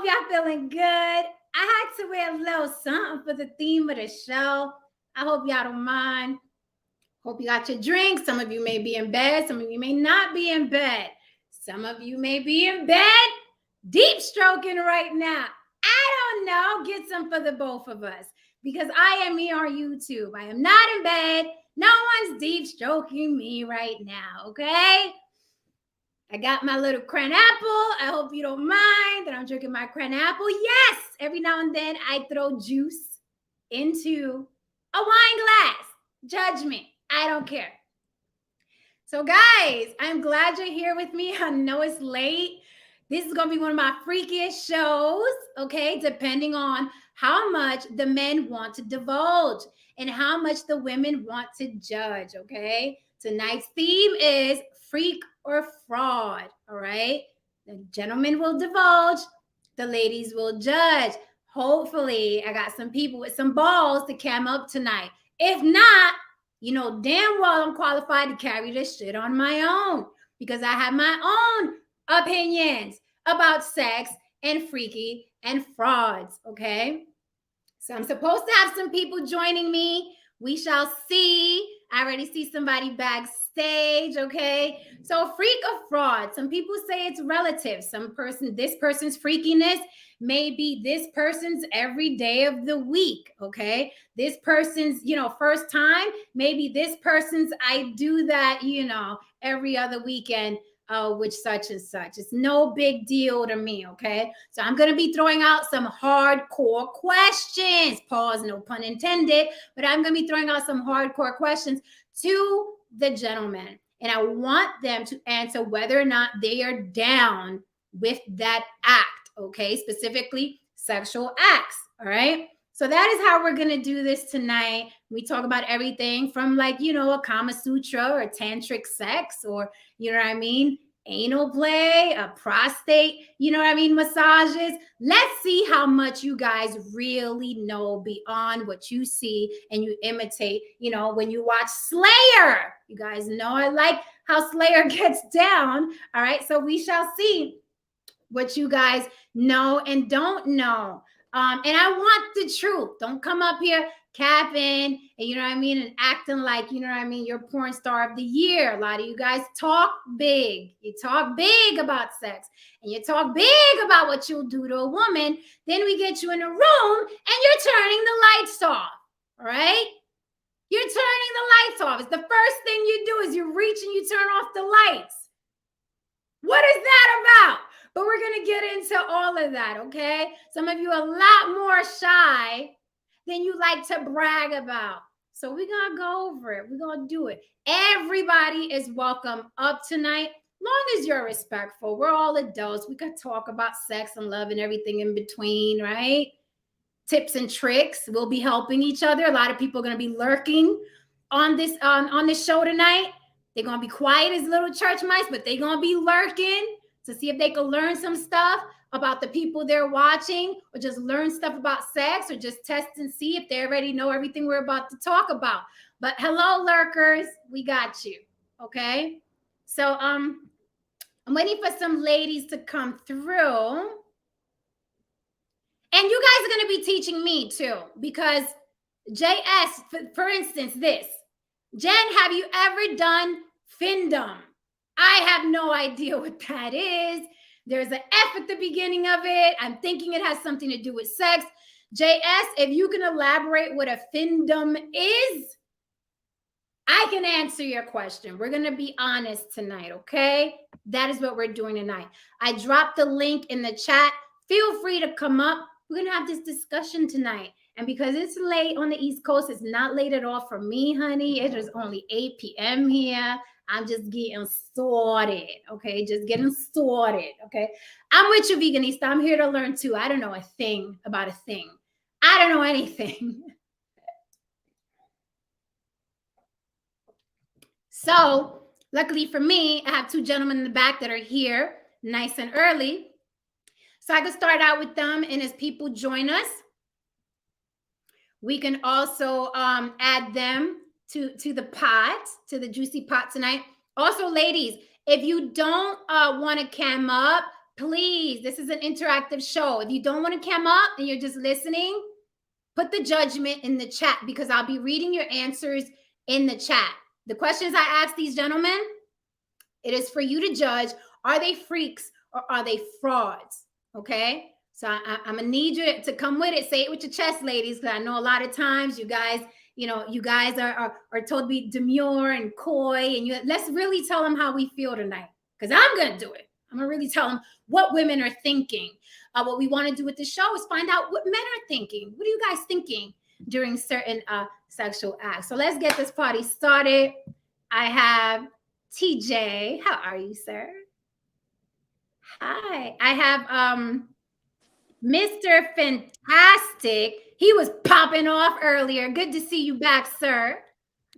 hope y'all feeling good. I had to wear a little something for the theme of the show. I hope y'all don't mind. Hope you got your drinks. Some of you may be in bed. Some of you may not be in bed. Some of you may be in bed deep stroking right now. I don't know. Get some for the both of us because I am here on YouTube. I am not in bed. No one's deep stroking me right now, okay? I got my little cran apple. I hope you don't mind that I'm drinking my cran apple. Yes, every now and then I throw juice into a wine glass. Judge me. I don't care. So guys, I'm glad you're here with me. I know it's late. This is going to be one of my freakiest shows, okay? Depending on how much the men want to divulge and how much the women want to judge, okay? Tonight's theme is freak or fraud, all right? The gentlemen will divulge, the ladies will judge. Hopefully, I got some people with some balls to cam up tonight. If not, you know damn well I'm qualified to carry this shit on my own because I have my own opinions about sex and freaky and frauds, okay? So I'm supposed to have some people joining me. We shall see. I already see somebody backstage, okay? So freak or fraud. Some people say it's relative. This person's freakiness may be this person's every day of the week, okay? This person's, first time, maybe this person's, I do that, every other weekend. Which such and such. It's no big deal to me, okay? So I'm going to be throwing out some hardcore questions. Pause, no pun intended. But I'm going to be throwing out some hardcore questions to the gentlemen. And I want them to answer whether or not they are down with that act, okay? Specifically, sexual acts, all right? So that is how we're going to do this tonight. We talk about everything from a Kama Sutra or tantric sex or, anal play, a prostate, massages. Let's see how much you guys really know beyond what you see and you imitate, when you watch Slayer. You guys know I like how Slayer gets down. All right. So we shall see what you guys know and don't know. And I want the truth. Don't come up here capping and and acting like, you're porn star of the year. A lot of you guys talk big. You talk big about sex and you talk big about what you'll do to a woman. Then we get you in a room and you're turning the lights off. All right? You're turning the lights off. It's the first thing you do is you reach and you turn off the lights. What is that about? But we're going to get into all of that, okay? Some of you are a lot more shy than you like to brag about. So we're going to go over it. We're going to do it. Everybody is welcome up tonight, long as you're respectful. We're all adults. We could talk about sex and love and everything in between, right? Tips and tricks. We'll be helping each other. A lot of people are going to be lurking on this show tonight. They're going to be quiet as little church mice, but they're going to be lurking to see if they can learn some stuff about the people they're watching or just learn stuff about sex or just test and see if they already know everything we're about to talk about. But hello, lurkers. We got you. Okay? So I'm waiting for some ladies to come through. And you guys are going to be teaching me too because JS, for instance, this. Jen, have you ever done Findom? I have no idea what that is. There's an F at the beginning of it. I'm thinking it has something to do with sex. JS, if you can elaborate what a Findom is, I can answer your question. We're going to be honest tonight, okay? That is what we're doing tonight. I dropped the link in the chat. Feel free to come up. We're going to have this discussion tonight. And because it's late on the East Coast, it's not late at all for me, honey. It is only 8 p.m. here. I'm just getting started, okay? Just getting started, okay? I'm with you, Veganista. I'm here to learn too. I don't know a thing about a thing. I don't know anything. So, luckily for me, I have two gentlemen in the back that are here nice and early. So I can start out with them, and as people join us, we can also add them to the pot, to the juicy pot tonight. Also, ladies, if you don't want to cam up, Please, this is an interactive show. If you don't want to come up and you're just listening, put the judgment in the chat because I'll be reading your answers in the chat. The questions I ask these gentlemen, it is for you to judge. Are they freaks or are they frauds? Okay? So I'm going to need you to come with it. Say it with your chest, ladies, because I know a lot of times you guys are told to be demure and coy. And let's really tell them how we feel tonight because I'm going to do it. I'm going to really tell them what women are thinking. What we want to do with the show is find out what men are thinking. What are you guys thinking during certain sexual acts? So let's get this party started. I have TJ. How are you, sir? Hi. I have Mr. Fantastic. He was popping off earlier. Good to see you back, sir.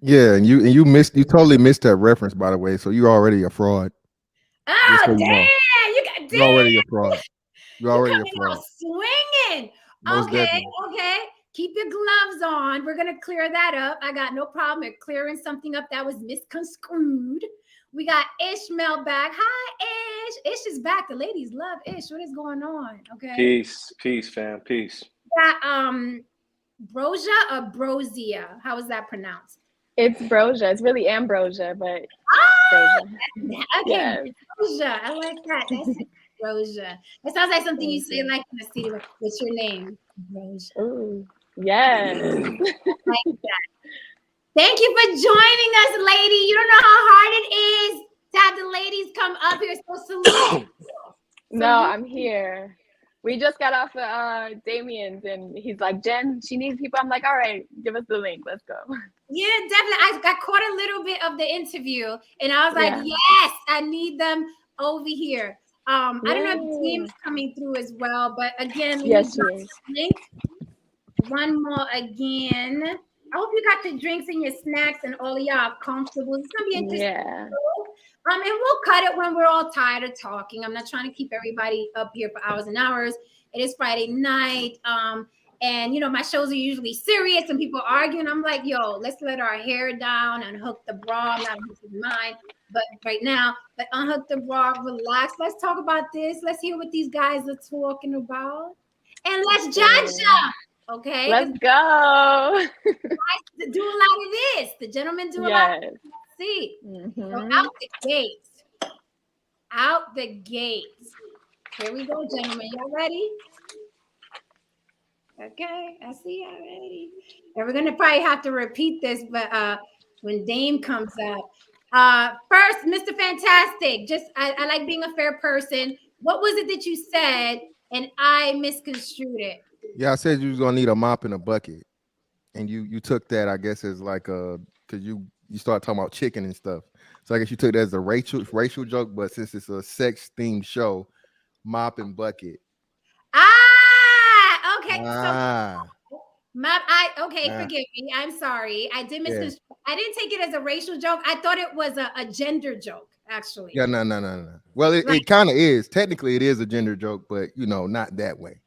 Yeah, and you totally missed that reference, by the way. So you're already a fraud. Oh, so damn! You're already a fraud. You're already a fraud. Swinging. Most okay, definitely. okay. Keep your gloves on. We're gonna clear that up. I got no problem with clearing something up that was misconstrued. We got Ishmael back. Hi, Ish. Ish is back. The ladies love Ish. What is going on? Okay. Peace, fam. Peace. We got Brosia or Brosia? How is that pronounced? It's Brosia. It's really Ambrosia, but okay, yes. Brosia. I like that. That's Brosia. It sounds like something you say like in the city. What's your name? Brosia. Ooh, yes. Like that. Thank you for joining us, lady. You don't know how hard it is to have the ladies come up here. So salute. No, I'm here. We just got off of Damien's, and he's like, Jen, she needs people. I'm like, all right, give us the link. Let's go. Yeah, definitely. I caught a little bit of the interview, and I was like, yes, I need them over here. I don't know if James coming through as well, but again, yes, link. One more again. I hope you got the drinks and your snacks and all of y'all comfortable. It's gonna be interesting. Yeah. And we'll cut it when we're all tired of talking. I'm not trying to keep everybody up here for hours and hours. It is Friday night. And my shows are usually serious and people arguing. I'm like, yo, let's let our hair down, unhook the bra. I'm not hooking mine, but right now, but unhook the bra, relax. Let's talk about this. Let's hear what these guys are talking about. And let's judge them. Okay. Let's go. Do a lot of this. The gentlemen do a lot of this. See. So out the gates. Out the gates. Here we go, gentlemen. Y'all ready? Okay, I see y'all ready. And we're gonna probably have to repeat this, but when Dame comes up. First, Mr. Fantastic. I like being a fair person. What was it that you said and I misconstrued it? Yeah, I said you was gonna need a mop and a bucket, and you took that, I guess, as like because you started talking about chicken and stuff. So I guess you took that as a racial joke, but since it's a sex themed show, mop and bucket. Okay. So forgive me. I'm sorry. I did misconstrue. I didn't take it as a racial joke. I thought it was a gender joke, actually. Yeah, no. Well, it kind of is. Technically, it is a gender joke, but not that way.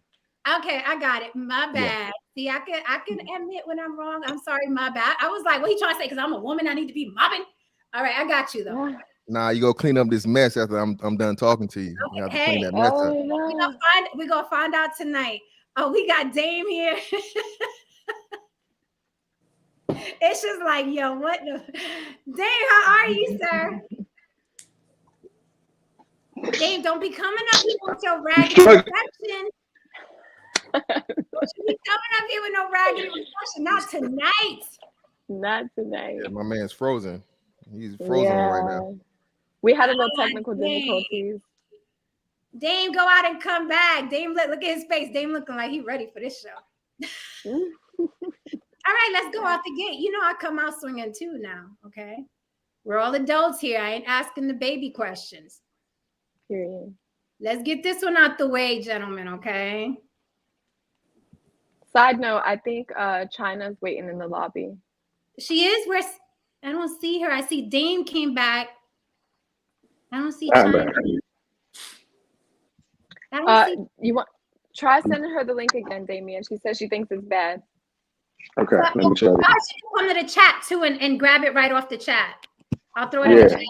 Okay, I got it. My bad. See, I can admit when I'm wrong. I'm sorry, my bad. I was like, what are you trying to say? Because I'm a woman, I need to be mopping. All right, I got you though. Nah, you go clean up this mess after I'm done talking to you. You have to clean that mess up. We're gonna find out tonight. Oh, we got Dame here. It's just like, yo, what the Dame, how are you, sir? Dame, don't be coming up here with your raggedy reflection. Don't you be coming up here with no raggedy reflection. Not tonight. Not tonight. Yeah, my man's frozen. He's frozen right now. We had a little technical difficulties. Dame, go out and come back. Dame, look at his face. Dame looking like he's ready for this show. All right, let's go out the gate. I come out swinging too now, okay? We're all adults here. I ain't asking the baby questions. Period. Let's get this one out the way, gentlemen, okay? Side note, I think China's waiting in the lobby. She is? Where? I don't see her. I see Dame came back. I don't see China. Try sending her the link again, Damien. She says she thinks it's bad. Okay, let me try. She can come to the chat too and grab it right off the chat. I'll throw it in the chat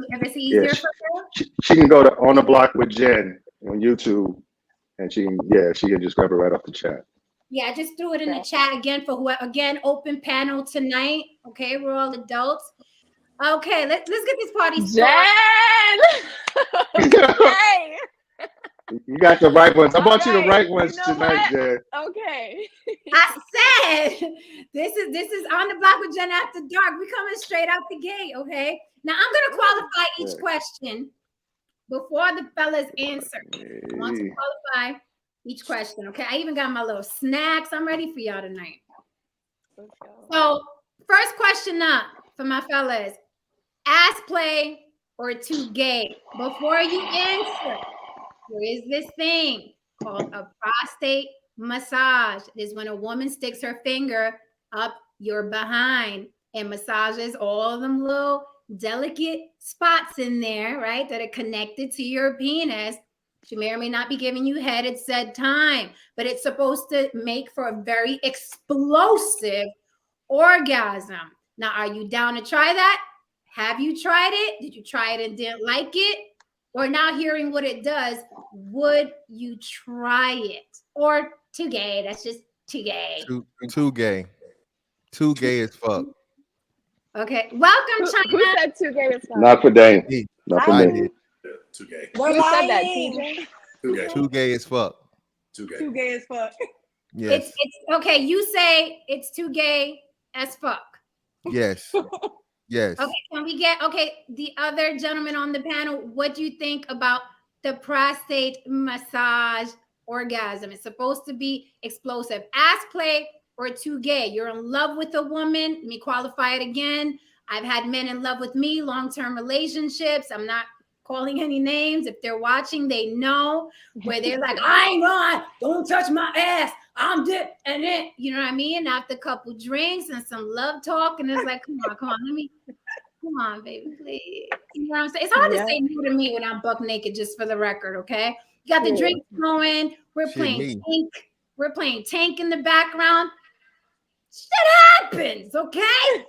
if it's easier for her. She can go to On the Block with Jen on YouTube, and she can just grab it right off the chat. Yeah, I just threw it in the chat again for whoever. Again, open panel tonight. Okay, we're all adults. Okay, let's get this party started. Jen! Okay. You got the right ones. I brought you the Okay, right ones you know tonight, what? Jen. Okay. I said this is on the block with Jen After Dark. We coming straight out the gate. Okay. Now I'm gonna qualify each question before the fellas answer. I want to qualify each question. Okay. I even got my little snacks. I'm ready for y'all tonight. So first question up for my fellas: ass play or too gay? Before you answer, there is this thing called a prostate massage. It is when a woman sticks her finger up your behind and massages all of them little delicate spots in there, right, that are connected to your penis. She may or may not be giving you head at said time, but it's supposed to make for a very explosive orgasm. Now, are you down to try that? Have you tried it? Did you try it and didn't like it? Or now hearing what it does, would you try it? Or too gay? That's just too gay. Too gay. Too gay as fuck. Okay. Welcome, China. Who said too gay as fuck? Not for Dane. Not for I me. did. Too gay. Who said that, TJ? Too gay. Too gay as fuck. Too gay. Too gay as fuck. Yes. It's okay. You say it's too gay as fuck. Yes. Yes. Okay. Can we get the other gentleman on the panel? What do you think about the prostate massage orgasm? It's supposed to be explosive. Ass play or too gay? You're in love with a woman. Let me qualify it again. I've had men in love with me, long-term relationships. I'm not calling any names. If they're watching, they know where they're like, I ain't going, don't touch my ass. I'm dip and then, you know what I mean? After a couple drinks and some love talk, and it's like, come on, baby, please. You know what I'm saying? It's hard to say no to me when I'm buck naked, just for the record, okay? You got the drinks going. We're playing Tank. We're playing Tank in the background. Shit happens, okay?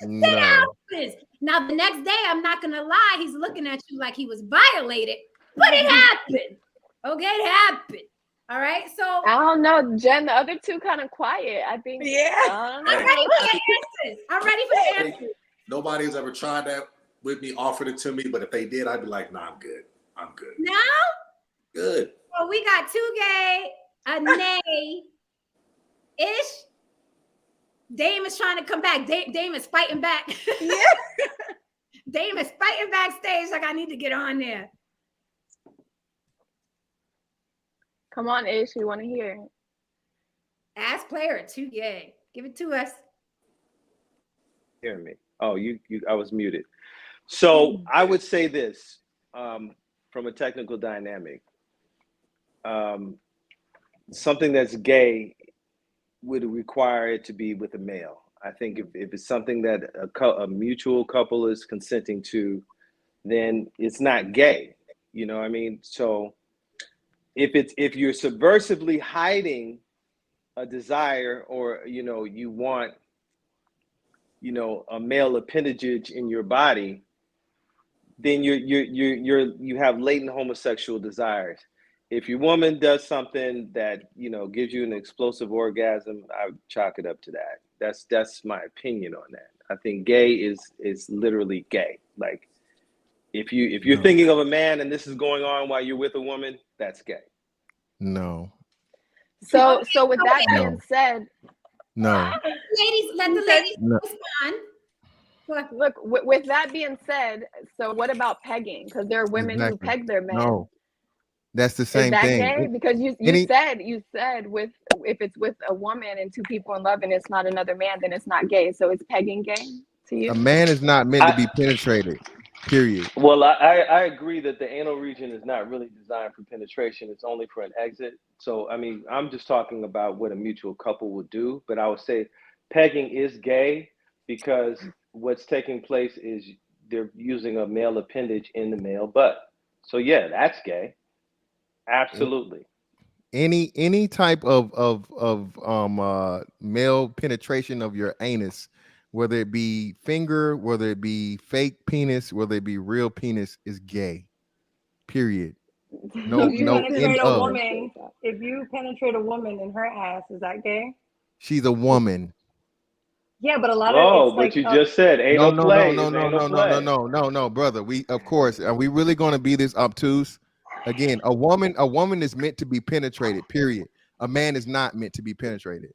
No. Shit happens. Now, the next day, I'm not going to lie, he's looking at you like he was violated, but it happened. Okay, it happened. All right, so I don't know, Jen. The other two kind of quiet. I think. Yeah. I'm ready for the answers. I'm ready for the answers. Nobody's ever tried that with me, offered it to me, but if they did, I'd be like, nah, I'm good. I'm good. No? Good. Well, we got too gay, a nay-ish. Dame is trying to come back. Dame is fighting back. Yeah. Dame is fighting backstage like I need to get on there. Come on, Ish. We want to hear. Ass player or too gay? Give it to us. Hear me? Oh, I was muted. So I would say this from a technical dynamic. Something that's gay would require it to be with a male. I think if it's something that a mutual couple is consenting to, then it's not gay. You know what I mean? So if you're subversively hiding a desire, or you want a male appendage in your body, then you have latent homosexual desires. If your woman does something that gives you an explosive orgasm, I would chalk it up to that. That's my opinion on that. I think gay is literally gay. Like if you're thinking of a man and this is going on while you're with a woman, that's gay. No. So with that being said, no. Ladies, let the ladies respond. Look, with that being said, so what about pegging? Because there are women who peg their men. No. That's the same thing. Is that thing. gay? Because you said if it's with a woman and two people in love and it's not another man, then it's not gay. So is pegging gay to you? A man is not meant to be penetrated. Period. Well, I agree that the anal region is not really designed for penetration. It's only for an exit. So, I mean, I'm just talking about what a mutual couple would do. But I would say pegging is gay because what's taking place is they're using a male appendage in the male butt. So, yeah, that's gay. Absolutely. Any type of male penetration of your anus, whether it be finger, whether it be fake penis, whether it be real penis, is gay. Period. No, If you no, penetrate end a of. woman, if you penetrate a woman in her ass, is that gay? She's a woman. Yeah, but a lot of Oh, it's but like you just said No, anal no, play no, is no, no, anal no, no, play. no, brother. We, of course, are we really going to be this obtuse? Again, a woman is meant to be penetrated. Period. A man is not meant to be penetrated.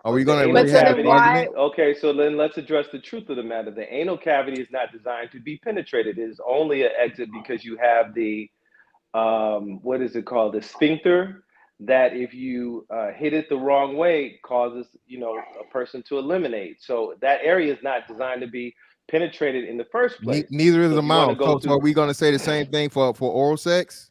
Are we But going the to anal really But so have then this cavity. why? argument? Okay, so then let's address the truth of the matter. The anal cavity is not designed to be penetrated. It is only an exit because you have the what is it called? The sphincter. That if you hit it the wrong way causes a person to eliminate. So that area is not designed to be penetrated in the first place. Neither is So the if you want to mouth. go So are through, we going to say the same thing for oral sex?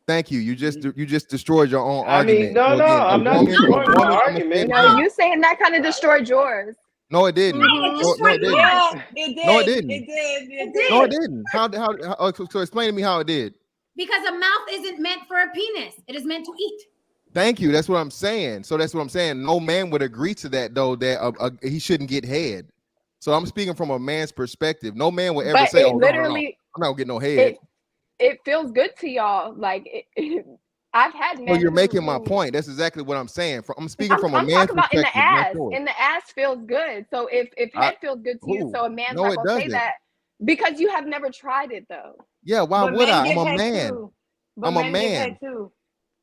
Thank you. You just destroyed your own I mean, argument. no, So no, again, I'm not destroying my argument. No, you saying that kind of destroyed yours. No, it didn't. It No, destroyed it didn't. yeah, it did. No, it didn't. It did. It It did. No, it didn't. How so explain to me how it did. Because a mouth isn't meant for a penis. It is meant to eat. Thank you. That's what I'm saying. So that's what I'm saying. No man would agree to that, though, that he shouldn't get head. So I'm speaking from a man's perspective. No man would ever But say, it "Oh, no, literally, I'm not gonna get no head." it feels good to y'all. Like I've had men. Well, you're making my who- point. That's exactly what I'm saying. I'm speaking from a I'm man's talking about in perspective. the ass. Not yours. In the ass feels good. So if head feels good to you, so a man's No, not it gonna say doesn't. that because you have never tried it though. Yeah, why But would men I? give I'm a head man. too. But I'm a men give man. head too.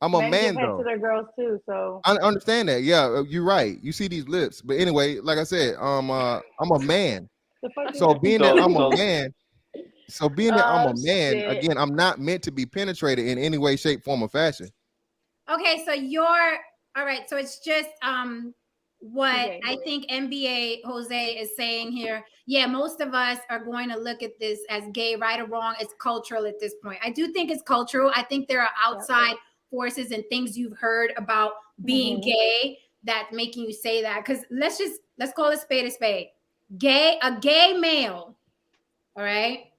I'm a Men man, give head though. to their girls too. So I understand that. Yeah, you're right. You see these lips, but anyway, like I said, I'm a man. the fuck. So being that I'm a So- man, I'm Oh, a man. shit. Again, I'm not meant to be penetrated in any way, shape, form, or fashion. Okay, so you're all right. So it's just what Okay. I think NBA Jose is saying here. Yeah, most of us are going to look at this as gay, right or wrong. It's cultural at this point. I do think it's cultural. I think there are outside forces and things you've heard about being gay that making you say that. Because let's call it spade a spade. A gay male, all right,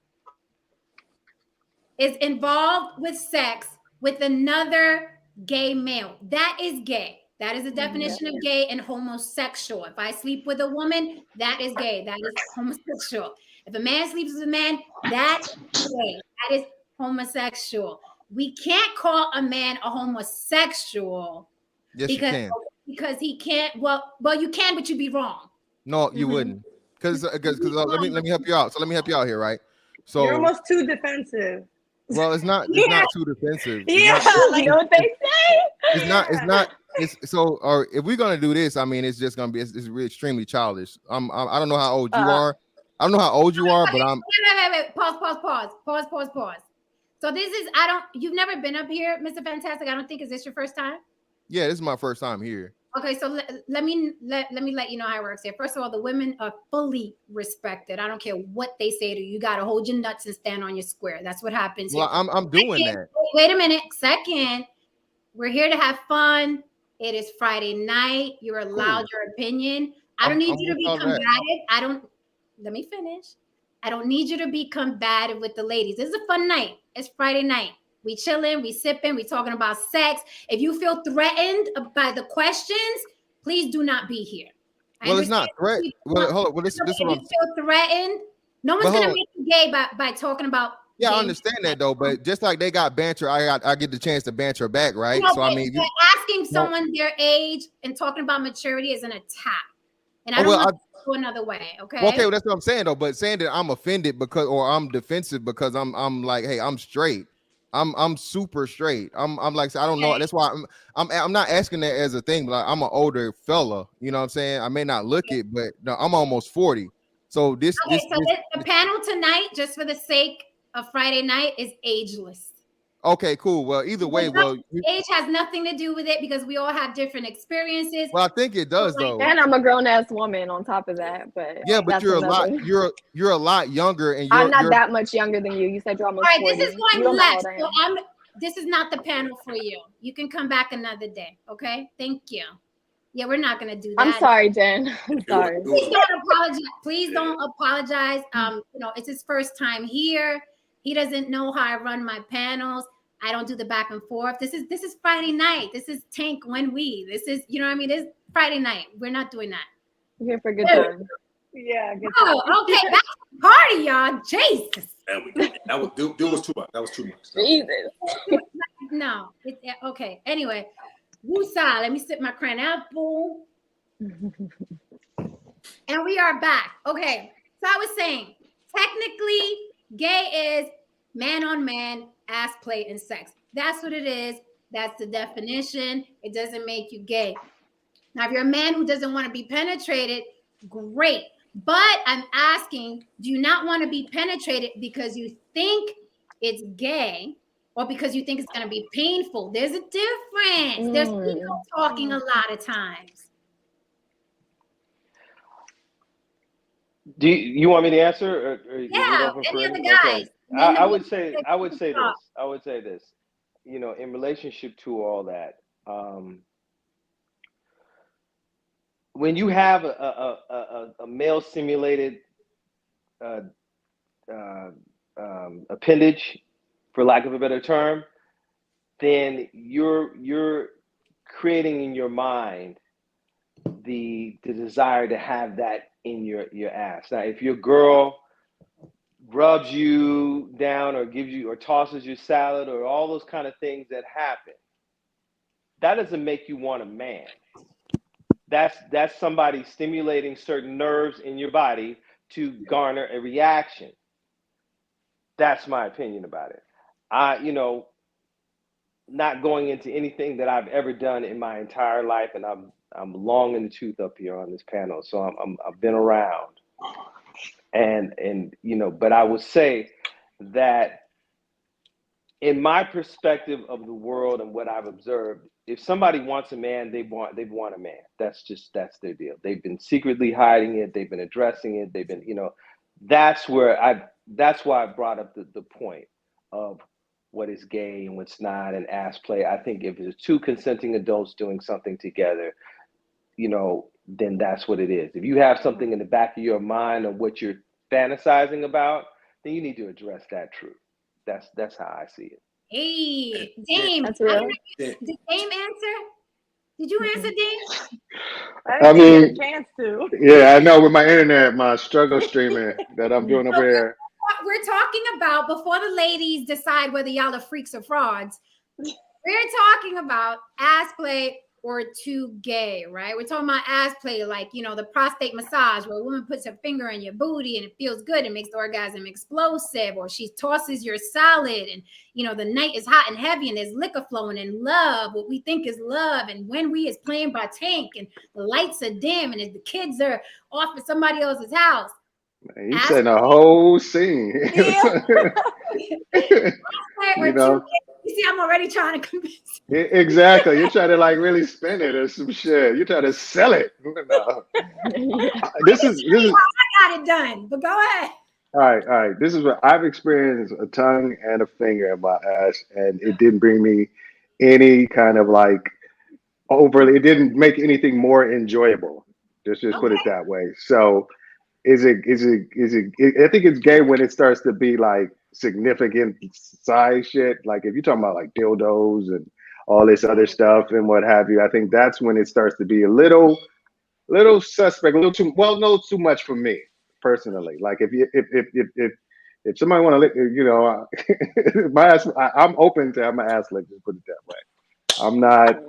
is involved with sex with another gay male. That is gay. That is the definition of gay and homosexual. If I sleep with a woman, that is gay. That is homosexual. If a man sleeps with a man, that's gay. That is homosexual. We can't call a man a homosexual Yes, you can. because he can't. Well, you can, but you'd be wrong. No, you wouldn't. Because let me help you out. So let me help you out here, right? So You're almost too defensive. well, it's not too defensive. Yeah, You know what they say? It's not. It's so. Or if we're gonna do this, I mean, it's just gonna be. It's really extremely childish. I don't know how old you are. I don't know how old you are, but I'm. Wait. Pause. So this is. You've never been up here, Mr. Fantastic. I don't think. Is this your first time? Yeah, this is my first time here. Okay, so let me let you know how it works here. First of all, the women are fully respected. I don't care what they say to you. You got to hold your nuts and stand on your square. That's what happens. Well, here. I'm doing that. Wait a minute. Second, we're here to have fun. It is Friday night. You're allowed your opinion. I don't need you to be combative. Let me finish. I don't need you to be combative with the ladies. This is a fun night. It's Friday night. We chilling, we sipping, we talking about sex. If you feel threatened by the questions, please do not be here. Well, it's not threat. Well, hold on. Well, this is what I'm. Feel threatened. No one's gonna make you gay by talking about. Yeah, I understand that though, but just like they got banter, I get the chance to banter back, right? No, so I mean, asking someone their age and talking about maturity is an attack, and I don't want to go another way. Okay. Okay, well, that's what I'm saying though. But saying that I'm offended because, or I'm defensive because I'm like, hey, I'm straight. I'm super straight. I'm like, I don't know. That's why I'm not asking that as a thing. But like, I'm an older fella. You know what I'm saying? I may not look it, but no, I'm almost 40. So the panel tonight, just for the sake of Friday night, is ageless. Okay, cool. Well, either way, age has nothing to do with it because we all have different experiences. Well, I think it does though. And I'm a grown ass woman on top of that. But yeah, but you're a lot younger, and I'm not that much younger than you. You said you're almost 40. All right, this is going left. So this is not the panel for you. You can come back another day. Okay, thank you. Yeah, we're not gonna do that. I'm sorry, Jen. I'm sorry. Please don't apologize. Please don't apologize. It's his first time here. He doesn't know how I run my panels. I don't do the back and forth. This is Friday night. This is Tank when we. This is, you know what I mean? This is Friday night. We're not doing that. We're here for a good time. Yeah, good time. Oh, okay. Back to the party, y'all. Jesus. There we go. That was dude was too much. That was too much. Jesus. No, it's okay. Anyway, woosah. Let me sip my cran apple. And we are back. Okay, so I was saying, technically, gay is man on man, ass play, and sex. That's what it is. That's the definition. It doesn't make you gay. Now, if you're a man who doesn't want to be penetrated, great. But I'm asking, do you not want to be penetrated because you think it's gay or because you think it's going to be painful? There's a difference. There's ego talking a lot of times. Do you want me to answer? Or Yeah, any of the guys. Okay. I would say this. You know, in relationship to all that, when you have a male simulated appendage, for lack of a better term, then you're creating in your mind the desire to have that in your ass. Now, if your girl rubs you down or gives you or tosses you salad or all those kind of things that happen, that doesn't make you want a man. That's somebody stimulating certain nerves in your body to garner a reaction. That's my opinion about it. Not going into anything that I've ever done in my entire life, and I'm long in the tooth up here on this panel, so I've been around, and but I would say that in my perspective of the world and what I've observed, if somebody wants a man, they want a man. That's their deal. They've been secretly hiding it. They've been addressing it. They've been, that's why I brought up the point of what is gay and what's not, and ass play. I think if it's two consenting adults doing something together, then that's what it is. If you have something in the back of your mind of what you're fantasizing about, then you need to address that truth. That's how I see it. Hey, Dame. That's real. Did Dame answer? Did you answer, Dame? I didn't get a chance to. Yeah, I know with my internet, my struggle streaming that I'm doing over here. We're talking about, before the ladies decide whether y'all are freaks or frauds, we're talking about ass play or too gay, right? We're talking about ass play, like, the prostate massage, where a woman puts her finger in your booty and it feels good and makes the orgasm explosive, or she tosses your salad and, the night is hot and heavy and there's liquor flowing and love, what we think is love. And when we is playing by tank and the lights are dim and the kids are off at somebody else's house. He's setting a whole scene. Yeah. You see, I'm already trying to convince you. Exactly. You're trying to really spin it or some shit. You're trying to sell it. No. This is how I got it done, but go ahead. All right. This is what I've experienced: a tongue and a finger in my ass, and it didn't bring me any kind of overly. It didn't make anything more enjoyable. Just put it that way. So. Is it? I think it's gay when it starts to be significant size shit. Like if you're talking about dildos and all this other stuff and what have you, I think that's when it starts to be a little suspect, a little too much for me personally. Like if somebody want to, my ass, I'm open to have my ass licked. Just put it that way. I'm not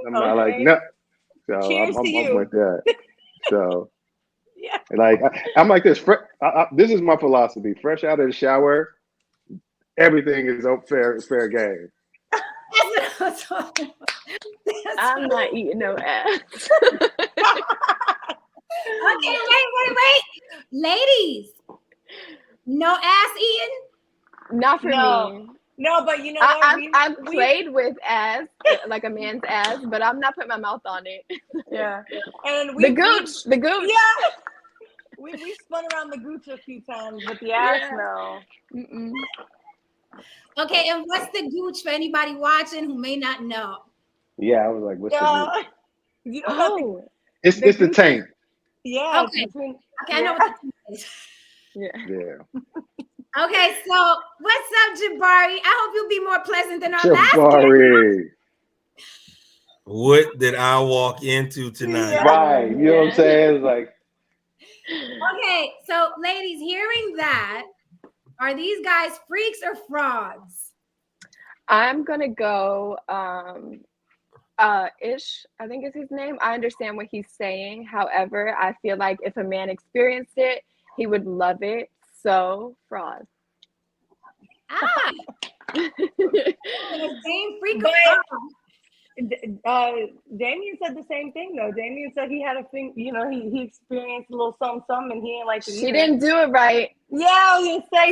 no. So Cheers to you. I'm with that. So, yeah, I'm like this. This is my philosophy. Fresh out of the shower, everything is fair game. That's what I'm talking about. I'm not eating no ass. Okay, wait. Ladies, no ass eating? Not for me. No, but you know what? I've played with ass, like a man's ass, but I'm not putting my mouth on it. Yeah. And the gooch. Yeah. We spun around the gooch a few times, but the ass, no. Mm-mm. Okay, and what's the gooch for anybody watching who may not know? Yeah, I was like, what's the gooch? You don't know. It's the tank. Yeah. Okay. I know what the tank is. Yeah. Okay, so what's up, Jabari? I hope you'll be more pleasant than our last Jabari. What did I walk into tonight? Right. You know what I'm saying? It's Okay, so ladies, hearing that, are these guys freaks or frauds? I'm gonna go Ish, I think is his name. I understand what he's saying. However, I feel like if a man experienced it, he would love it. So fraud. Ah, same freak or But fraud. Damien said the same thing though. Damien said he had a thing, you know, he experienced a little something and he didn't like to She didn't do it right. Yeah, I was gonna say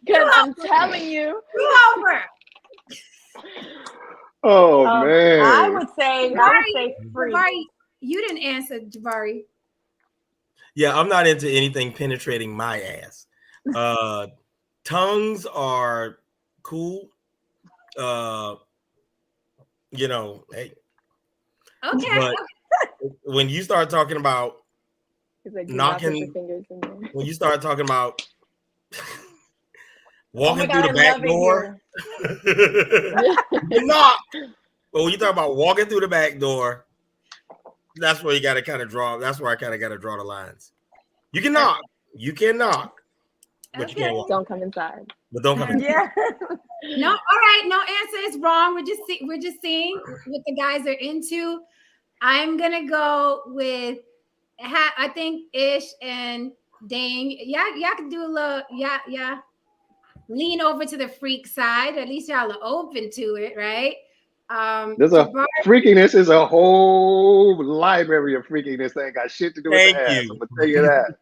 Because I'm telling you. You over. Oh man. I would say free. Jabari, you didn't answer, Jabari. Yeah, I'm not into anything penetrating my ass. Tongues are cool. You know, hey. Okay. But when you start talking about Like, knocking, when you start talking about walking God, through the back door, you knock. But when you talk about walking through the back door, that's where you got to kind of draw. That's where I kind of got to draw the lines. You can knock. You can knock. But you can't walk. Don't come inside. But don't come inside. Yeah. No, all right. No answer is wrong. We're just seeing what the guys are into. I'm gonna go with I think Ish and Dane. Yeah, y'all can do a little. Yeah. Lean over to the freak side. At least y'all are open to it, right? There's a freakiness is a whole library of freakiness that ain't got shit to do with the ass. I'm gonna tell you that.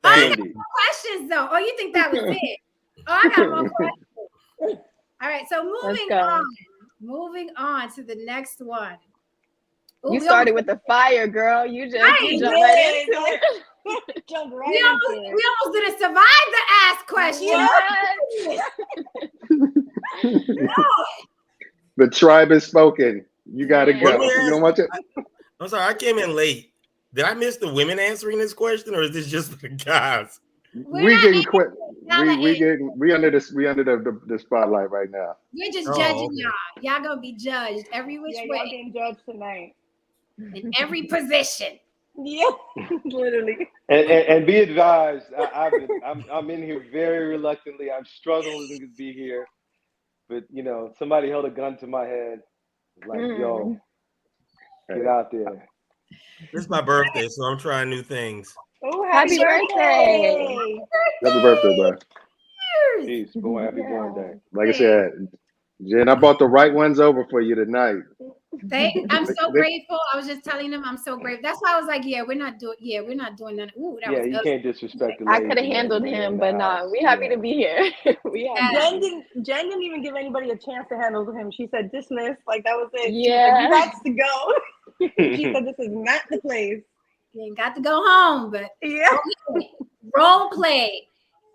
I got more questions though. Oh, you think that was it? Oh, I got more questions. All right, so moving on to the next one. Ooh, you started with the fire, girl. You just jumped right into it. Jumped right we almost didn't survive the ass question. The tribe is spoken. You gotta go. You don't want to. I'm sorry, I came in late. Did I miss the women answering this question, or is this just the guys? We getting quit. We under the spotlight right now. We're just judging y'all. Y'all gonna be judged every which way. Y'all getting judged tonight. In every position. Yeah, literally. And be advised, I'm in here very reluctantly. I'm struggling to be here, but you know, somebody held a gun to my head, like, yo, get out there. It's my birthday, so I'm trying new things. Oh, happy birthday! Happy birthday, bro. Peace, boy. Happy birthday. Like I said, Jen, I brought the right ones over for you tonight. I'm so grateful. I was just telling them I'm so grateful. That's why I was like, we're not doing that. Ooh, that was you can't disrespect the I could have handled him, but no, we happy to be here. Jen didn't even give anybody a chance to handle him. She said dismiss, like that was it. Yeah, you got to go. She said this is not the place. You ain't got to go home, but role play.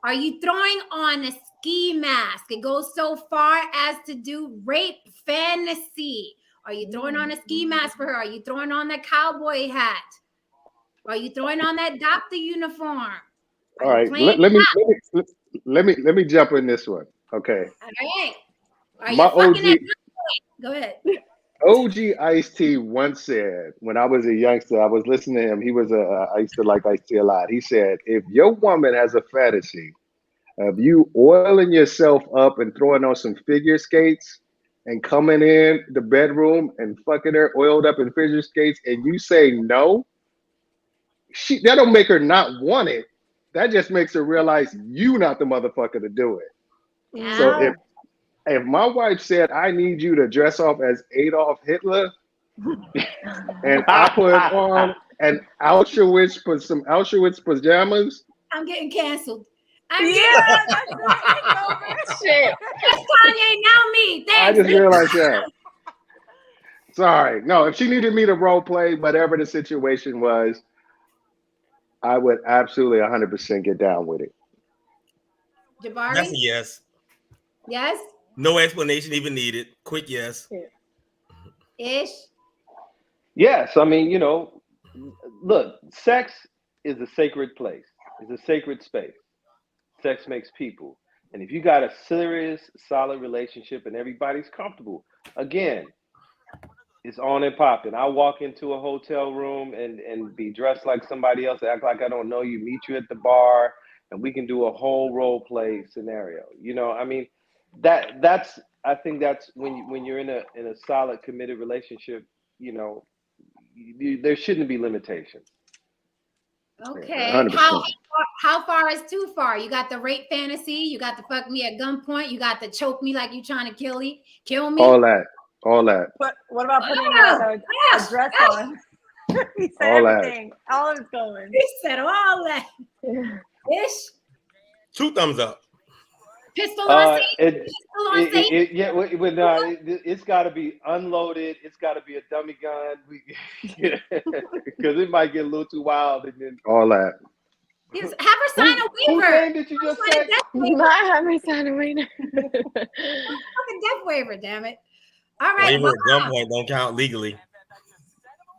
Are you throwing on a ski mask? It goes so far as to do rape fantasy. Are you throwing on a ski mask for her? Are you throwing on that cowboy hat? Are you throwing on that doctor uniform? All right, let me jump in this one. Okay. All right. Are you fucking that? Go ahead. OG Ice-T once said, when I was a youngster, I was listening to him. I used to like Ice-T a lot. He said, if your woman has a fantasy of you oiling yourself up and throwing on some figure skates and coming in the bedroom and fucking her oiled up in figure skates, and you say no, that don't make her not want it. That just makes her realize you not the motherfucker to do it. Yeah. So if my wife said, I need you to dress off as Adolf Hitler, and I put on an Auschwitz pajamas, I'm getting canceled. That's shit. That's Kanye, now me. Thanks. I just realized that. Sorry. No, if she needed me to role play, whatever the situation was, I would absolutely 100% get down with it. Jabari? That's a yes. Yes? No explanation even needed. Quick yes. Ish? Yes. I mean, you know, look, sex is a sacred place. It's a sacred space. Sex makes people. And if you got a serious, solid relationship and everybody's comfortable, again, it's on and popping. I walk into a hotel room and be dressed like somebody else, act like I don't know you, meet you at the bar, and we can do a whole role play scenario. You know, I mean, that's I think that's when you're in a solid committed relationship. You know, there shouldn't be limitations. Okay. 100%. How far is too far? You got the rape fantasy. You got the fuck me at gunpoint. You got the choke me like you trying to kill me. All that. But what about putting a dress on? He said All that. everything. All of it's going. He said all that. Ish. 2 thumbs up. Pistol on scene. Pistol on scene. It's got to be unloaded. It's got to be a dummy gun. Because it might get a little too wild. And then All that. Have her sign a waiver. Whose name did you just say? Not have me sign a waiver. Fucking death waiver, damn it. All right. Waiver at gunpoint don't count legally.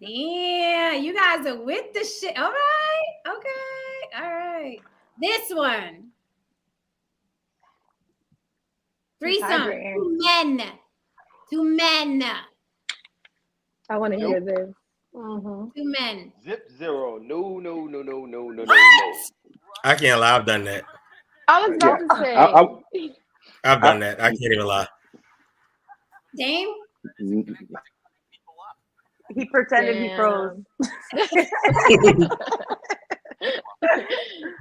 Yeah, you guys are with the shit. All right. Okay. All right. This one. Threesome. 2 men. 2 men. I want to hear this. 2 men. Zip zero. No. I can't lie. I've done that. I was about to say. I've done that. I can't even lie. Dame? He pretended he froze.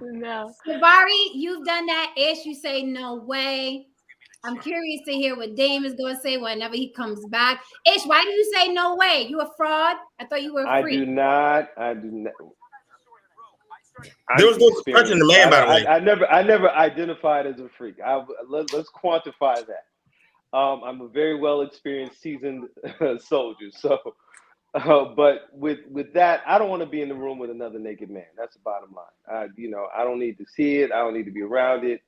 No. Jabari, you've done that. Ish, you say no way. I'm curious to hear what Dame is going to say whenever he comes back. Ish, why do you say no way? You a fraud? I thought you were a freak. I do not. There was no discretion in the man, by the way. I never identified as a freak. Let's quantify that. I'm a very well experienced, seasoned soldier. So, but with that, I don't want to be in the room with another naked man. That's the bottom line. I don't need to see it. I don't need to be around it.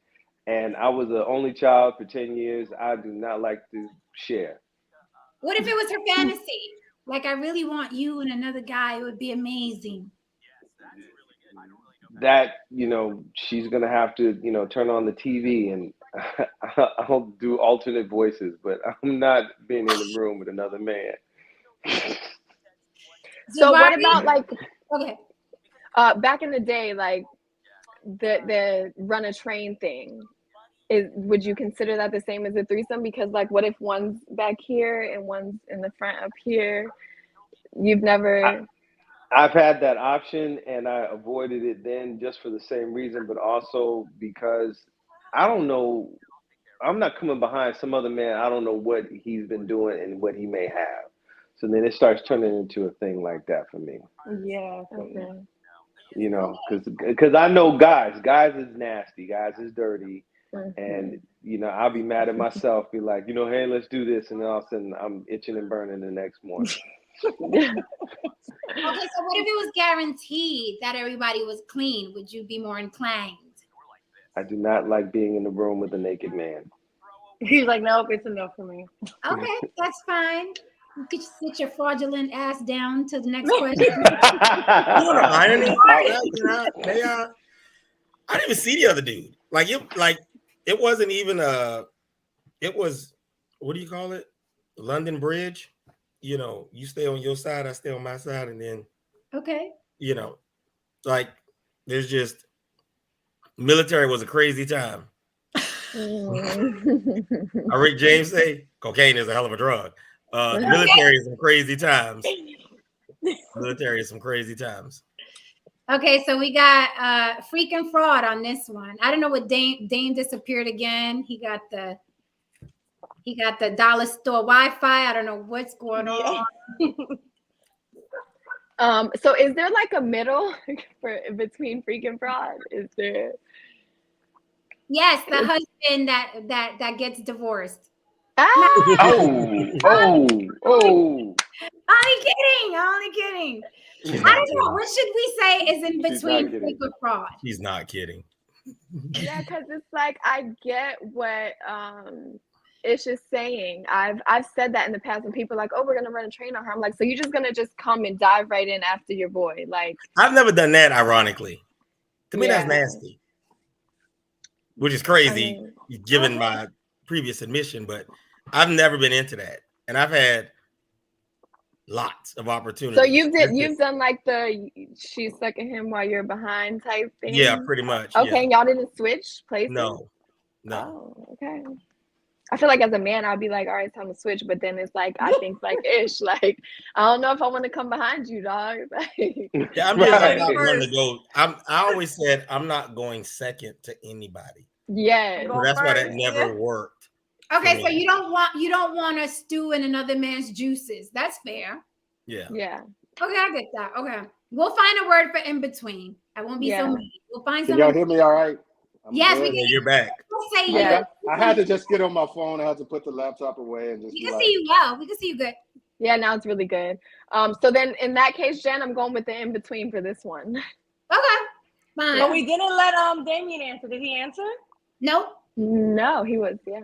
And I was an only child for 10 years. I do not like to share. What if it was her fantasy? Like, I really want you and another guy. It would be amazing. That, she's going to have to, turn on the TV and I'll do alternate voices, but I'm not being in the room with another man. So what about okay. Back in the day, like the run a train thing, would you consider that the same as a threesome? Because like, what if one's back here and one's in the front up here? You've never. I've had that option and I avoided it then just for the same reason, but also because I don't know. I'm not coming behind some other man. I don't know what he's been doing and what he may have. So then it starts turning into a thing like that for me. Yeah. Okay. Because I know guys is nasty, guys is dirty. And, I'll be mad at myself, be like, hey, let's do this. And then all of a sudden I'm itching and burning the next morning. Okay, so what if it was guaranteed that everybody was clean? Would you be more inclined? I do not like being in the room with a naked man. He's like, nope, it's enough for me. Okay, that's fine. You could sit your fraudulent ass down to the next question. I didn't even see the other dude. It wasn't even it was, what do you call it? London Bridge. You stay on your side, I stay on my side, and then okay. There's just military was a crazy time. Rick James say cocaine is a hell of a drug. Military is some crazy times. Military is some crazy times. Okay, so we got freaking fraud on this one. I don't know what Dame disappeared again. He got the dollar store Wi-Fi. I don't know what's going on. So is there like a middle between freak and fraud? Is there? Yes, the husband that gets divorced. Oh. Only kidding. I don't know. What should we say is in between freak and fraud? He's not kidding. Yeah, because it's like I get what it's just saying. I've said that in the past when people are like, oh, we're gonna run a train on her. I'm like, so you're just gonna just come and dive right in after your boy? Like, I've never done that, ironically. To me, that's nasty. Which is crazy, given my previous admission, but I've never been into that. And I've had lots of opportunities. So you've done like the she's sucking him while you're behind type thing. Yeah, pretty much. Okay, yeah. y'all didn't switch places. No. Oh, okay. I feel like as a man, I'd be like, all right, it's time to switch. But then it's like, I think like ish, like, I don't know if I want to come behind you, dog. Yeah, I'm just like not one to go. I always said I'm not going second to anybody. Yeah. So that's why that never worked. Okay, so you don't want to stew in another man's juices. That's fair. Yeah. Yeah. Okay, I get that. Okay. We'll find a word for in between. I won't be so mean. We'll find Can something. y'all hear me all right? Yes, good? we can. You're back. We'll say yes. I had to just get on my phone. I had to put the laptop away and just. We can see you well. We can see you good. Yeah, now it's really good. So then in that case, Jen, I'm going with the in between for this one. Okay. Fine. But we didn't let Damien answer. Did he answer? Nope. No, he was, yeah.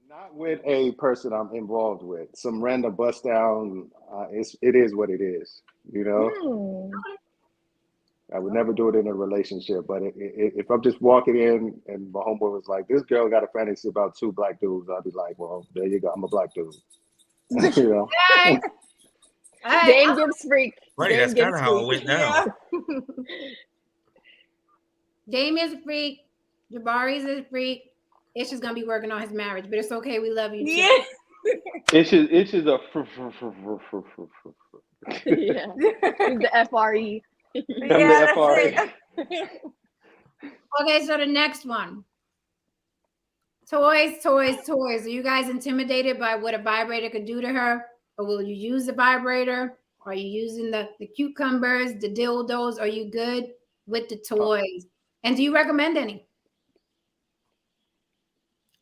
Not with a person I'm involved with. Some random bust down. It is what it is. You know. I would never do it in a relationship, but if I'm just walking in and my homeboy was like, "This girl got a fantasy about 2 black dudes," I'd be like, "Well, there you go. I'm a black dude." You know. Dame gives freak. Right, that's kind of how it went down. Dame is a freak. Jabari's a freak. It's just gonna be working on his marriage, but it's okay. We love you. Too. Yeah. It's just a. Yeah. The FRE. Yeah, that's it. Okay, so the next one. Toys. Are you guys intimidated by what a vibrator could do to her? Or will you use the vibrator? Are you using the cucumbers, the dildos? Are you good with the toys? And do you recommend any?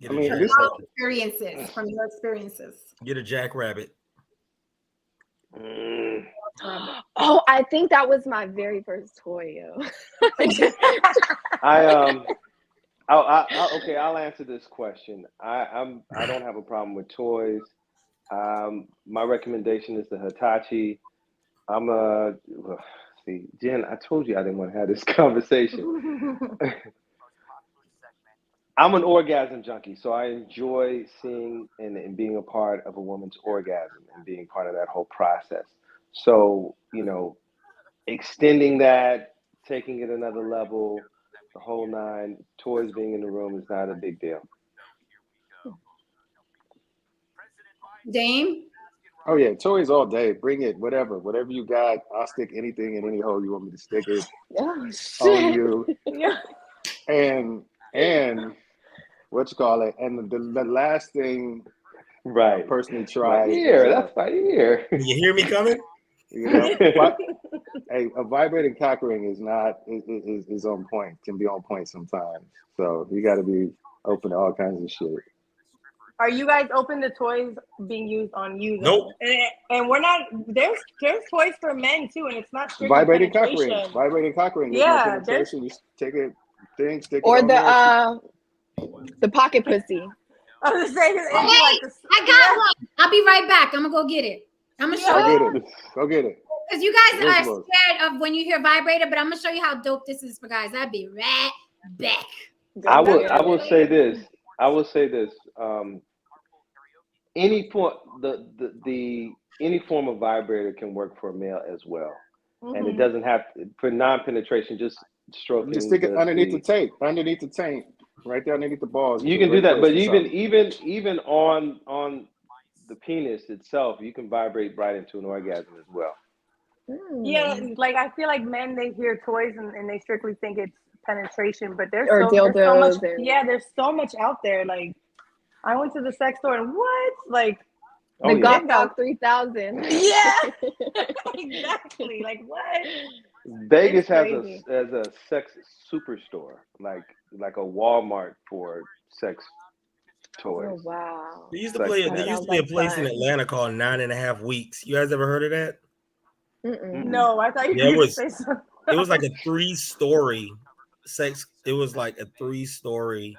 I mean, from your experiences. Get a jackrabbit. Oh, I think that was my very first toy, yo. I'll answer this question. I don't have a problem with toys. My recommendation is the Hitachi. See, Jen, I told you I didn't want to have this conversation. I'm an orgasm junkie, so I enjoy seeing and being a part of a woman's orgasm and being part of that whole process. So, you know, extending that, taking it another level, the whole nine, toys being in the room is not a big deal. Dame? Oh yeah, toys all day. Bring it, whatever you got. I'll stick anything in any hole you want me to stick it on you. Yeah. And what you call it? And the last thing, right? I personally tried. That's my ear. You hear me coming? You know, hey, a vibrating cock ring is on point. Can be on point sometimes. So you got to be open to all kinds of shit. Are you guys open to toys being used on you? Nope. And we're not. There's toys for men too, and it's not strictly Vibrating cock penetration. ring. Vibrating cock ring. Yeah, there's no penetration. You take it, stick it or on there. The pocket pussy. I was saying, I got one. I'll be right back. I'm gonna go get it. I'm gonna show you. Go get it. Because you guys are scared of when you hear vibrator, but I'm gonna show you how dope this is for guys. I'd be right back. I will say this. Any form any form of vibrator can work for a male as well, and it doesn't have for non-penetration. Just stroking. Just stick it underneath the tape, underneath the tank, right there underneath the balls. You can do that, but even on the penis itself, you can vibrate right into an orgasm as well. Yeah, like I feel like men, they hear toys and they strictly think it's penetration, but there's so much out there. Like I went to the sex store and what? Like the Goth Dog 3000. Yeah, exactly. Like what? Vegas has a sex superstore, like a Walmart for sex toys. Oh wow! There used to be a place in Atlanta called 9.5 Weeks. You guys ever heard of that? No, I thought you were say something. It was like a 3-story sex. It was like a 3-story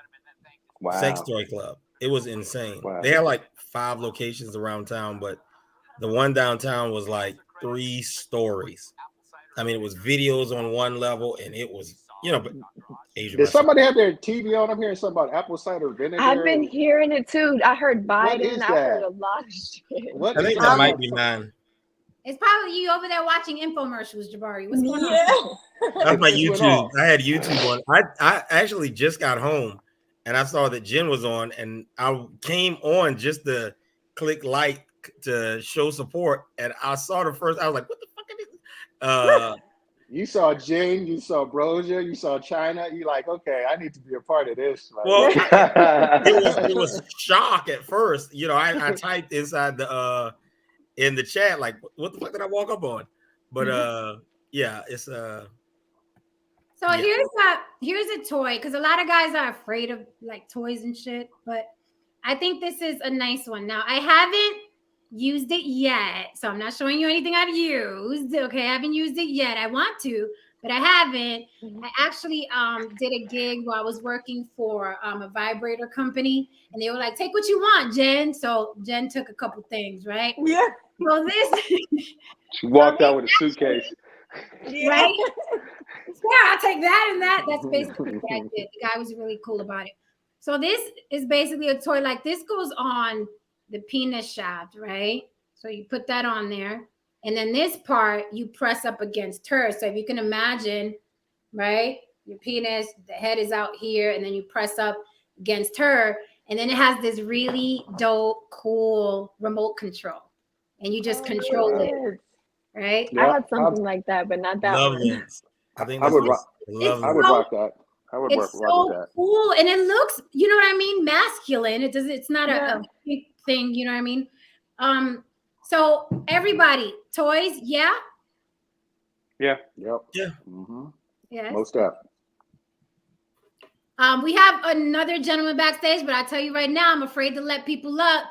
sex toy club. It was insane. Wow. They had like 5 locations around town, but the one downtown was like 3 stories. I mean, it was videos on one level, and it was, but Asia. Did somebody have their TV on? I'm hearing something about apple cider vinegar. I've been hearing it too. I heard Biden. I heard a lot of shit. I think that might be mine. It's probably you over there watching infomercials, Jabari. What's going on? That's my YouTube. I had YouTube on. I actually just got home and I saw that Jen was on, and I came on just to click like to show support. And I saw the first. I was like, "What the fuck is this?" You saw Jane, you saw Brosia, you saw China. You like, okay, I need to be a part of this. Right? Well, it was shock at first. You know, I typed inside the in the chat like, "What the fuck did I walk up on?" But yeah, it's So here's a toy, because a lot of guys are afraid of like toys and shit, but I think this is a nice one. Now I haven't used it yet, so I'm not showing you anything I've used. Okay, I haven't used it yet. I want to, but I haven't. I actually did a gig while I was working for a vibrator company, and they were like, "Take what you want, Jen." So Jen took a couple things, right? Yeah. So this She walked out with a suitcase. Right? Yeah, I'll take that and that. That's basically what I did. The guy was really cool about it. So this is basically a toy. Like this goes on the penis shaft, right? So you put that on there. And then this part you press up against her. So if you can imagine, right? Your penis, the head is out here, and then you press up against her. And then it has this really dope, cool remote control. And you just control it. Right? Yeah, I had something like that, but not that one. I think I would rock that. I would it's rock with that. Cool, and it looks, you know what I mean, masculine. It's not a big thing, you know what I mean. So everybody, toys, yeah. Yep. Mm-hmm. Yes. Most stuff. We have another gentleman backstage, but I tell you right now, I'm afraid to let people up.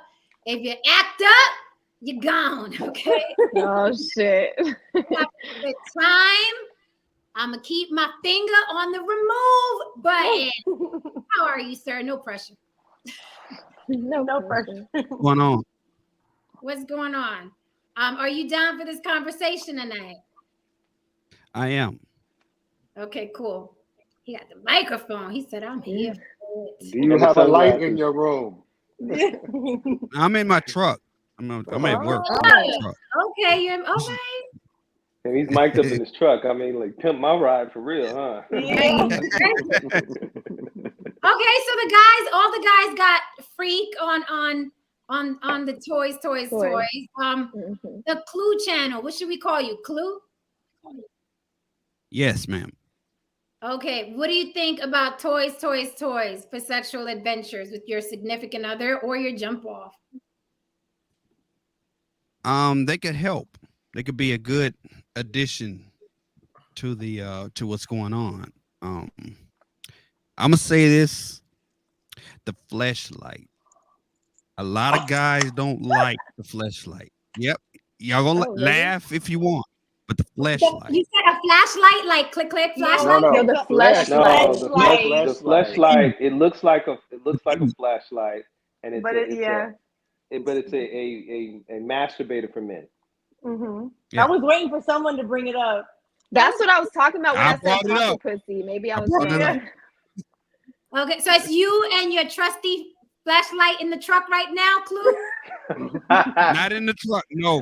If you act up, you're gone. Okay. Oh shit. The time. I'm gonna keep my finger on the remove button. How are you, sir? No pressure. No pressure. What's going on? What's going on? Are you down for this conversation tonight? I am. Okay, cool. He got the microphone. He said, "I'm here." Do you have a light in your room? I'm in my truck. I'm at work. Okay, you're okay. And he's mic'd up in his truck. I mean, like, pimp my ride for real, huh? Yeah. Okay, so all the guys got freak on the toys. The Clue channel. What should we call you? Clue? Yes, ma'am. Okay, what do you think about toys for sexual adventures with your significant other or your jump off? They could help. They could be a good addition to the to what's going on. I'm gonna say this: the fleshlight. A lot of guys don't like the fleshlight. Yep, y'all gonna laugh if you want, but the fleshlight. You said a flashlight, like click flashlight. No, the flashlight. The flashlight. It looks like a flashlight, and it's a masturbator for men. Mm-hmm. Yeah. I was waiting for someone to bring it up. That's what I was talking about when I said taco pussy. Maybe I was saying. Okay, so it's you and your trusty flashlight in the truck right now, Clue? Not in the truck. No,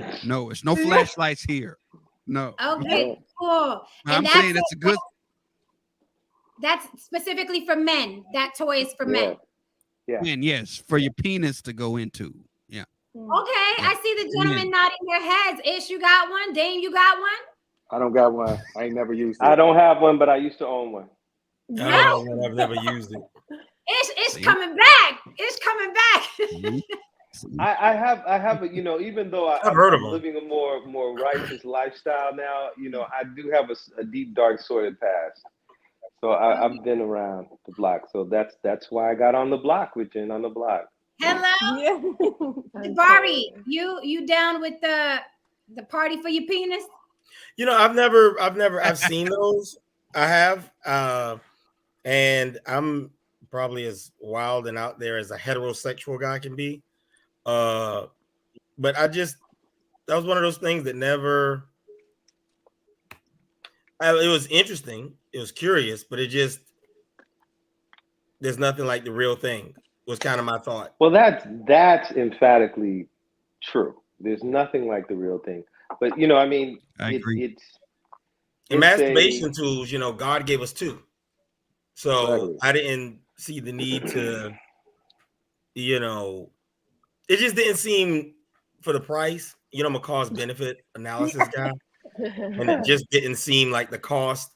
it's no flashlights here. No. Okay, cool. I'm saying it's a good. That's specifically for men. That toy is for men. Yeah. Men, yes, for your penis to go into. Yeah. Okay, I see the gentlemen nodding their heads. Ish, you got one? Dame, you got one? I don't got one. I ain't never used it. I don't have one, but I used to own one. I've never used it. Ish coming back. Ish coming back. I have a, even though I'm living a more righteous lifestyle now, I do have a deep, dark, sordid past. So I've been around the block. So that's why I got on the block with Jen on the block. Hello, Barbie. You down with the party for your penis? I've seen those. I have, and I'm probably as wild and out there as a heterosexual guy can be. But that was one of those things that never. It was interesting. It was curious, but there's nothing like the real thing. Was kind of my thought. Well, that's emphatically true. There's nothing like the real thing. But you know, I mean, I agree. it's masturbation tools. You know, God gave us 2, so Exactly. I didn't see the need to. You know, it just didn't seem for the price. You know, I'm a cost benefit analysis guy, and it just didn't seem like the cost.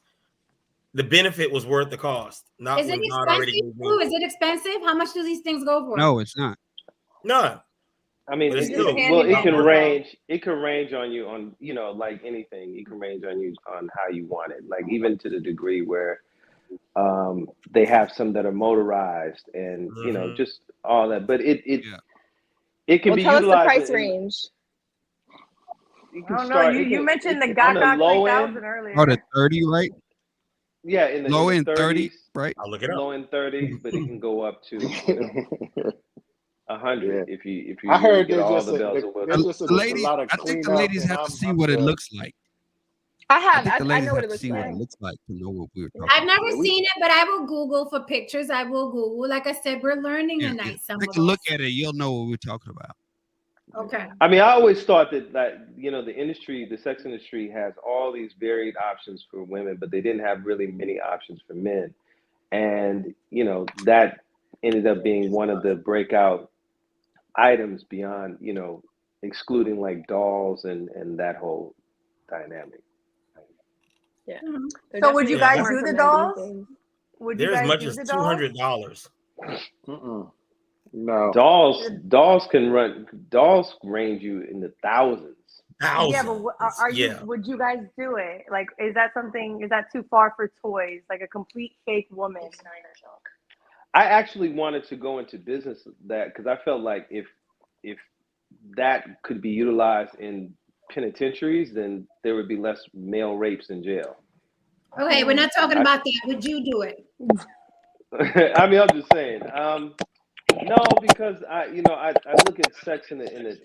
The benefit was worth the cost. Not Is it when God already expensive? gave me. Is it expensive? How much do these things go for? No, it's not. No. I mean, But it's it still can range. It can range on you on, you know, like anything. It can range on you on how you want it. Like even to the degree where they have some that are motorized and you know just all that. But it can be tell utilized. Us the price range. You I don't know. You mentioned the Gaga 3000 earlier. Oh, the 30, right? Yeah, in the low in end the 30, right? I'll look it up. Low end 30, but it can go up to 100 if you I heard get there's all just the bells and there's whistles. just a lot of I think the cleanup, ladies and have to see I'm what it good. looks like. I think the ladies know what have it to looks see like. what it looks like to know what we were talking I've about. never seen it, but I will Google for pictures. I will Google. Like I said, we're learning tonight. Take a look at it. You'll know what we're talking about. Okay. I mean, I always thought that you know, the sex industry has all these varied options for women, but they didn't have really many options for men. And, you know, that ended up being one of the breakout items beyond, you know, excluding like dolls and that whole dynamic. Yeah. So would you guys do the dolls? Would you They're as guys much do as the dolls? $200. No. Dolls range you in the thousands. Yeah, but are you? Would you guys do it? Like, is that too far for toys? Like a complete fake woman? I actually wanted to go into business that because I felt like if that could be utilized in penitentiaries, then there would be less male rapes in jail. Okay, we're not talking about that. Would you do it? I mean, I'm just saying. No, because I look at sex in an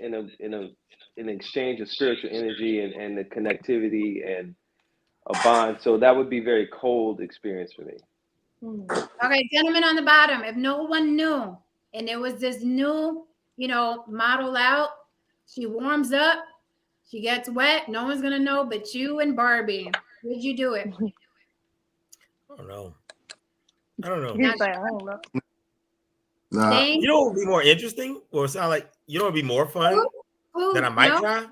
exchange of spiritual energy and the connectivity and a bond. So that would be a very cold experience for me. Okay, gentlemen on the bottom, if no one knew, and there was this new, model out, she warms up, she gets wet, no one's gonna know but you and Barbie. Would you do it? I don't know. I don't know. He's like, I don't know. Nah. You know what would be more interesting? Or sound like, you know what would be more fun that I might try?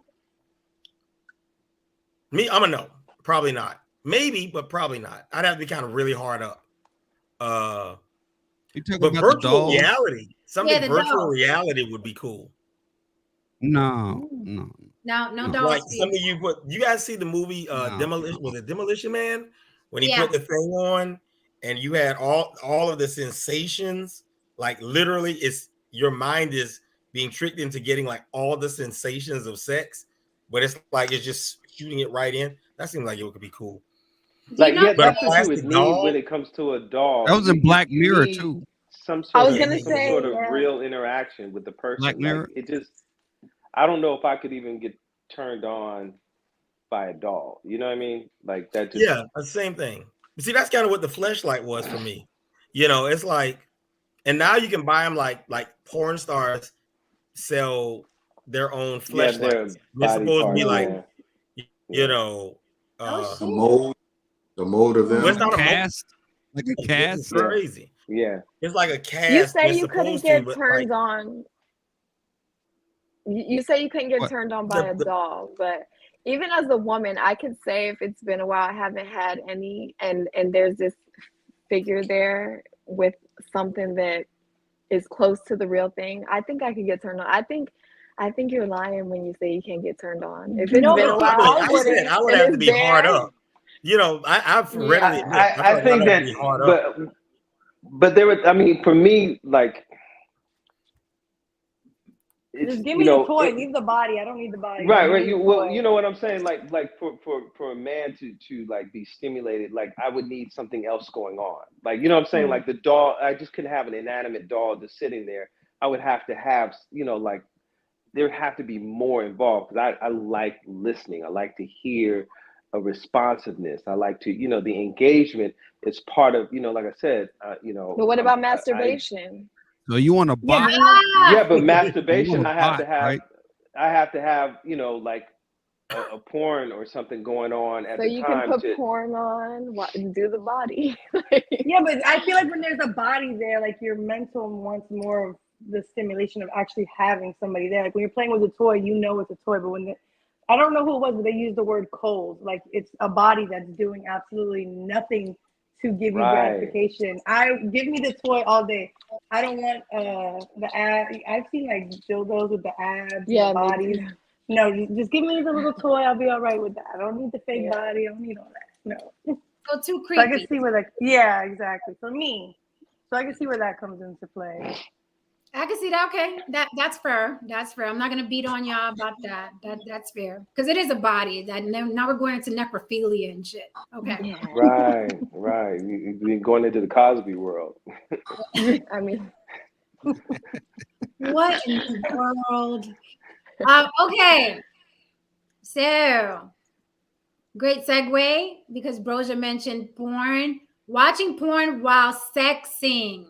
Me, I'm a no. Probably not. Maybe, but probably not. I'd have to be kind of really hard up. But virtual reality, virtual reality would be cool. No. Don't. Like some of you guys see the movie Demolition? Was it Demolition Man? When he put the thing on and you had all of the sensations, like literally your mind is being tricked into getting like all the sensations of sex, but it's like it's just shooting it right in. That seems like it could be cool. Like, yeah, that's what you would need when it comes to a doll. That was in Black Mirror too. Some sort of real interaction with the person. Black Mirror. Like, I don't know if I could even get turned on by a doll. You know what I mean? Like that. The same thing. See, that's kind of what the fleshlight was for me. It's like, and now you can buy them like porn stars sell their own fleshlights. It's supposed to be like, the mold of them. Well, it's not cast, like a cast. It's crazy. Yeah, it's like a cast. You say you couldn't get turned on. You say you couldn't get turned on by a doll, but even as a woman, I could say if it's been a while, I haven't had any, and there's this figure there with something that is close to the real thing. I think I could get turned on. I think you're lying when you say you can't get turned on. If it's been a while, I would have to be hard up. I've readily admit, I think that, but there were. I mean, for me, like. Just give me the toy. Leave the body. I don't need the body. Right. You know what I'm saying. Like for a man to like be stimulated, like I would need something else going on. Like, you know what I'm saying. Like the doll, I just couldn't have an inanimate doll just sitting there. I would have to have, like there would have to be more involved because I like listening. I like to hear a responsiveness. I like to, the engagement is part of, like I said, But what about masturbation? So you want to bot? Yeah, but masturbation, I have to have, like a porn or something going on at so the you time. can put porn on, do the body. Yeah, but I feel like when there's a body there, like your mental wants more of the stimulation of actually having somebody there. Like when you're playing with a toy, you know it's a toy, but when I don't know who it was, but they used the word cold. Like it's a body that's doing absolutely nothing to give you gratification. Give me the toy all day. I don't want the ab. I've seen like dildos with the abs and bodies. No, just give me the little toy. I'll be all right with that. I don't need the fake body. I don't need all that. No. So too creepy. So I can see where exactly. For me. So I can see where that comes into play. I can see that. Okay, that's fair. That's fair. I'm not gonna beat on y'all about that. That's fair because it is a body. That now we're going into necrophilia and shit. Okay. Right. We're going into the Cosby world. I mean, what in the world? Okay. So great segue because Broja mentioned porn. Watching porn while sexing.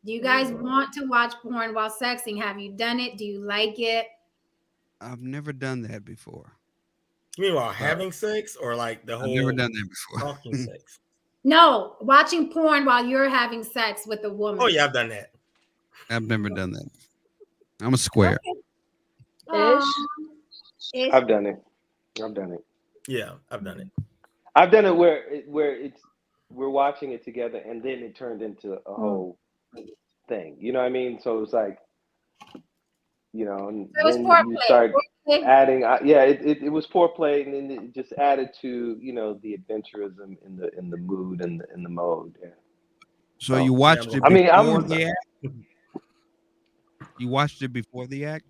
Do you guys want to watch porn while sexing? Have you done it? Do you like it? I've never done that before. You mean while having sex or like the whole? I've never done that before. Talking sex. No, watching porn while you're having sex with a woman. Oh yeah, I've done that. I've never done that. I'm a square. Okay. I've done it. Yeah, I've done it. I've done it where we're watching it together and then it turned into a whole thing. You know what I mean? So it was like, and so then you start adding. It was foreplay, and then it just added to the adventurism in the mood and in the mode. Yeah. So you watched it before the act? You watched it before the act?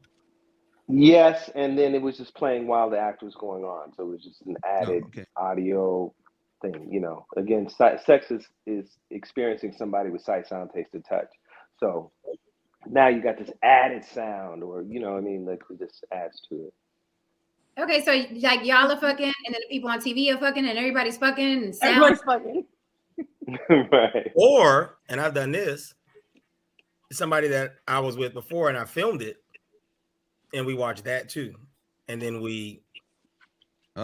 Yes, and then it was just playing while the act was going on. So it was just an added audio thing. Again, sex is experiencing somebody with sight, sound, taste, and touch. So now you got this added sound, or like it just adds to it. Okay, so like y'all are fucking, and then the people on TV are fucking, and everybody's fucking, and everybody's fucking. Right. Or, and I've done this, somebody that I was with before, and I filmed it, and we watch that too, and then we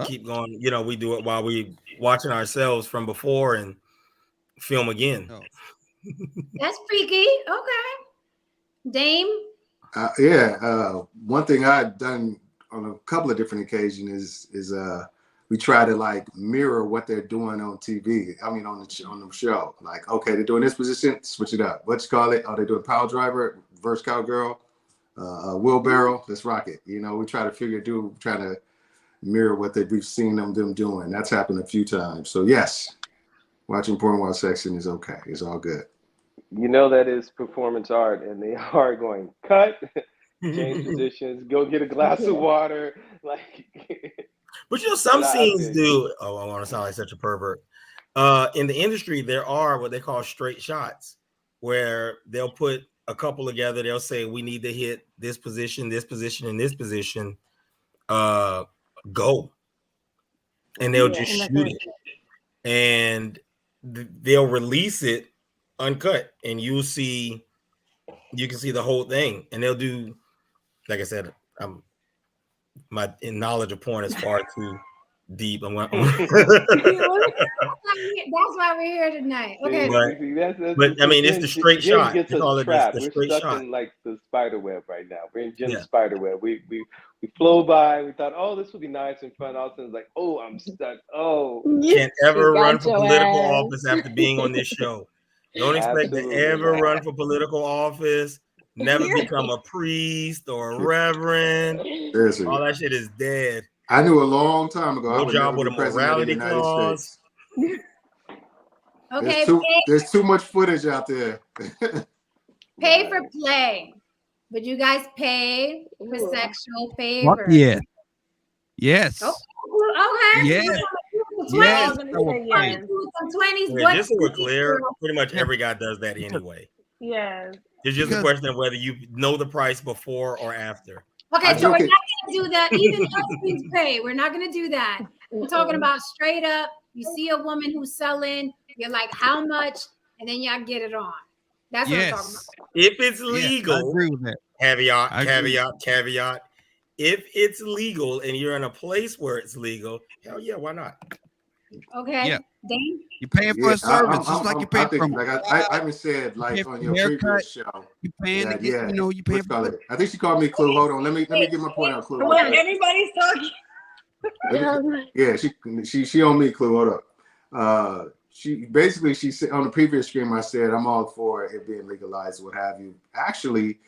keep going. We do it while we watching ourselves from before and film again. That's freaky. Okay, Dame. One thing I've done on a couple of different occasions is we try to like mirror what they're doing on TV. I mean on the show. Like, okay, they're doing this position, switch it up. What you call it? Oh, they're doing power driver versus cowgirl, wheelbarrow. Let's rock it. We try to mirror what we've seen them doing. That's happened a few times. So yes, watching porn while sexing is okay. It's all good. That is performance art, and they are going cut, change positions, go get a glass of water, like. But some scenes do. Oh, I want to sound like such a pervert. In the industry, there are what they call straight shots, where they'll put a couple together. They'll say, "We need to hit this position, and this position." Go, and they'll just shoot it, and they'll release it uncut, and you can see the whole thing, and they'll do, like I said, my knowledge of porn is far too deep. That's why we're here tonight. Okay, but I mean, it's the straight shot. Gets us trapped. We're stuck in like the spider web right now. We're in Jen's spider web. We flew by. We thought, oh, this would be nice and fun. All of a sudden, it's like, oh, I'm stuck. Oh, can't ever run for political office after being on this show. Don't expect to ever run for political office. Never become a priest or a reverend. Seriously. All that shit is dead. I knew a long time ago. No job with a morality clause. Okay, there's too much footage out there. Pay for play. Would you guys pay for sexual favor? Yeah. Yes. Oh, okay. Yes. Yes. Just so we're clear, pretty much every guy does that anyway. Yes. It's just a question of whether you know the price before or after. Okay, so we're not going to do that. Even lesbians pay. We're not going to do that. We're talking about straight up. You see a woman who's selling, you're like, how much? And then y'all get it on. That's what I'm talking about. If it's legal, I agree with that. Caveat. if it's legal and you're in a place where it's legal, hell yeah, why not? Okay. Yeah. Dane? You're paying for a service, just like you're paying for I even said like on your previous show. You're paying to get, you know, you paying for it. I think she called me Clue. Hold on, let me get my point out, Clue. What everybody's talking. Yeah, she on me, Clue. Hold up. She said on the previous stream, I said I'm all for it being legalized, what have you. Actually,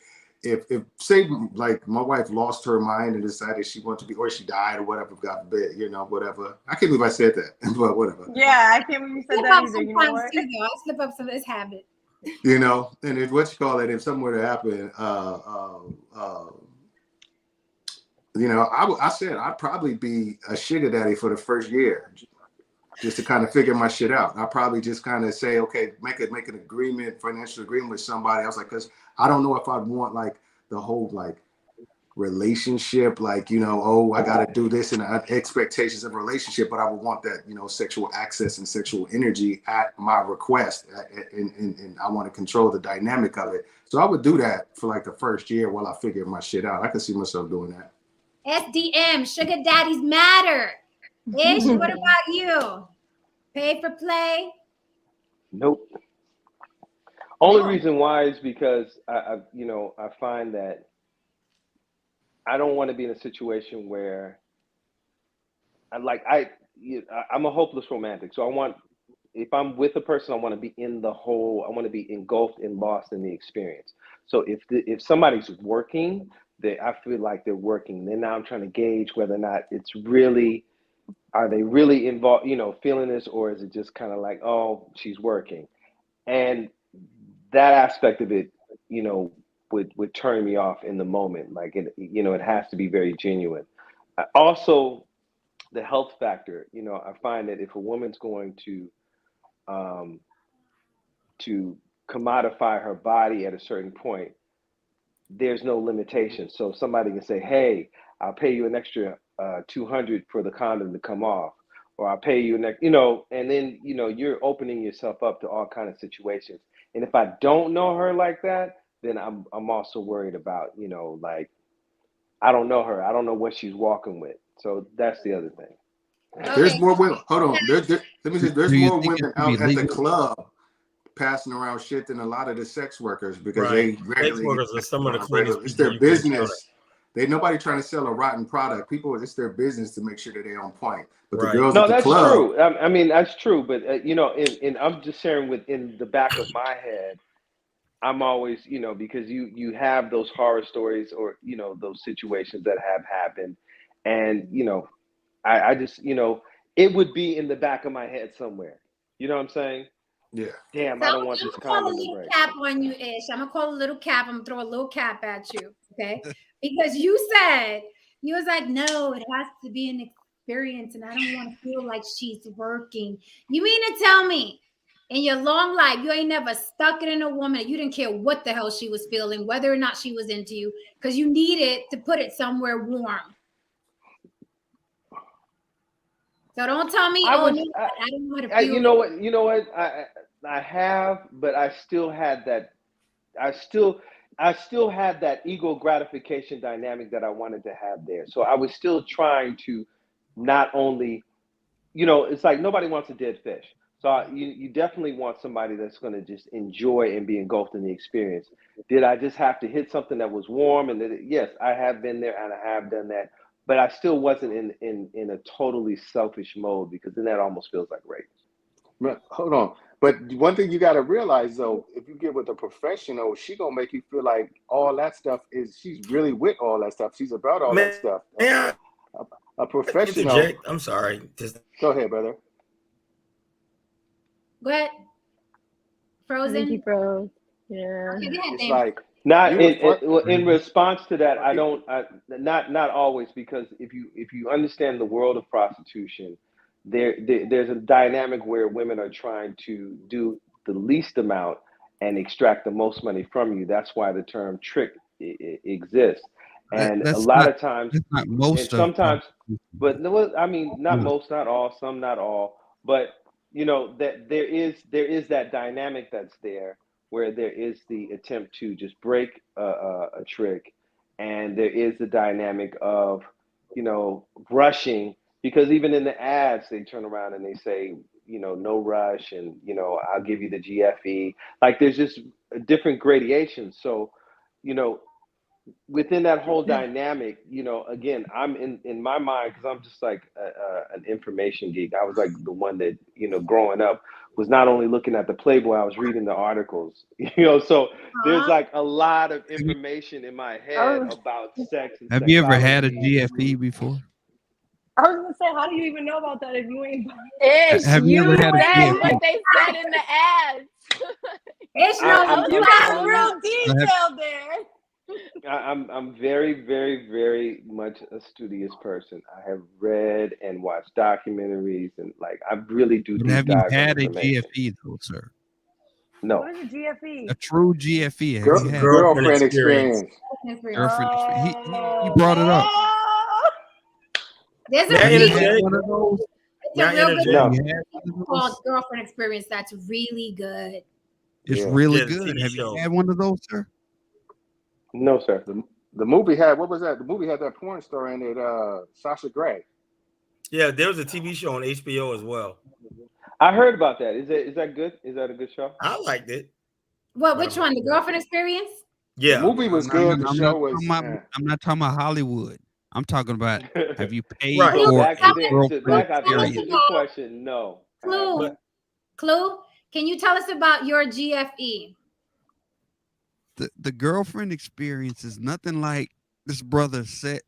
if say like my wife lost her mind and decided she wanted to be, or she died or whatever, God forbid, you know, whatever. I can't believe I said that, but whatever. Yeah, I can't believe you said that either. You know what? Too, though. I slip up some of this habit. You know, and if what you call it, if something were to happen, you know, I said I'd probably be a sugar daddy for the first year, just to kind of figure my shit out. I'll probably just kind of say, okay, make an agreement, financial agreement with somebody. I was like, because I don't know if I'd want like the whole like relationship, like, you know, oh, I got to do this and expectations of a relationship, but I would want that, you know, sexual access and sexual energy at my request, and I want to control the dynamic of it. So I would do that for like the first year while I figure my shit out. I could see myself doing that. SDM, sugar daddies matter. Ish, what about you? Pay for play? Nope. Only reason why is because I find that I don't want to be in a situation where I'm a hopeless romantic. So if I'm with a person, I want to be I want to be engulfed and lost in the experience. So if somebody's working, I feel like they're working. Then now I'm trying to gauge whether or not are they really involved, you know, feeling this, or is it just kind of like, oh, she's working? And that aspect of it, you know, would turn me off in the moment. Like, it has to be very genuine. Also, the health factor, you know, I find that if a woman's going to commodify her body at a certain point, there's no limitation. So somebody can say, hey, I'll pay you an extra $200 for the condom to come off, or I'll pay you and then, you know, you're opening yourself up to all kinds of situations. And if I don't know her like that, then I'm also worried about, you know, like, I don't know her. I don't know what she's walking with. So that's the other thing. There's more women. Hold on. Let me say, there's more women out at the club passing around shit than a lot of the sex workers, because they sex workers are some of the cleanest. It's their business. Nobody trying to sell a rotten product. People, it's their business to make sure that they're on point. But the girls at the club. No, that's true. I mean, that's true. But you know, and I'm just sharing in the back of my head, I'm always, you know, because you have those horror stories, or, you know, those situations that have happened, and, you know, I just, you know, it would be in the back of my head somewhere. You know what I'm saying? Yeah. Damn, I don't want this condom to break. Cap on you, Ish. I'm gonna call a little cap. I'm gonna throw a little cap at you, okay? Because you was like, no, it has to be an experience, and I don't want to feel like she's working. You mean to tell me, in your long life, you ain't never stuck it in a woman and you didn't care what the hell she was feeling, whether or not she was into you, because you needed to put it somewhere warm? So don't tell me, I don't know how to feel. You know what? I have, but I still had that. I still had that ego gratification dynamic that I wanted to have there. So I was still trying to not only, you know, it's like nobody wants a dead fish. So you definitely want somebody that's going to just enjoy and be engulfed in the experience. Did I just have to hit something that was warm? And yes, I have been there and I have done that. But I still wasn't in a totally selfish mode, because then that almost feels like rape. Hold on. But one thing you got to realize, though, if you get with a professional, she going to make you feel like all that stuff she's really with all that stuff. She's about all that stuff. Yeah. A professional. I'm sorry. Go ahead, brother. Go ahead. Frozen. He froze. Yeah. Okay, go ahead, it's Dave. like in response to that, not always, because if you understand the world of prostitution, there's a dynamic where women are trying to do the least amount and extract the most money from you. That's why the term trick exists. And a lot of times, not most, and sometimes, but I mean, not most, not all, some, not all, but you know that there is that dynamic that's there, where there is the attempt to just break a trick and there is the dynamic of, rushing, because even in the ads, they turn around and they say, no rush, and, I'll give you the GFE. Like, there's just different gradations. So, within that whole dynamic, again, I'm in my mind, because I'm just like an information geek. I was like the one that, growing up was not only looking at the Playboy, I was reading the articles, so there's like a lot of information in my head about sex and Have you ever had a sexuality. GFE before? I was gonna say, how do you even know about that if you ain't? Have you ever had a said GFE? what they said in the ads. Ish knows You got real you. detail there. I'm very, very, very much a studious person. I have read and watched documentaries, and like I really do But deep have you dive in had a information. GFE though, sir? No. What is a GFE? A true GFE. Have you had Girlfriend experience. girlfriend experience? He brought it up. There's a Now, really interject. One of those. it's a real good No. thing called Girlfriend Experience. That's really good. It's Yeah. really Yeah, the good. TV Have show. you had one of those, sir? No, sir. The movie had, what was that? The movie had that porn star in it, Sasha Grey. Yeah, there was a TV show on HBO as well. I heard about that. Is that good? Is that a good show? I liked it. What? Which one? The Girlfriend Experience? Yeah. The movie was good. The show was. I'm not talking about Hollywood. I'm talking about, have you paid Right. So for back a to this, girlfriend back I've experience? answered your question. No. Clue. Can you tell us about your GFE? The girlfriend experience is nothing like this brother said.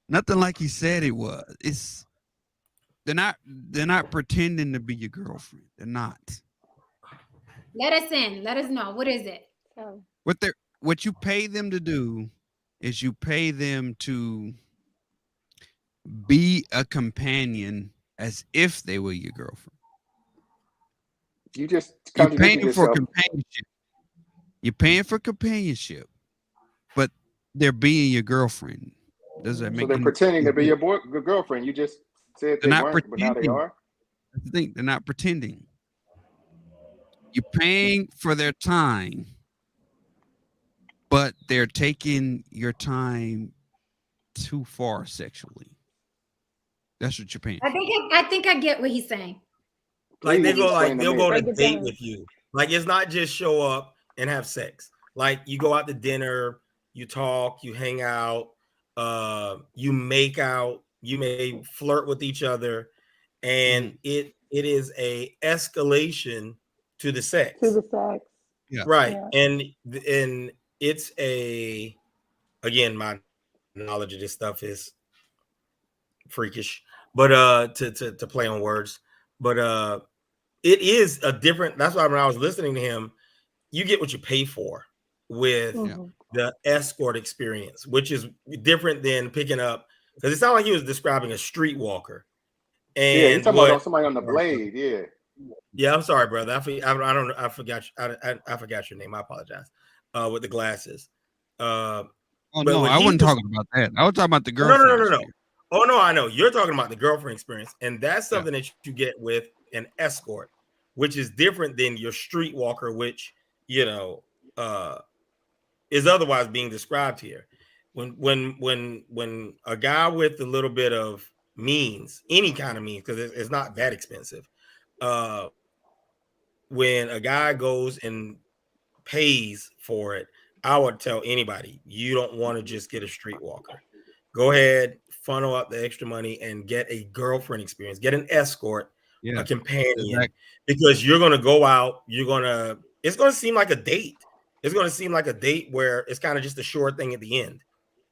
Nothing like he said it was. It's they're not pretending to be your girlfriend. They're not. Let us in. Let us know. What is it? What you pay them to do is you pay them to be a companion as if they were your girlfriend. You just You're contradicted paying for yourself. companionship. You're paying for companionship, but they're being your girlfriend. Does that make So they're any pretending to be sense? your girlfriend. You just said They're they not weren't, but now they pretending. are. That's the thing. They're not pretending. You're paying for their time, but they're taking your time too far sexually. That's what you're paying. I think I get what he's saying. Like Please explain to they'll me. go to Break it date down. with you. Like it's not just show up and have sex. Like you go out to dinner, you talk, you hang out, you make out, you may flirt with each other, and it is a escalation to the sex. To the sex. Yeah. Right. Yeah. And it's again, my knowledge of this stuff is freakish, but to play on words, but it is a different. That's why when I was listening to him, you get what you pay for with the escort experience, which is different than picking up, because it sounded like he was describing a streetwalker. And Yeah, he's talking about somebody on the blade. Yeah. Yeah, I'm sorry, brother. I forgot. I forgot your name. I apologize. With the glasses. Oh no, I wasn't talking about that. I was talking about the No, girlfriend. no. Oh no, I know you're talking about the girlfriend experience, and that's something that you get with an escort, which is different than your streetwalker, which is otherwise being described here. When a guy with a little bit of means, any kind of means, because it's not that expensive. When a guy goes and pays for it, I would tell anybody, you don't want to just get a streetwalker. Go ahead, funnel up the extra money and get a girlfriend experience, get an escort, a companion, because you're going to go out, it's going to seem like a date. It's going to seem like a date where it's kind of just a short thing at the end.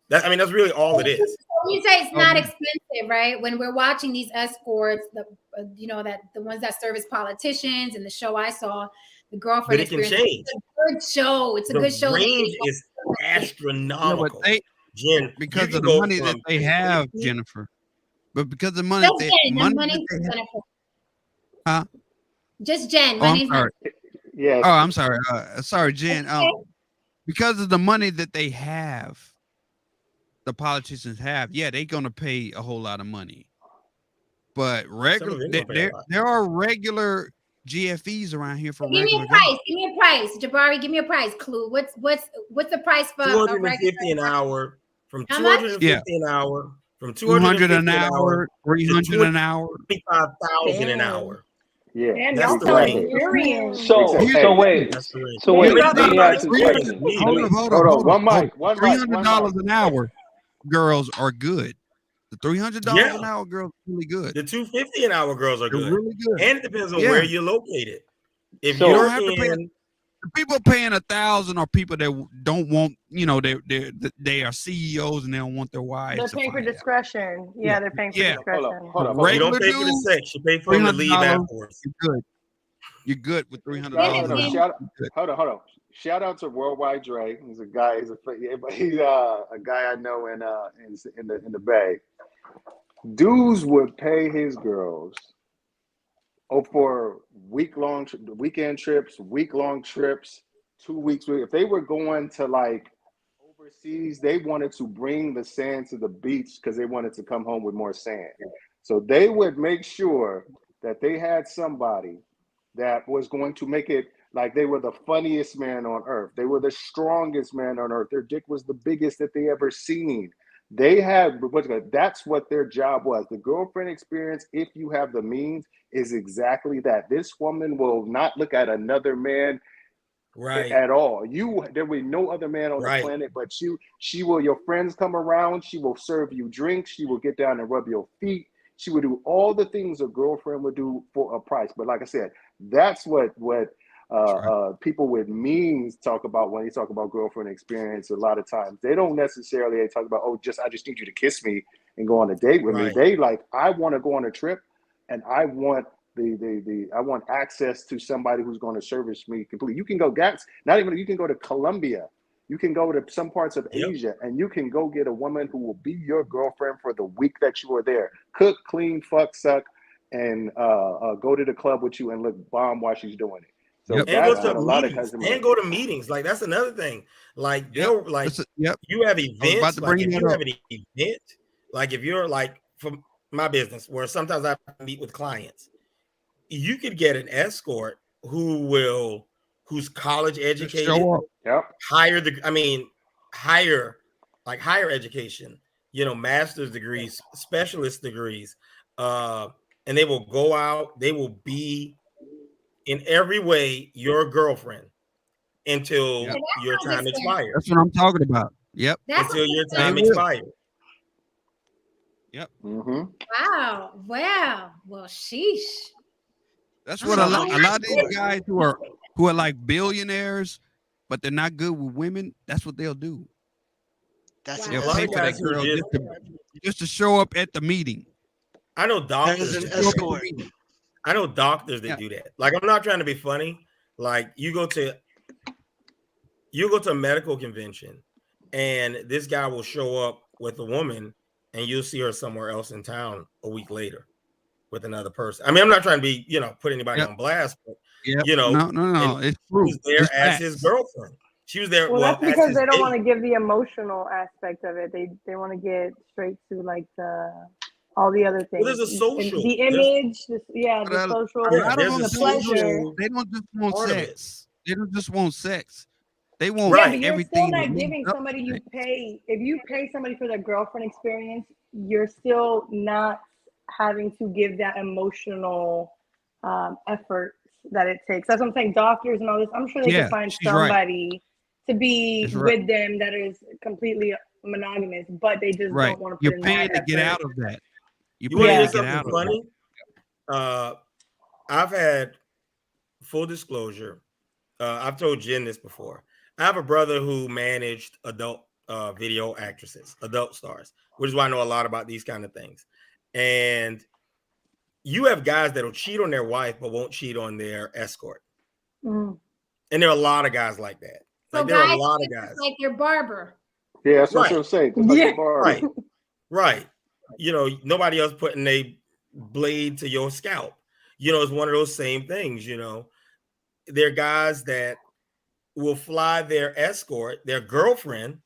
That's really all it is. You say it's not expensive, right? When we're watching these escorts, the ones that serve as politicians, and the show I saw, the girlfriend But it can experience. change. It's a good show. It's a good show. The range is astronomical. Jen, because of the money that they have, Jennifer. But because of the money, huh? Just Jen. Oh, I'm sorry. Yeah. Oh, I'm sorry. Sorry, Jen. Because of the money that they have, the politicians have, they're gonna pay a whole lot of money. But there are regular GFEs around here for Give me a price. Give me a price, Jabari. Give me a price. Clue. What's the price for a regular? $250 an hour. From How much? $250 an hour. From $200 an hour. $300 an hour. $25,000 an hour. Yeah, damn, that's y'all the so range. experienced. So wait. That's the range. So wait. We're not Let me talking about ask this experience. question. Hold on. on. One mic. $300 an hour, girls are good. The $300 an hour girls are really good. The $250 an hour girls are good. Really good. And it depends on where you're located. If you you're don't have to pay. People paying $1,000 are people that don't want, they are CEOs and they don't want their wives. They're paying for discretion. Yeah, they're paying for discretion. Hold on. You don't pay for the sex. You pay for them to leave afterwards. You're good with $300. Hold on. Shout out to Worldwide Dre. He's a guy. He's a guy I know in the Bay. Dudes would pay his girls for weekend trips, week-long trips, 2 weeks. If they were going to like overseas, they wanted to bring the sand to the beach because they wanted to come home with more sand. So they would make sure that they had somebody that was going to make it like they were the funniest man on earth. They were the strongest man on earth. Their dick was the biggest that they ever seen. They had, that's what their job was. The girlfriend experience, if you have the means, is exactly that. This woman will not look at another man at all. There will be no other man on the planet but you. She will, your friends come around, she will serve you drinks, she will get down and rub your feet. She would do all the things a girlfriend would do for a price. But like I said, that's what people with means talk about when they talk about girlfriend experience. A lot of times they don't necessarily talk about, I just need you to kiss me and go on a date with me. They like, I want to go on a trip and I want I want access to somebody who's going to service me completely. You can go you can go to Colombia. You can go to some parts of Asia and you can go get a woman who will be your girlfriend for the week that you are there. Cook, clean, fuck, suck, and go to the club with you and look bomb while she's doing it. So that's what a lot of guys go to meetings. Like that's another thing. Like they'll you have events. Like if you have an event, like if you're like from my business where sometimes I meet with clients, you could get an escort who's college educated, higher education, master's degrees, specialist degrees, and they will go out, they will be in every way your girlfriend until your time expires. That's what I'm talking about. Yep. Until your time expires. Yep. Mm-hmm. Wow. Well, sheesh. That's what a lot of these guys who are like billionaires, but they're not good with women. That's what they'll do. They'll pay for that girl just to show up at the meeting. I know doctors. I know doctors that do that. Like, I'm not trying to be funny. Like, you go to a medical convention, and this guy will show up with a woman, and you'll see her somewhere else in town a week later with another person. I mean, I'm not trying to be, put anybody on blast, but no, it's true. She was there as his girlfriend. She was there. Well, that's because they don't want to give the emotional aspect of it. They want to get straight to like all the other things. Well, there's a social, the image, the social, the pleasure. They don't just want sex. They don't just want sex. They want but you're everything. Still not giving somebody you pay. If you pay somebody for their girlfriend experience, you're still not having to give that emotional effort that it takes. That's what I'm saying. Doctors and all this, I'm sure they can find somebody to be with them that is completely monogamous, but they just don't want to put in that effort. You're paying to get out of that. You want to hear something funny? I've had, full disclosure, I've told Jen this before. I have a brother who managed adult video actresses, adult stars, which is why I know a lot about these kind of things. And you have guys that'll cheat on their wife but won't cheat on their escort. And there are a lot of guys like that. So there are a lot of guys like your barber. Yeah, that's what I'm saying. Right. Nobody else putting a blade to your scalp. It's one of those same things. There are guys that will fly their escort, their girlfriend,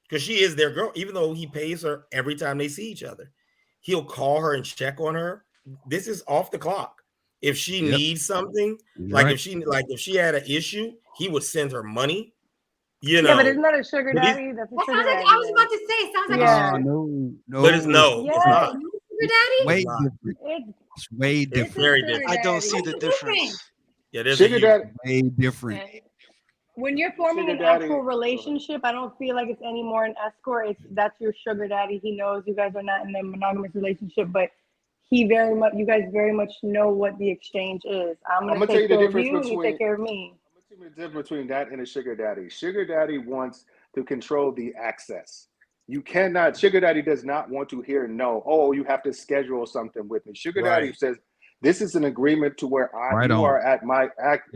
because she is their girl, even though he pays her every time they see each other. He'll call her and check on her. This is off the clock. If she needs something, like if she had an issue, he would send her money. You know, yeah, but isn't that a sugar daddy? That's a sugar daddy. I was about to say, it sounds like no, but it's not. Sugar daddy? Way different. It's way different. It's very different. I don't see the difference. Yeah, there's sugar daddy. Way different. When you're forming an actual relationship, I don't feel like it's any more an escort. That's your sugar daddy. He knows you guys are not in a monogamous relationship, but you guys very much know what the exchange is. I'm gonna take care of you, and you take care of me. I'm gonna tell you the difference between that and a sugar daddy. Sugar daddy wants to control the access. You cannot. Sugar daddy does not want to hear no. Oh, you have to schedule something with me. Sugar daddy says, this is an agreement to where you are at my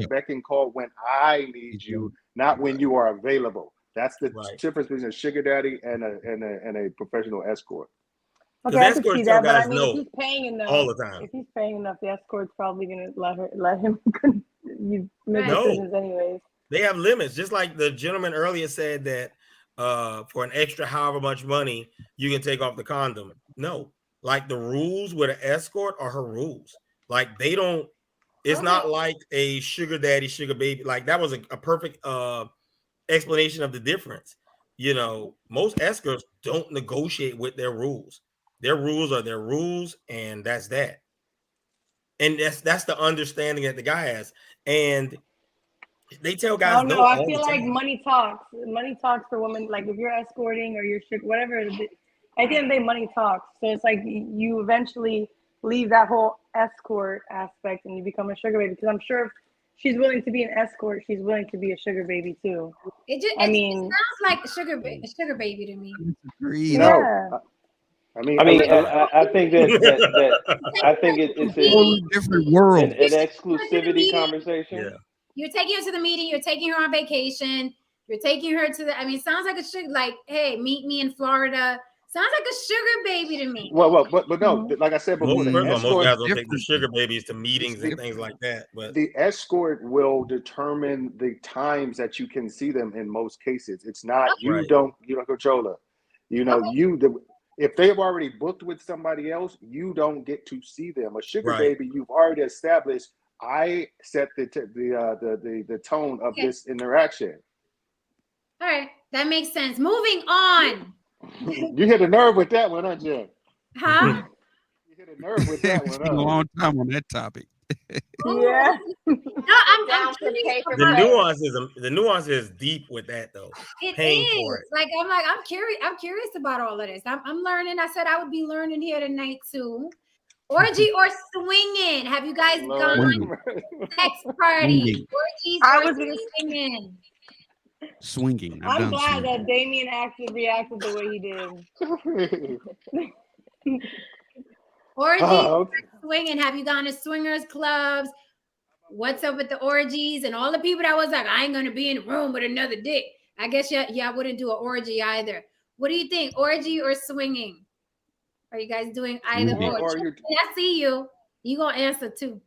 beck and call when I need you, not when you are available. That's the difference between a sugar daddy and a professional escort. Okay, I can see that, but I mean, if he's paying enough all the time, if he's paying enough, the escort's probably gonna let him make decisions anyways. They have limits, just like the gentleman earlier said that for an extra however much money you can take off the condom. No, like the rules with an escort are her rules. Like they don't. It's not like a sugar daddy, sugar baby. Like that was a perfect explanation of the difference. You know, most escorts don't negotiate with their rules. Their rules are their rules, and that's that. And that's the understanding that the guy has. And they tell guys no. I feel like money talks. Money talks for women. Like if you're escorting or you're whatever, at the end of the day, money talks. So it's like you eventually leave that whole escort aspect and you become a sugar baby. Because I'm sure if she's willing to be an escort, she's willing to be a sugar baby too. It sounds like a sugar baby to me. Yeah. I think that I think it's a whole different world. An exclusivity conversation. Yeah. You're taking her to the meeting. You're taking her on vacation. You're taking her to the. I mean, it sounds like a sugar. Like, hey, meet me in Florida. Sounds like a sugar baby to me. Well, but no. Like I said before, most guys don't take the sugar babies to meetings and things like that. But the escort will determine the times that you can see them. In most cases, it's not you don't control her. You know if they've already booked with somebody else, you don't get to see them. A sugar baby, you've already established. I set the tone of this interaction. All right, that makes sense. Moving on. You hit a nerve with that one, huh, Jen? Huh? You hit a nerve with that one. A long time on that topic. Yeah. No, I'm the nuance is deep with that though. It Paying is. for it. I'm curious about all of this. I'm learning. I said I would be learning here tonight too. Orgy or swinging? Have you guys gone sex party? Orgies or swinging? Swinging. I'm glad that Damien reacted the way he did. Orgies, swinging. Have you gone to swingers clubs? What's up with the orgies and all the people that was like, I ain't gonna be in the room with another dick. I guess y'all wouldn't do an orgy either. What do you think, orgy or swinging? Are you guys doing either or? I see you. You gonna answer too.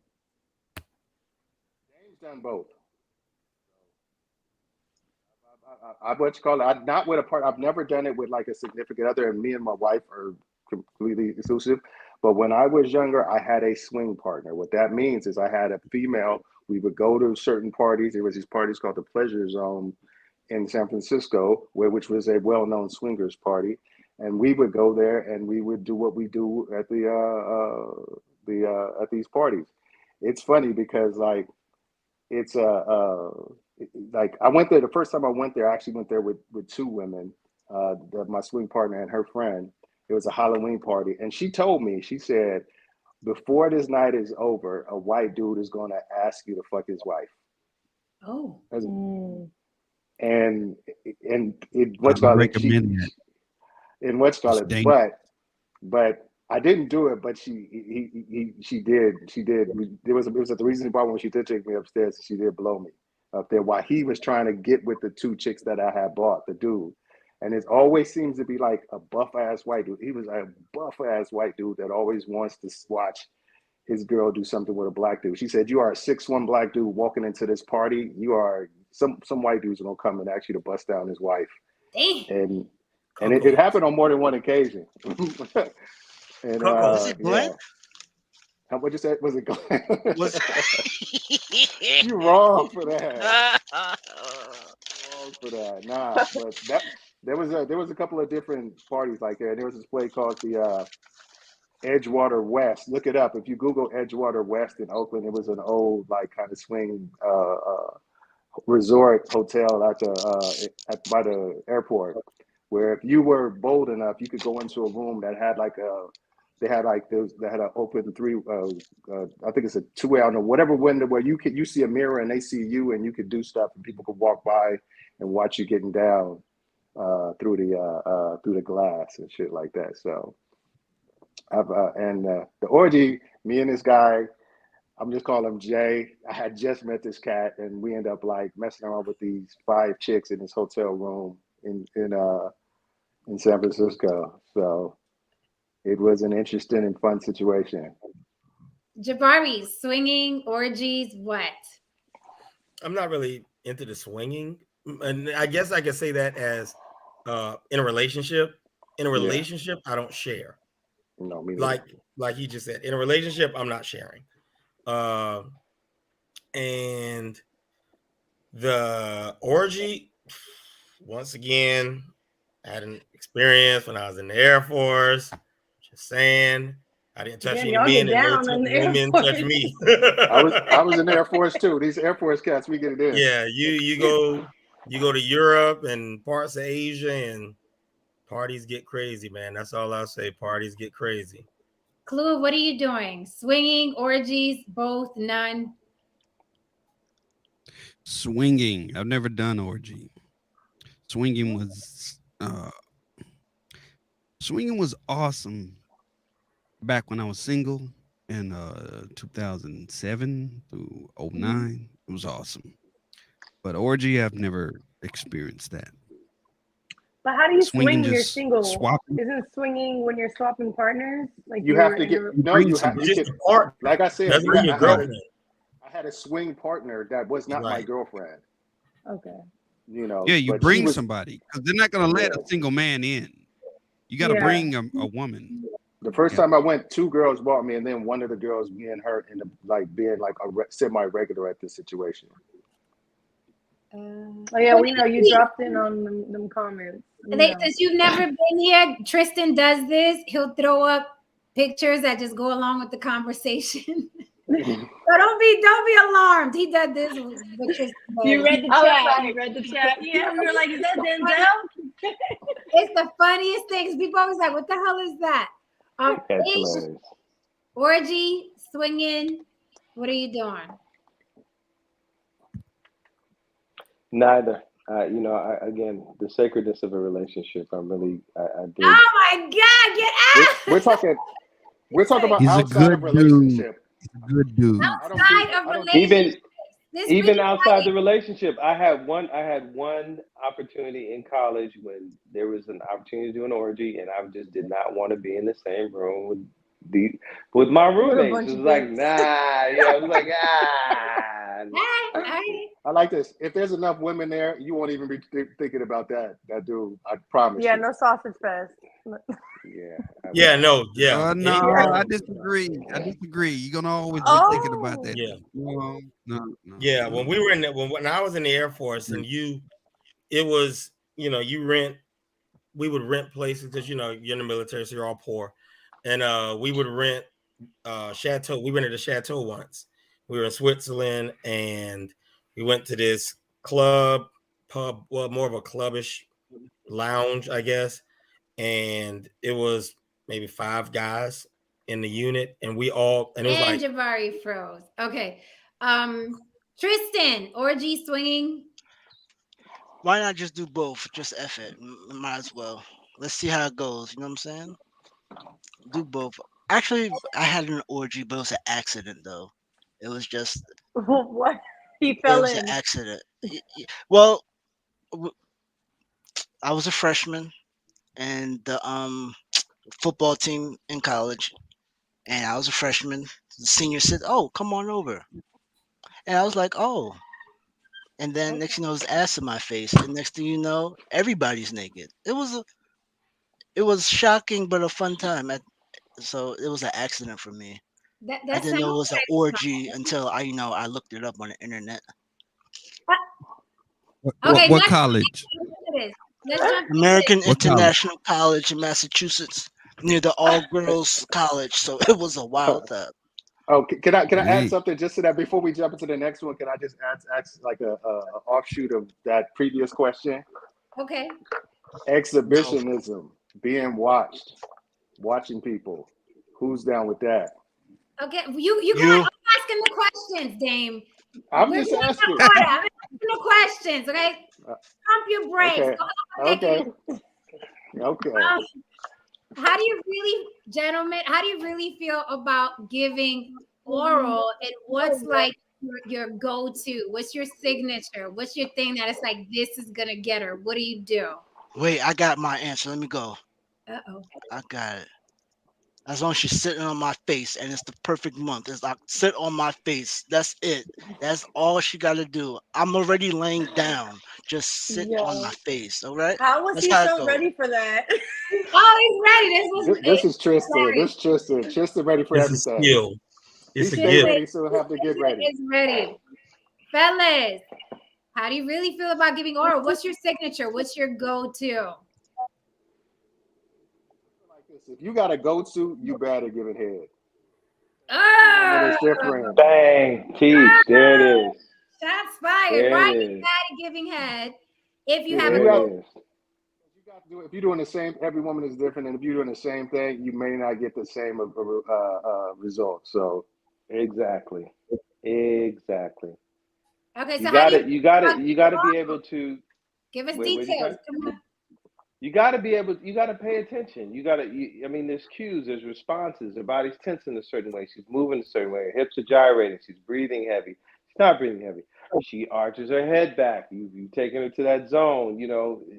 James done both. I'm not with a part. I've never done it with like a significant other, and me and my wife are completely exclusive. But when I was younger, I had a swing partner. What that means is I had a female. We would go to certain parties. There was these parties called the Pleasure Zone in San Francisco, which was a well-known swingers party. And we would go there and we would do what we do at at these parties. It's funny because like it's like I went there the first time I went there. I actually went there with two women, my swing partner and her friend. It was a Halloween party, and she told me, she said, before this night is over, a white dude is going to ask you to fuck his wife. Oh. And but I didn't do it, but she did. It was a reason why when she did take me upstairs, she did blow me up there while he was trying to get with the two chicks that I had bought, the dude. And it always seems to be like a buff ass white dude. He was a buff ass white dude that always wants to watch his girl do something with a black dude. She said, "You are a 6'1" black dude walking into this party. You are some white dudes are gonna come and ask you to bust down his wife." Damn. And it happened on more than one occasion. And is he black? What'd you say? Was it Glenn? Was You wrong for that. Wrong for that. Nah, but there was a couple of different parties like that. There was this place called the Edgewater West. Look it up. If you Google Edgewater West in Oakland, it was an old like kind of swing resort hotel by the airport, where if you were bold enough, you could go into a room that had like they had an open three I think it's a two-way, I don't know, whatever window where you see a mirror and they see you and you could do stuff and people could walk by and watch you getting down through the glass and shit like that. So the orgy, me and this guy, I'm just calling him Jay. I had just met this cat, and we end up like messing around with these 5 chicks in this hotel room in San Francisco. So it was an interesting and fun situation. Jabari, swinging, orgies, what? I'm not really into the swinging, and I guess I could say that as in a relationship. In a relationship, I don't share. No, me neither. Like he just said, in a relationship, I'm not sharing. And the orgy, once again, I had an experience when I was in the Air Force. Just saying, I didn't touch any men, and no men touch me. I was in the Air Force too. These Air Force cats, we get it in. Yeah, you go to Europe and parts of Asia, and parties get crazy, man. That's all I'll say. Parties get crazy. Clue, what are you doing? Swinging, orgies, both, none? Swinging. I've never done orgy. Swinging was awesome back when I was single in 2007 through 2009. It was awesome. But orgy, I've never experienced that. But how do you swing when you're just single? swapping. Isn't swinging when you're swapping partners? Like you have to get like I said, I had a swing partner that was not my girlfriend. Okay. You know. Yeah, you bring somebody because they're not gonna let a single man in. You got to bring a woman. The first time I went, 2 girls bought me, and then one of the girls, me and her, ended up being like a semi-regular at this situation. Oh yeah, we know you dropped in on them comments. Since you've never been here, Tristan does this. He'll throw up pictures that just go along with the conversation. So don't be alarmed. He does this with Tristan. You read the chat. You read the chat. Yeah, we were like, is that Denzel? It's the funniest things. People always like, what the hell is that? Orgy, swinging. What are you doing? Neither. Again, the sacredness of a relationship. I did. Oh my God! Get out! We're talking about He's outside of relationship. He's a good dude. Outside of relationship. Even outside the relationship, I had one opportunity in college when there was an opportunity to do an orgy, and I just did not want to be in the same room with my roommates. It was like, nah, it was like, I like this. If there's enough women there, you won't even be thinking about that dude. I promise. Yeah, no sausage fest. No. I disagree. You're gonna always be thinking about that. Yeah. No. Yeah, when we were when I was in the Air Force, and it was we would rent places because you're in the military, so you're all poor, and we would rent chateau. We rented a chateau once. We were in Switzerland, and we went to this pub, well, more of a clubbish lounge, I guess. And it was maybe 5 guys in the unit, and we all, and it was like Jabari froze. Okay. Tristan, orgy, swinging. Why not just do both? Just F it. Might as well. Let's see how it goes. You know what I'm saying? Do both. Actually, I had an orgy, but it was an accident, though. It was just what? He fell in. It was an accident. Well, I was a freshman, and the football team in college, and I was a freshman. The senior said, "Oh, come on over," and I was like, "Oh." And then next thing you know, there's ass in my face, and next thing you know, everybody's naked. It was shocking, but a fun time. So it was an accident for me. I didn't know it was an orgy until I looked it up on the internet. What college? Let's jump American into International College in Massachusetts, near the all girls college. So it was a wild time. Oh, can I add something just to that before we jump into the next one? Can I just add like a offshoot of that previous question? Okay. Exhibitionism, being watched, watching people. Who's down with that? Okay, you got. I'm asking the questions, Dame. I'm just asking. I'm asking the questions. Okay, pump your brakes. Okay. Okay. How do you really, gentlemen? How do you really feel about giving oral? And what's like your go-to? What's your signature? What's your thing that it's like this is gonna get her? What do you do? Wait, I got my answer. Let me go. Uh-oh. I got it. As long as she's sitting on my face and it's the perfect month. It's like sit on my face. That's it. That's all she got to do. I'm already laying down. Just sit on my face. All right. How was he so ready for that? Oh, he's ready. This is Tristan. This is Tristan. Tristan ready for everything. A skill. It's a skill. Ready, so have to get ready. It's ready. Fellas, how do you really feel about giving oral? What's your signature? What's your go-to? If you got a go-to, you better give it head. Oh, it's different. Bang, teach. There it is. Shots fired. Why are you bad at giving head? If you have you got to do it. If you're doing the same, every woman is different, and if you're doing the same thing, you may not get the same result. So, exactly. Okay, so you got to be able to give us details. Come on. You got to be able. You got to pay attention. I mean, there's cues, there's responses. Her body's tense in a certain way. She's moving a certain way. Her hips are gyrating. She's breathing heavy. She's not breathing heavy. She arches her head back. You've taken her to that zone.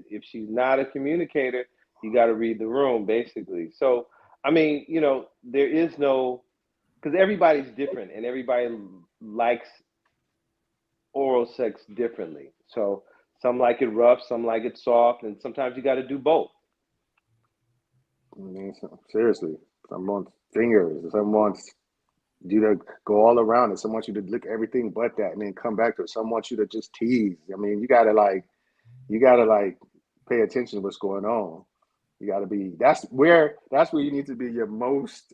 If she's not a communicator, you got to read the room, basically. So, I mean, there is no, because everybody's different and everybody likes oral sex differently. So. Some like it rough, some like it soft, and sometimes you got to do both. I mean, seriously, some wants fingers, some wants you to go all around it, some wants you to lick everything but that, and then come back to it. Some wants you to just tease. I mean, you gotta pay attention to what's going on. You gotta be. That's where you need to be your most.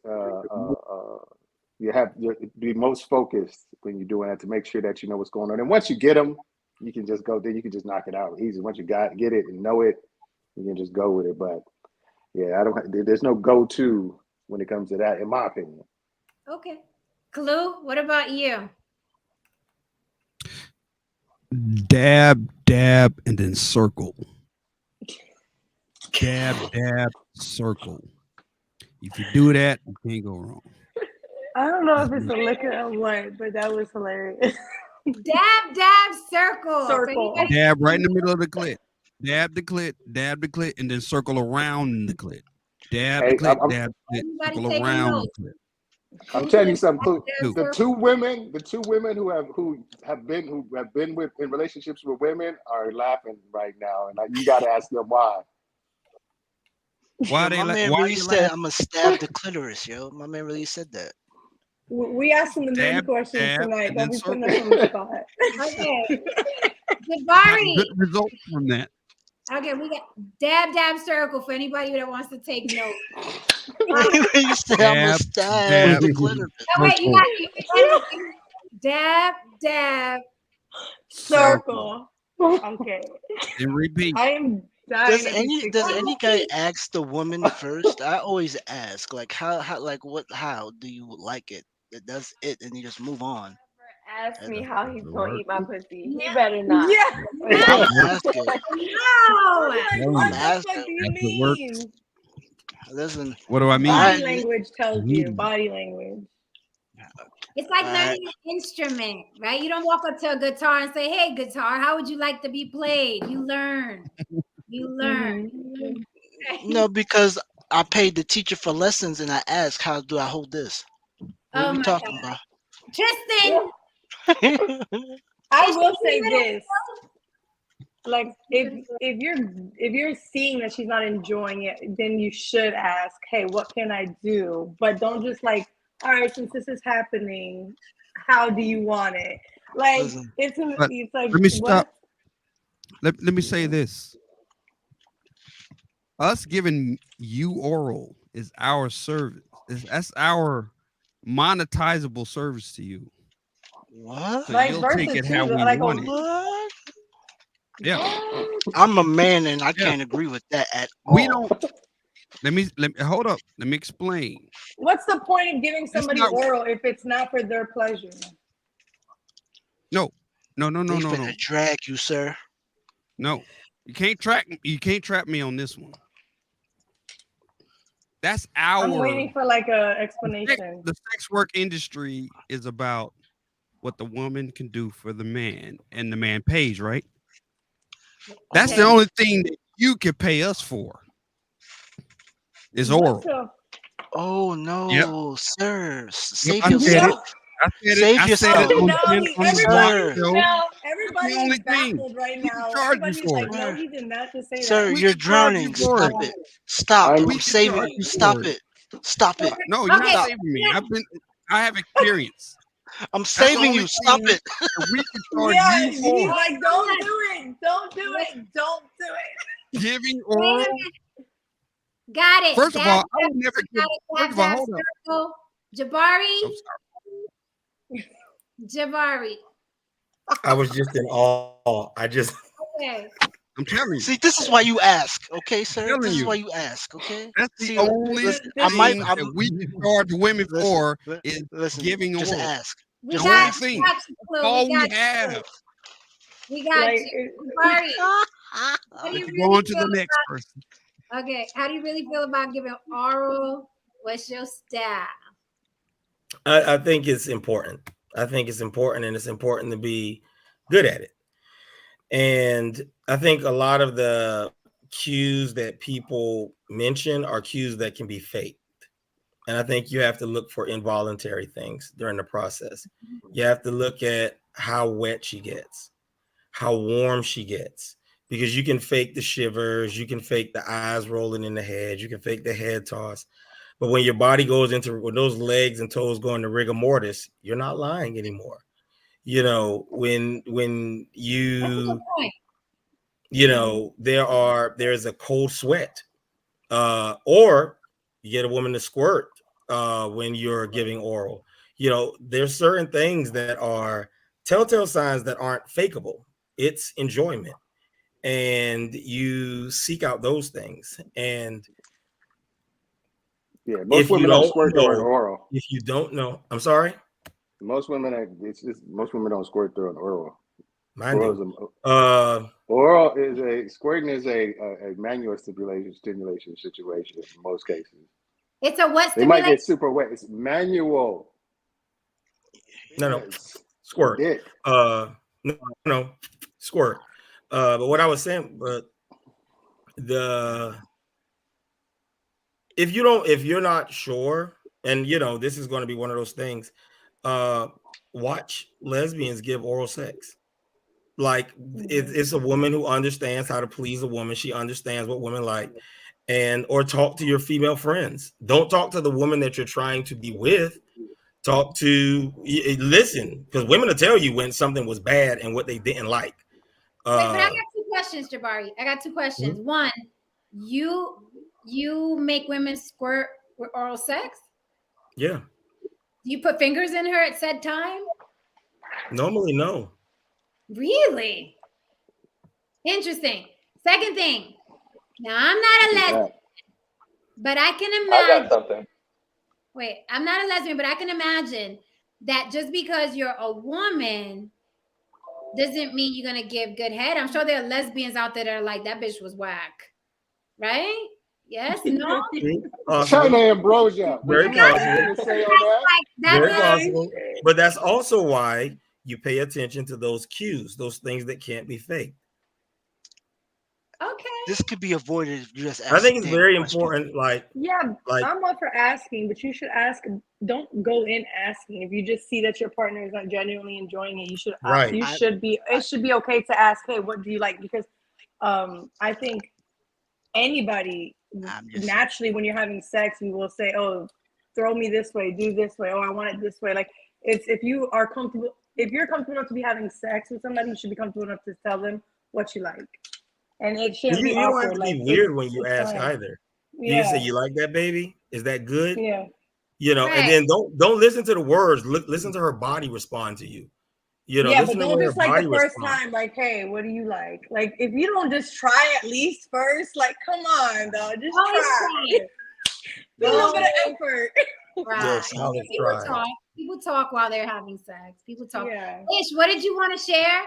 Be most focused when you're doing that to make sure that you know what's going on. And once you get them. You can just go. Then you can just knock it out easy. Once you get it and know it, you can just go with it. But yeah, there's no go-to when it comes to that, in my opinion. Okay, Clue. What about you? Dab, dab, and then circle. Dab, dab, circle. If you do that, you can't go wrong. I don't know if it's a liquor or what, but that was hilarious. Dab, dab, circle. Dab right in the middle of the clit. Dab the clit, and then circle around the clit. Dab the clit, dab the clit, circle around the clit. I'm telling you something. The two women who have been with in relationships with women are laughing right now, and you got to ask them why. Why they my man really said, "I'm gonna stab the clitoris, yo." My man really said that. We asked him the main questions tonight. Don't be putting us on the spot. Okay. Jabari. Good results from that. Okay, we got dab circle for anybody that wants to take notes. You said I'm gonna stab the clitoris. Oh, wait, you got dab circle. Okay. And repeat. I am. Does any guy ask the woman first? I always ask, like, how do you like it? That's it, and you just move on. Ask me how he's gonna eat my pussy. He better not. Yeah. I'm asking. No. What the fuck do you mean? Listen. What do I mean? Body language tells you. Body language. It's like learning an instrument, right? You don't walk up to a guitar and say, "Hey, guitar, how would you like to be played?" You learn. No, because I paid the teacher for lessons, and I asked, "How do I hold this?" What are we talking about? Tristan. I will say this. Like if you're seeing that she's not enjoying it, then you should ask, "Hey, what can I do?" But don't just like all right, since this is happening, how do you want it? Like, Listen, it's like, let me stop. what? Let me say this. Us giving you oral is our service. That's our monetizable service to you. what? So Vice you'll versa take it too. how we Like, want it. What? Yeah. I'm a man and I Yeah. can't agree with that at We all. don't. Let me hold up. Let me explain. what's the point of giving It's somebody not. oral if it's not for their pleasure? No. No. They finna drag you, sir. No. You can't trap me on this one. That's I'm our. waiting for like a explanation. The sex work industry is about what the woman can do for the man, and the man pays, right? That's the only thing that you can pay us for. Is oral. Oh no, Yep. sir! Yep, Save I said yourself. it. Save I said yourself. it on the Black Sir. Show. Now, That's everybody the only is thing. baffled right We can now. charge you Everybody's for like, it. no, he did not just say Sir, that. We you're can charge you drowning. for Stop it. it. Stop. We I'm can saving charge you. you Stop for it. Stop it. No, you're not Stop. saving me. I have experience. I'm That's the saving only you. Stop thing it. that we can charge Yeah, you he's for. like, don't do it. Don't do it. Don't do it. Giving oral. Got it. First of all, I would never give. First of all, hold up. Circle. Jabari. I'm sorry. Jabari. I was just in awe. I just. Okay. I'm telling you. See, this is why you ask, okay, sir? telling This is you. why you ask, okay? That's the See, only listen, thing that we can charge women for is listen, giving just oral. ask. We Just got ask. you, That's Flo. all we got you. have. We got Like, you. Jabari. How do you Let's really go on to feel the next person. Okay. How do you really feel about giving oral? What's your style? I think it's important. I think it's important, and it's important to be good at it. And I think a lot of the cues that people mention are cues that can be faked. And I think you have to look for involuntary things during the process. You have to look at how wet she gets, how warm she gets, because you can fake the shivers, you can fake the eyes rolling in the head, you can fake the head toss. But when your body goes into, when those legs and toes go into rigor mortis, you're not lying anymore. You know, when you, you know, there's a cold sweat, or you get a woman to squirt when you're giving oral. You know, there's certain things that are telltale signs that aren't fakeable. It's enjoyment, and you seek out those things. And yeah, most women don't squirt during oral. If you don't know, I'm sorry. Most women, most women don't squirt during oral. Mine oral is squirting is a manual stimulation situation in most cases. It's a what? They might get super wet. It's manual. No, squirt. No, squirt. But what I was saying, but if you're not sure, and you know, this is going to be one of those things, watch lesbians give oral sex. Like it's a woman who understands how to please a woman. She understands what women like, or talk to your female friends. Don't talk to the woman that you're trying to be with. Talk to, listen, because women will tell you when something was bad and what they didn't like. Wait, but I got two questions, Jabari. I got two questions. Mm-hmm. One, you make women squirt with oral sex? Yeah. Do you put fingers in her at said time? Normally, no. Really? Interesting. Second thing. Now, I'm not a lesbian, but I can imagine. I got something. Wait, I'm not a lesbian, but I can imagine that just because you're a woman doesn't mean you're going to give good head. I'm sure there are lesbians out there that are like, that bitch was whack. Right? Yes? No? China Ambrosia. Very possible. Say on that? Very possible. But that's also why you pay attention to those cues, those things that can't be faked. Okay. This could be avoided if you just ask. I think it's very important. I'm up for asking, but you should ask. Don't go in asking. If you just see that your partner is not genuinely enjoying it, you should. Right. You should be. It should be okay to ask. Hey, what do you like? Because, I think anybody naturally, when you're having sex, you will say, "Oh, throw me this way, do this way. Oh, I want it this way. Like if you are comfortable, if you're comfortable enough to be having sex with somebody, you should be comfortable enough to tell them what you like. And it shouldn't be You don't have awkward. to Like be weird when you ask fine. either. Yeah. You just say, "You like that, baby? Is that good?" Yeah. You know, Right. and then don't listen to the words. Listen to her body respond to you. You know, Yeah, listen but to don't her just like body the first respond. time, like, hey, what do you like? Like, if you don't just try at least first, like, come on, though, just try. Do a little bit of effort. Right. Yeah, solid try. People talk while they're having sex. People talk. Yeah. Ish, what did you want to share?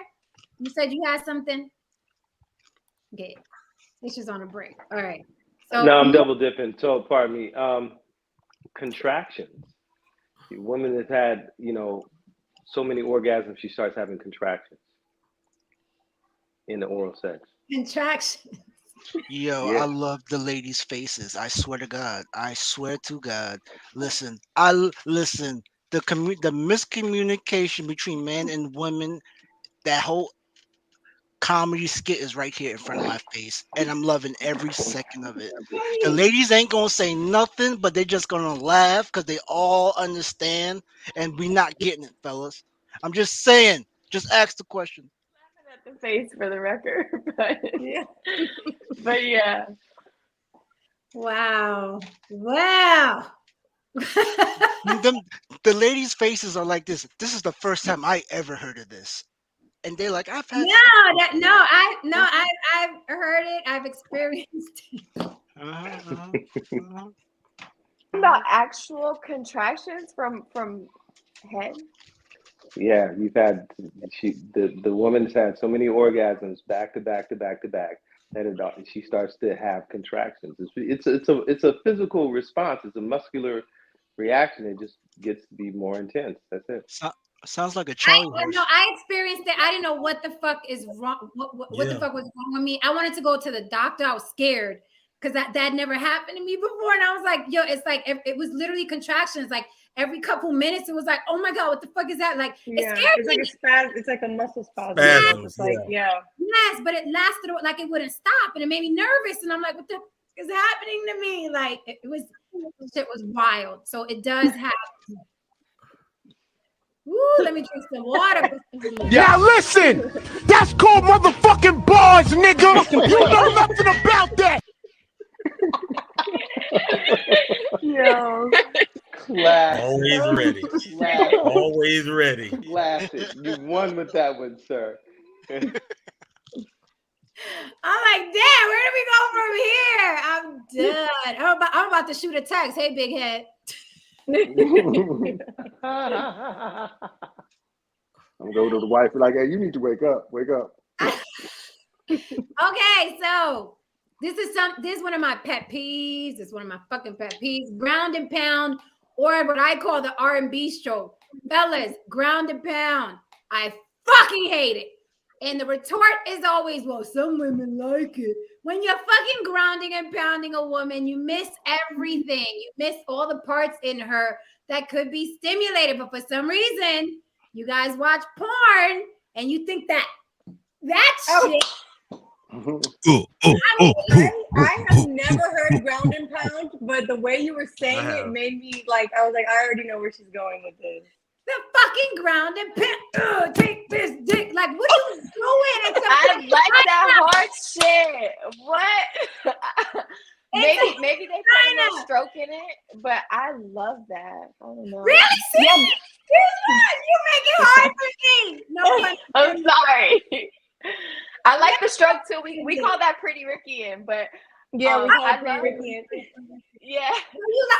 You said you had something. Okay. Ish is on a break. All right. So No, I'm double dipping. So pardon me. Contractions. The woman has had, so many orgasms, she starts having contractions in the oral sex. Contractions. Yo, Yeah. I love the ladies' faces. I swear to God. I swear to God. Listen, listen. The miscommunication between men and women, that whole comedy skit is right here in front of my face, and I'm loving every second of it. The ladies ain't gonna say nothing, but they're just gonna laugh because they all understand, and we not getting it, fellas. I'm just saying. Just ask the question. Laughing at the face for the record, but Yeah. but yeah. Wow. The ladies' faces are like this. This is the first time I ever heard of this, and they're like, "I've had." I've heard it. I've experienced it. About actual contractions from head. Yeah, the woman's had so many orgasms back to back to back to back that she starts to have contractions. It's a physical response. It's a muscular reaction. It just gets to be more intense. That's it. Sounds like a Charlie horse. No, I experienced it. I didn't know what the fuck is wrong. What the fuck was wrong with me? I wanted to go to the doctor. I was scared because that never happened to me before. And I was like, yo, it's like it was literally contractions. Like every couple minutes, it was like, oh my God, what the fuck is that? Like it scared me. It's like a muscle spasm. Spasms, Yes, but it lasted like it wouldn't stop, and it made me nervous. And I'm like, what the fuck is happening to me? Like it was wild. So it does happen. Woo, let me drink some water. Now listen, that's called motherfucking bars, nigga. You know nothing about that. Yo. Classic. Always ready. Classic. Always ready. Classic. You won with that one, sir. I'm like, damn, where do we go from here? I'm done. I'm about to shoot a text. Hey, big head. I'm going to the wife like, hey, you need to wake up. Okay, so this is one of my pet peeves. It's one of my fucking pet peeves. Ground and pound, or what I call the R&B stroke. Fellas, ground and pound. I fucking hate it. And the retort is always, well, some women like it. When you're fucking grounding and pounding a woman, you miss everything. You miss all the parts in her that could be stimulated. But for some reason, you guys watch porn and you think that shit. I have never heard ground and pound, but the way you were saying it made me like, I was like, I already know where she's going with this. The fucking ground and pound. Take this dick. Like, what are you doing? I like that hard shit. What? maybe they put a little stroke in it, but I love that. I don't know. Really? Yeah. You make it hard for me. No, I'm sorry. I like the stroke too. We call that Pretty Ricky-in, but yeah, we call it Pretty Ricky-in. Yeah.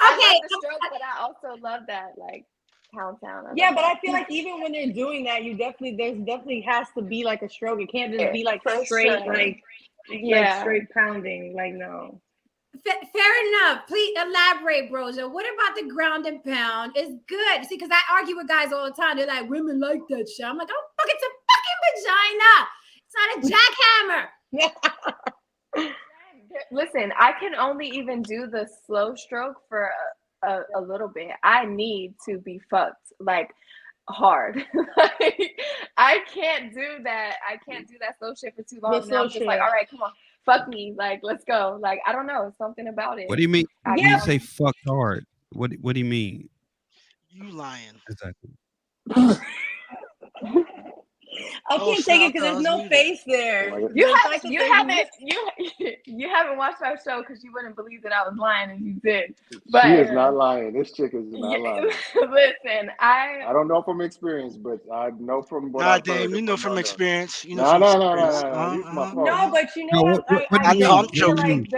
I love the stroke, but I also love that like pound. Yeah, but I feel like even when they're doing that, there's definitely has to be like a stroke. It can't just be like straight, like straight pounding. Like no. Fair enough. Please elaborate, Broja. What about the ground and pound? It's good. See, because I argue with guys all the time. They're like, women like that shit. I'm like, oh, fuck, it's a fucking vagina. It's not a jackhammer. Listen, I can only even do the slow stroke for a little bit. I need to be fucked like hard. Like, I can't do that. I can't do that slow shit for too long. I'm just like, all right, come on, fuck me. Like, let's go. Like, I don't know, something about it. What do you mean? When you say fuck hard, What do you mean? You lying. Exactly. I can't take it because there's no face there. You haven't watched our show because you wouldn't believe that I was lying, and you did. But she is not lying. This chick is not lying. Listen, I don't know from experience, but I know from what Nah, I've Dame, heard. you know from experience. You know No. These my folks. No, but you know what? I don't feel like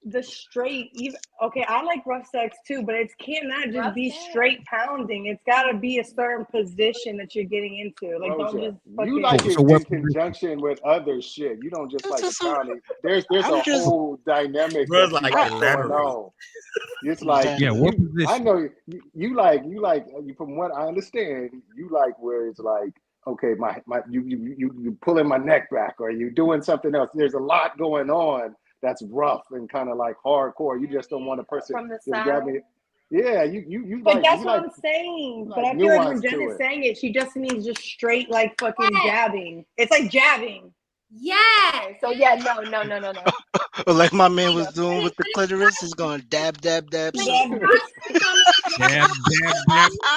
the straight. Even okay, I like rough sex too, but it cannot just be straight pounding. It's got to be a certain position that you're getting into. Like, don't just fucking. You like it in conjunction with other shit. You don't just like pounding. There's a whole dynamic that like going on. It's like what position? I know you like from what I understand, you like where it's like, okay, you pulling my neck back, or you doing something else. There's a lot going on that's rough and kind of like hardcore. You just don't want a person from the just side. grab me. Yeah, you. But like, that's you what like, I'm saying. like but I feel like when nuance Jen to is it. saying it, she just means just straight like fucking jabbing. It's like jabbing. Yeah. So yeah, no. Like my man was doing with the clitoris, he's going dab, dab, dab. Dab, dab, dab,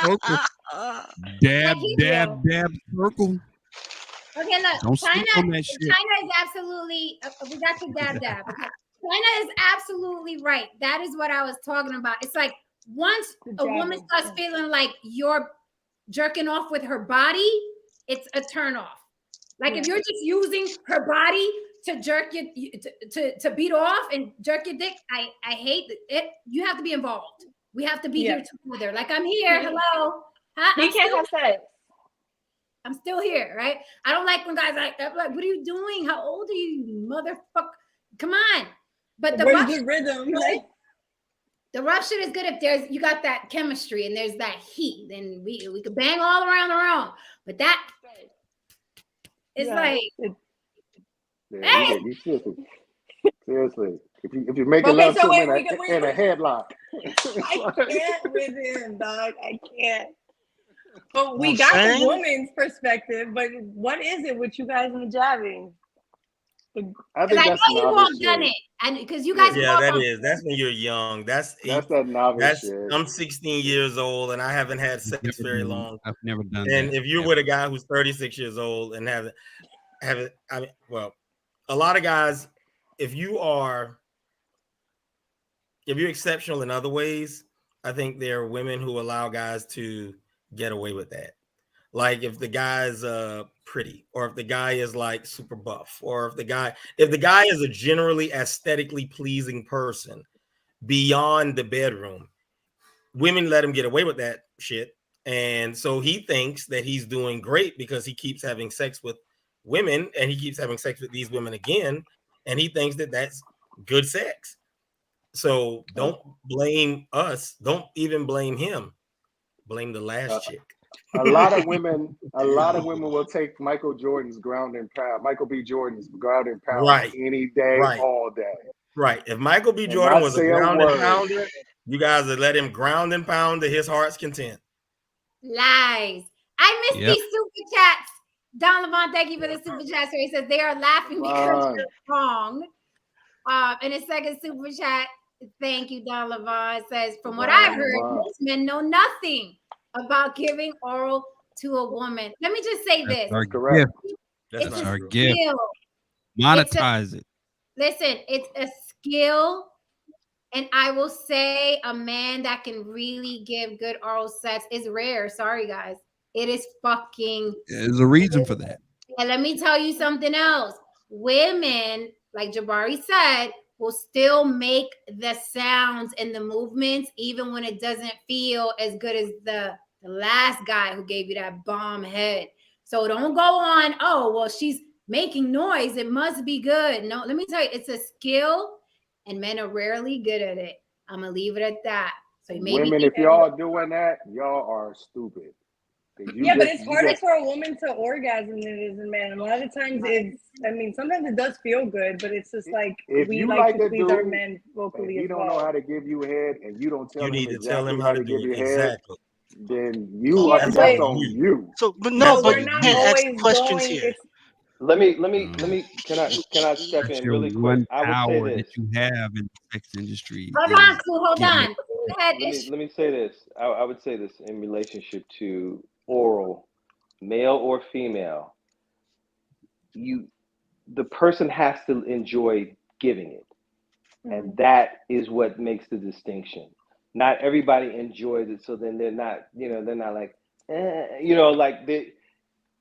circle. Dab, dab, dab, circle. Okay, look, Don't sleep on that shit. China is absolutely, we got to dab. China is absolutely right. That is what I was talking about. It's like once a woman starts feeling like you're jerking off with her body, it's a turn off. Like if you're just using her body to jerk your, to beat off and jerk your dick, I hate it. You have to be involved. We have to be here together. Like I'm here. Hello. You can't have sex. I'm still here, right? I don't like when guys I'm like, what are you doing? How old are you, motherfucker? Come on. But the rough rhythm, like the rough shit is good if you got that chemistry and there's that heat. Then we could bang all around the room. But that it's like you seriously. If you make love to him in a headlock. I can't with him, dog. I can't. But we got the woman's perspective, but what is it with you guys in the jabbing? I think that's you all done it, and because you guys, that's when you're young. That's that novice shit. I'm 16 years old and I haven't had sex very long. I've never done that. And if you're with a guy who's 36 years old and have it, I mean, well, a lot of guys, if you're exceptional in other ways, I think there are women who allow guys to get away with that. Like if the guy's pretty, or if the guy is like super buff, or if the guy is a generally aesthetically pleasing person beyond the bedroom, women let him get away with that shit. And so he thinks that he's doing great because he keeps having sex with women and he keeps having sex with these women again. And he thinks that that's good sex. So don't blame us. Don't even blame him. Blame the last chick. A lot of women will take Michael Jordan's ground and pound, Michael B. Jordan's ground and pound any day, all day. Right. If Michael B. Jordan was a ground and pounder, you guys would let him ground and pound to his heart's content. Lies. I miss these super chats. Don Levon, thank you for the super chat. So he says they are laughing because you're wrong. And his second super chat, thank you, Don Levon, says, from what I've heard, most men know nothing about giving oral to a woman. Let me just say this. Correct. That's our gift. Monetize it. Listen, it's a skill. And I will say a man that can really give good oral sex is rare. Sorry, guys. It is fucking. There's a reason for that. And let me tell you something else. Women, like Jabari said, will still make the sounds and the movements even when it doesn't feel as good as the last guy who gave you that bomb head. So don't go on, oh, well, she's making noise. It must be good. No, let me tell you, it's a skill and men are rarely good at it. I'm going to leave it at that. So maybe women, if y'all doing that, y'all are stupid. But it's harder for a woman to orgasm than it is a man. A lot of times sometimes it does feel good, but it's just like we like to please our men vocally. If he don't know how to give you head and you don't tell him to tell him how to give you head, then that's on you. So, but you can't ask questions here. Let me. Can I step in really quick? I would say this. that you have in the sex industry. Hold on. ahead, let me say this. I would say this in relationship to oral, male or female. The person has to enjoy giving it, and that is what makes the distinction. Not everybody enjoys it, so then they're not like, like they.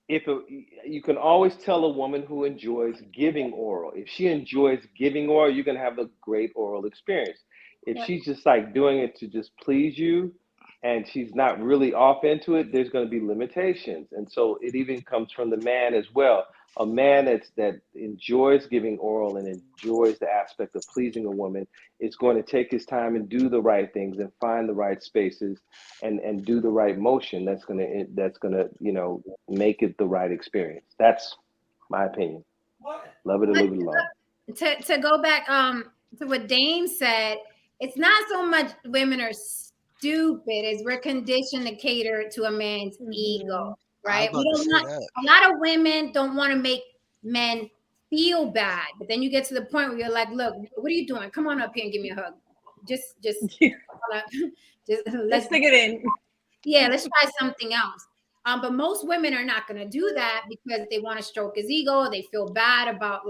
You can always tell a woman who enjoys giving oral. If she enjoys giving oral, you're gonna have a great oral experience. If she's just like doing it to just please you, and she's not really off into it, there's gonna be limitations. And so it even comes from the man as well. A man that enjoys giving oral and enjoys the aspect of pleasing a woman is going to take his time and do the right things and find the right spaces and do the right motion that's gonna make it the right experience. That's my opinion. Love it or leave it alone. To go back to what Dame said, it's not so much women are stupid as we're conditioned to cater to a man's ego, right? We don't want a lot of women don't want to make men feel bad, but then you get to the point where you're like, look, what are you doing? Come on up here and give me a hug. Just let's stick it in. Yeah, let's try something else. But most women are not going to do that because they want to stroke his ego. They feel bad about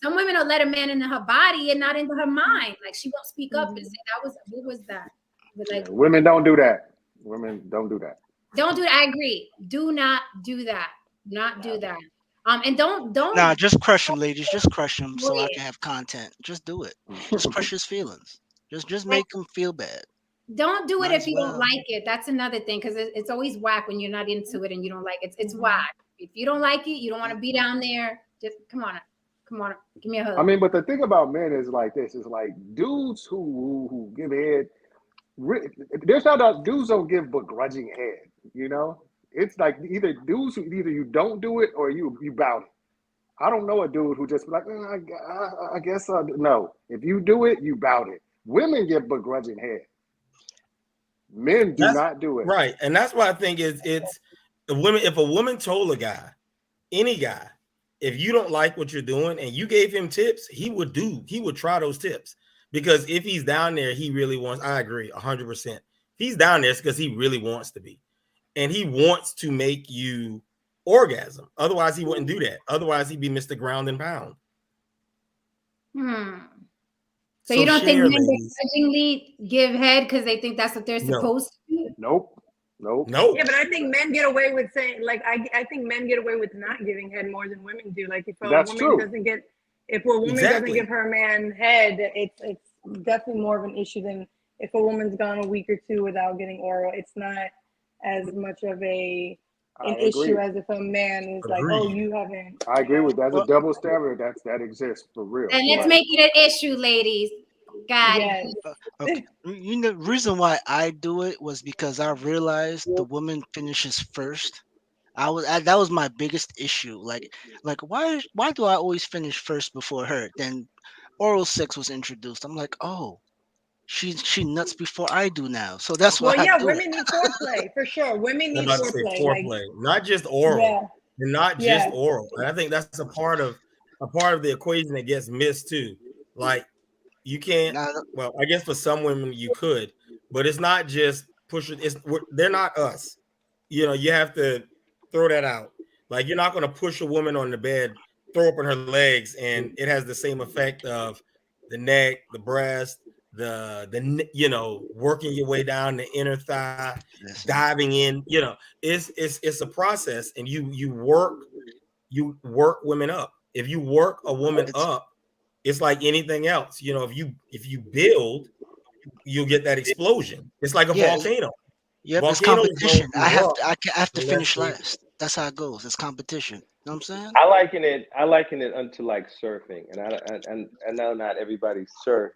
some women will let a man into her body and not into her mind. Like she won't speak up and say what was that? But women don't do that. Women don't do that. Don't do that. I agree. Do not do that. Not do that. And don't. Nah, just crush him, ladies. Just crush him so I can have content. Just do it. Just crush his feelings. Just make him feel bad. Don't do it if you don't like it. That's another thing, because it's always whack when you're not into it and you don't like it. It's whack. If you don't like it, you don't want to be down there. Just come on, give me a hug. I mean, but the thing about men is like this: is like dudes who give head. There's not dudes don't give begrudging head. It's like either you don't do it or you bout it. I don't know a dude who just be like, I guess no. If you do it, you bout it. Women give begrudging head. Men do not do it. Right. And that's why I think it's the women. If a woman told a guy, any guy, if you don't like what you're doing and you gave him tips, he would try those tips. Because if he's down there, he really wants, I agree 100%. If he's down there, it's because he really wants to be. And he wants to make you orgasm. Otherwise, he wouldn't do that. Otherwise, he'd be Mr. Ground and Pound. So you don't think men begrudgingly give head because they think that's what they're supposed to do? Nope. Yeah, but I think men get away with saying, like, I think men get away with not giving head more than women do. Like, if a woman doesn't give her man head, it's definitely more of an issue than if a woman's gone a week or two without getting oral. It's not as much of an issue as if a man is like, oh, you haven't. I agree with that. That's a double standard that exists for real. And let's make it an issue, ladies. Got it. Okay. The reason why I do it was because I realized the woman finishes first. That was my biggest issue. Like why do I always finish first before her? Then oral sex was introduced. I'm like, oh, she nuts before I do now. So that's why. Well, yeah, women need foreplay for sure. Women need foreplay. Not just oral. And not just oral. And I think that's a part of the equation that gets missed too. Like, you can't. Well, I guess for some women you could, but it's not just pushing. They're not us. You have to throw that out. Like, you're not going to push a woman on the bed, throw up on her legs, and it has the same effect of the neck, the breast, the working your way down the inner thigh, diving in. It's a process, and you work women up. If you work a woman up, it's like anything else. If you build, you'll get that explosion. It's like a volcano. Yeah, it's competition. I have to finish last. That's how it goes. It's competition. You know what I'm saying? I liken it unto like surfing, and I know not everybody surf,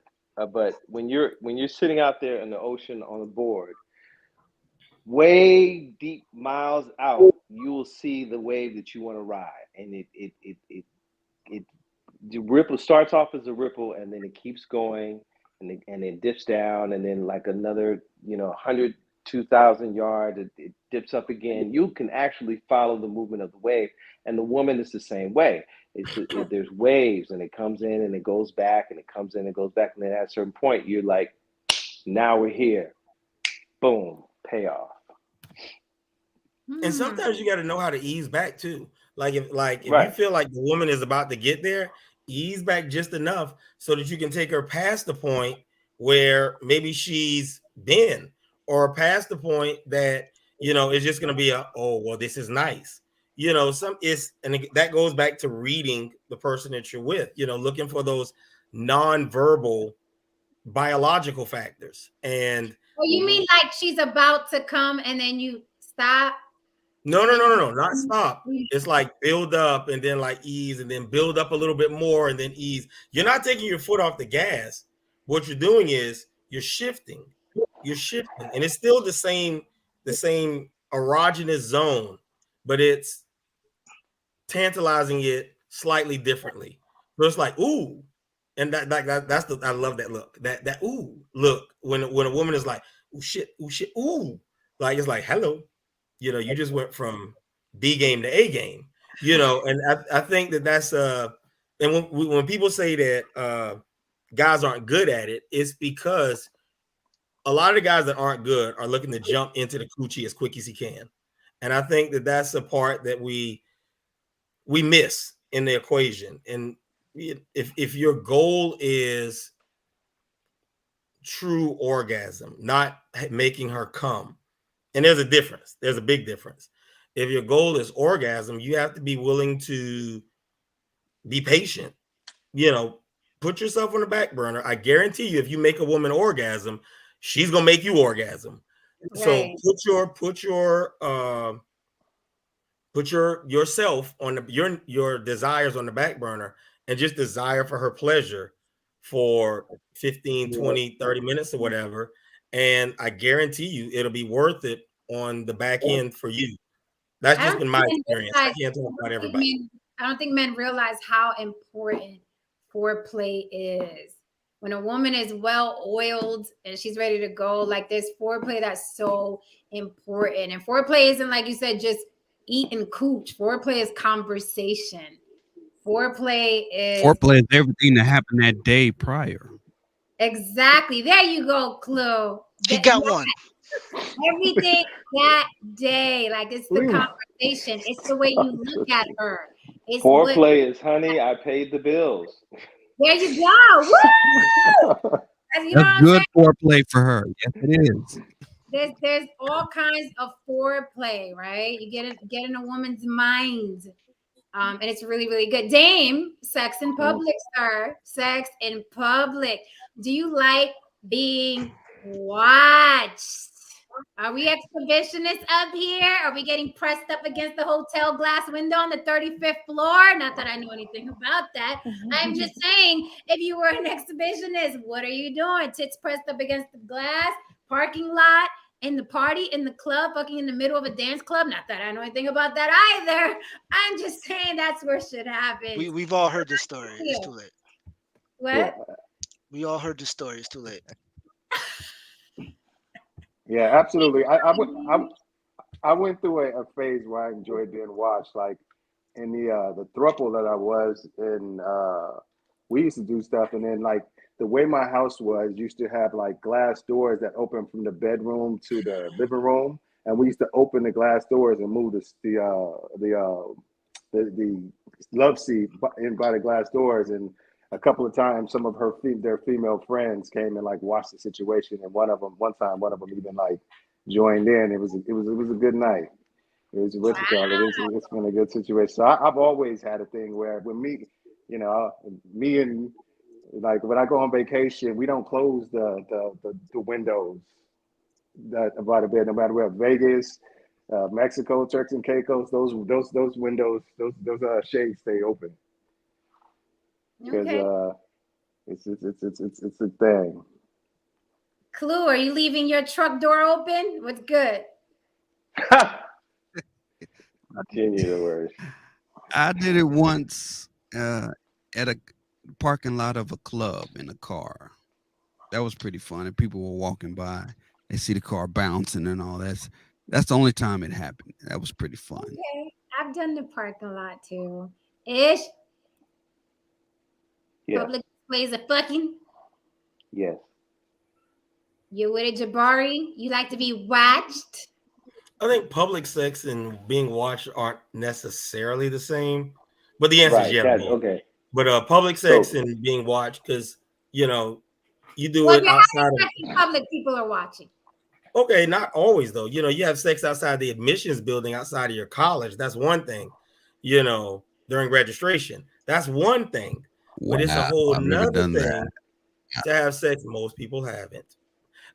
but when you're sitting out there in the ocean on a board, way deep miles out, you will see the wave that you want to ride, and the ripple starts off as a ripple, and then it keeps going, and it dips down, and then like another 100, 2,000 yards, it dips up again. You can actually follow the movement of the wave, and the woman is the same way. There's waves, and it comes in and it goes back, and it comes in and goes back, and then at a certain point, you're like, Now we're here. Boom, payoff. And sometimes you got to know how to ease back too. Like if Right. you feel like the woman is about to get there, ease back just enough so that you can take her past the point where maybe she's been, or past the point that, you know, it's just going to be oh, well, this is nice. You know, and that goes back to reading the person that you're with, you know, looking for those non-verbal biological factors. And you mean like she's about to come and then you stop? No, not stop. It's like build up and then like ease and then build up a little bit more and then ease. You're not taking your foot off the gas. What you're doing is you're shifting. And it's still the same erogenous zone, but it's tantalizing it slightly differently. So it's like, ooh. And that's I love that look. That ooh look when a woman is like, ooh shit, ooh. Like it's like, hello. You know, you just went from B game to A game, you know, and I think that's and when people say that guys aren't good at it, it's because a lot of the guys that aren't good are looking to jump into the coochie as quick as he can. And I think that's a part that we miss in the equation. And if your goal is true orgasm, not making her come, and there's a difference. There's a big difference. If your goal is orgasm, you have to be willing to be patient. You know, put yourself on the back burner. I guarantee you, if you make a woman orgasm, she's gonna make you orgasm. Right. So put yourself on your desires on the back burner and just desire for her pleasure for 15, 20, 30 minutes or whatever. And I guarantee you it'll be worth it on the back end for you. That's just been my experience. I can't talk about everybody. I don't think men realize how important foreplay is. When a woman is well oiled and she's ready to go, like there's foreplay that's so important. And foreplay isn't, like you said, just eat and cooch. Foreplay is conversation. Foreplay is everything that happened that day prior. Exactly. There you go, Clue. He got one. Everything that day. Like it's the conversation. It's the way you look at her. It's foreplay is, honey, I paid the bills. There you go. Woo! That's good foreplay for her. Yes, it is. There's all kinds of foreplay, right? You get in a woman's mind. And it's really, really good. Dame, sex in public, sir. Sex in public. Do you like being watched? Are we exhibitionists up here? Are we getting pressed up against the hotel glass window on the 35th floor? Not that I know anything about that. I'm just saying, if you were an exhibitionist, what are you doing? Tits pressed up against the glass, parking lot, in the party, in the club, fucking in the middle of a dance club. Not that I know anything about that either. I'm just saying that's where shit happens. We've all heard this story. Yeah. It's too late. What? Yeah. We all heard this story. It's too late. Yeah, absolutely. I went through a phase where I enjoyed being watched. Like in the throuple that I was in, we used to do stuff, and then like the way my house was used to have like glass doors that open from the bedroom to the living room, and we used to open the glass doors and move the love seat in by the glass doors. And a couple of times, some of their female friends came and like watched the situation, and one of them even like joined in. It was a good night. It was it's been a good situation. So I've always had a thing where when me and like when I go on vacation, we don't close the windows by the bed, no matter where. Vegas, Mexico, Turks and Caicos, those windows, those shades stay open. Because it's a thing. Clue, are you leaving your truck door open? What's good? Continue the words. I did it once at a parking lot of a club in a car. That was pretty fun. And people were walking by. They see the car bouncing and all that. That's the only time it happened. That was pretty fun. Okay. I've done the parking lot too. Ish. Yeah. Public displays of fucking. Yes. You with it, Jabari? You like to be watched? I think public sex and being watched aren't necessarily the same, but the answer is yes. Okay. But public sex and being watched, because you do well, it outside of in public. People are watching. Okay, not always though. You have sex outside the admissions building, outside of your college. That's one thing. During registration, that's one thing. But it's a whole nother thing to have sex. Most people haven't.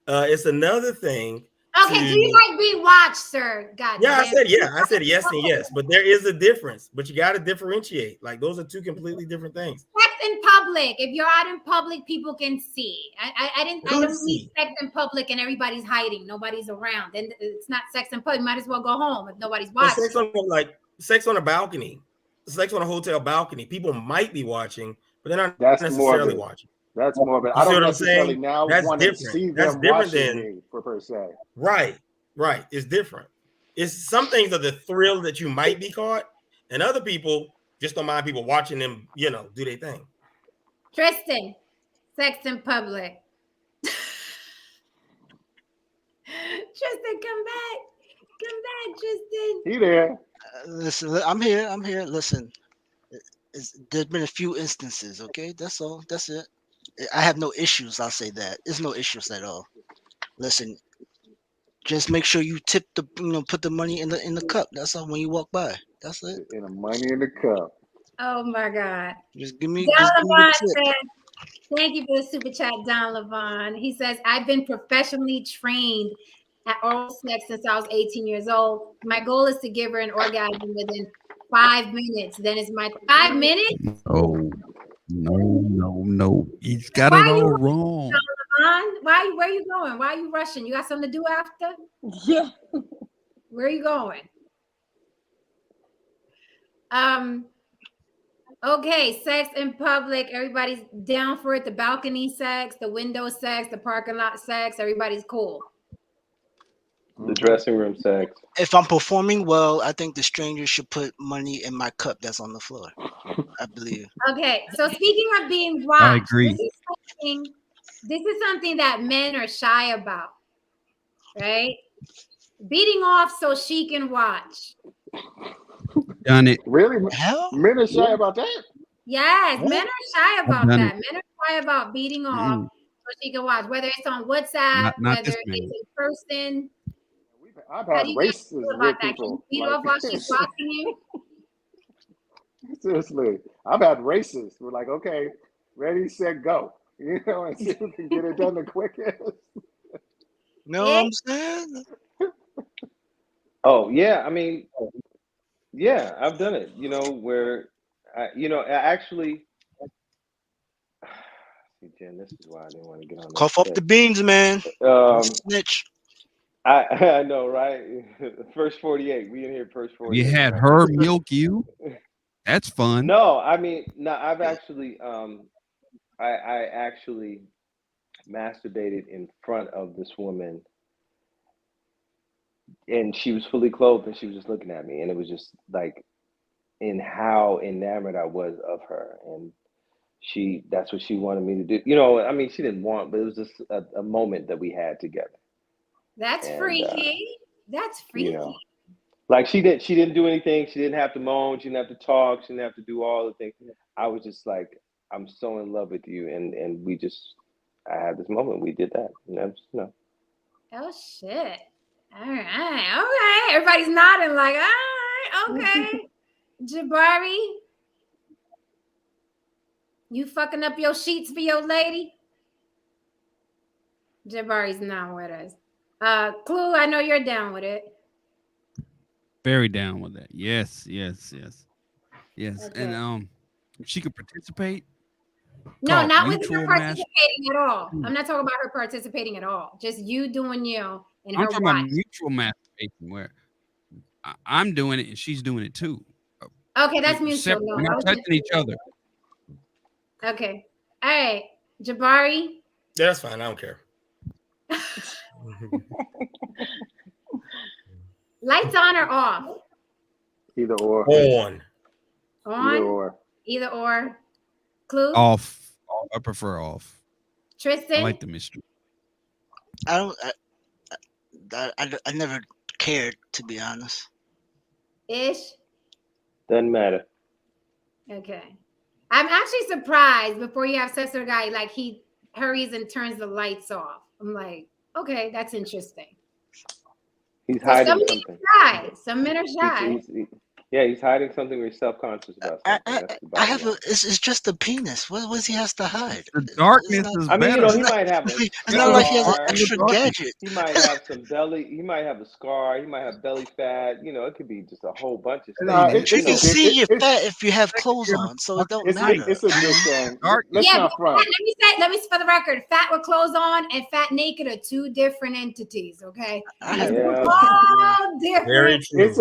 It's another thing. Okay, do you like being watched, sir? God yeah, damn. I said yes and yes, but there is a difference. But you got to differentiate. Like those are two completely different things. Sex in public. If you're out in public, people can see. I don't see sex in public and everybody's hiding. Nobody's around. Then it's not sex in public. You might as well go home if nobody's watching. Sex on a balcony, sex on a hotel balcony. People might be watching, but they're not necessarily watching. That's more of it. I don't necessarily now want to see them watching me per se. Right. It's different. It's some things are the thrill that you might be caught, and other people just don't mind people watching them, do their thing. Tristan, sex in public. Tristan, come back, Tristan. He there? Listen, I'm here. Listen, there's been a few instances. Okay, that's all. That's it. I have no issues. I'll say that. There's no issues at all. Listen, just make sure you tip put the money in the cup. That's all when you walk by. That's it. In the money in the cup. Oh my God. Just give me. Don Levon says, thank you for the super chat, Don Levon. He says, I've been professionally trained at oral sex since I was 18 years old. My goal is to give her an orgasm within 5 minutes. Then it's my 5 minutes. Oh. No. He's got it all wrong. Where are you going? Why are you rushing? You got something to do after? Yeah. Where are you going? Okay, sex in public. Everybody's down for it. The balcony sex, the window sex, the parking lot sex. Everybody's cool. The dressing room sex. If I'm performing well, I think the stranger should put money in my cup that's on the floor. I believe. Okay, so speaking of being watched, I agree. This is something that men are shy about, right? Beating off so she can watch. Done it. Really? Hell? Men are shy about that? Yes, men are shy about that. it. Men are shy about beating off so she can watch, whether it's on WhatsApp, Not whether this it's in person. I've had races with people. Beat off while she's watching you? Seriously, I've had races. We're like, okay, ready, set, go. And see who can get it done the quickest. No, I'm saying. Oh yeah, I mean, yeah, I've done it. Where, I actually. See, Jen, this is why I didn't want to get on. Cough up the beans, man. Snitch. I know, right? First 48. We in here first 48. You had her milk you. That's fun. No, I mean, no, I've actually I actually masturbated in front of this woman, and she was fully clothed and she was just looking at me, and it was just like in how enamored I was of her, and that's what she wanted me to do. I mean, she didn't want, but it was just a moment that we had together. That's freaky. That's freaky. Like she didn't do anything. She didn't have to moan. She didn't have to talk. She didn't have to do all the things. I was just like, I'm so in love with you, and I had this moment. We did that, Oh shit! All right, okay. Everybody's nodding like, all right, okay. Jabari, you fucking up your sheets for your lady? Jabari's not with us. Clue, I know you're down with it. Very down with that. Yes. Okay. And if she could participate. No, not with her participating at all. I'm not talking about her participating at all. Just you doing you and her I'm talking about mutual masturbation where I'm doing it and she's doing it too. Okay, that's mutual. We're not touching each other. Okay. All right. Jabari. Yeah, that's fine. I don't care. Lights on or off? Either or. On. Either or. Clue? Off. I prefer off. Tristan? I like the mystery. I don't. I never cared, to be honest. Ish. Doesn't matter. Okay. I'm actually surprised before you have sex with a guy, like he hurries and turns the lights off. I'm like, okay, that's interesting. He's hiding something. Shy. Some men are shy. He's hiding something or he's self-conscious about something. I have a. It's just a penis. What does he has to hide? The darkness is I mean, better. he might have a scar. It's not like he has an extra gadget. He might have some belly. He might have a scar. He might have belly fat. It could be just a whole bunch of stuff. You can see your fat if you have clothes on, so it don't matter. It's a dick thing. Let's Yeah, not front. let me for the record, fat with clothes on and fat naked are two different entities. Okay. All different. Very true. It's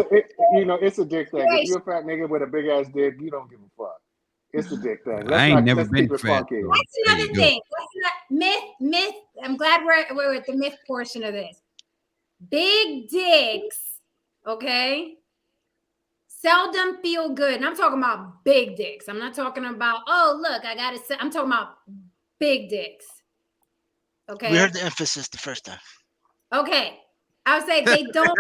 a dick thing. If you're a fat nigga with a big ass dick, you don't give a fuck. It's a dick thing. Let's keep it funky. That's another thing. Myth. I'm glad we're at the myth portion of this. Big dicks, okay, seldom feel good. And I'm talking about big dicks. I'm not talking about, oh, look, I got to. I'm talking about big dicks. Okay. We heard the emphasis the first time. Okay. I would say they don't.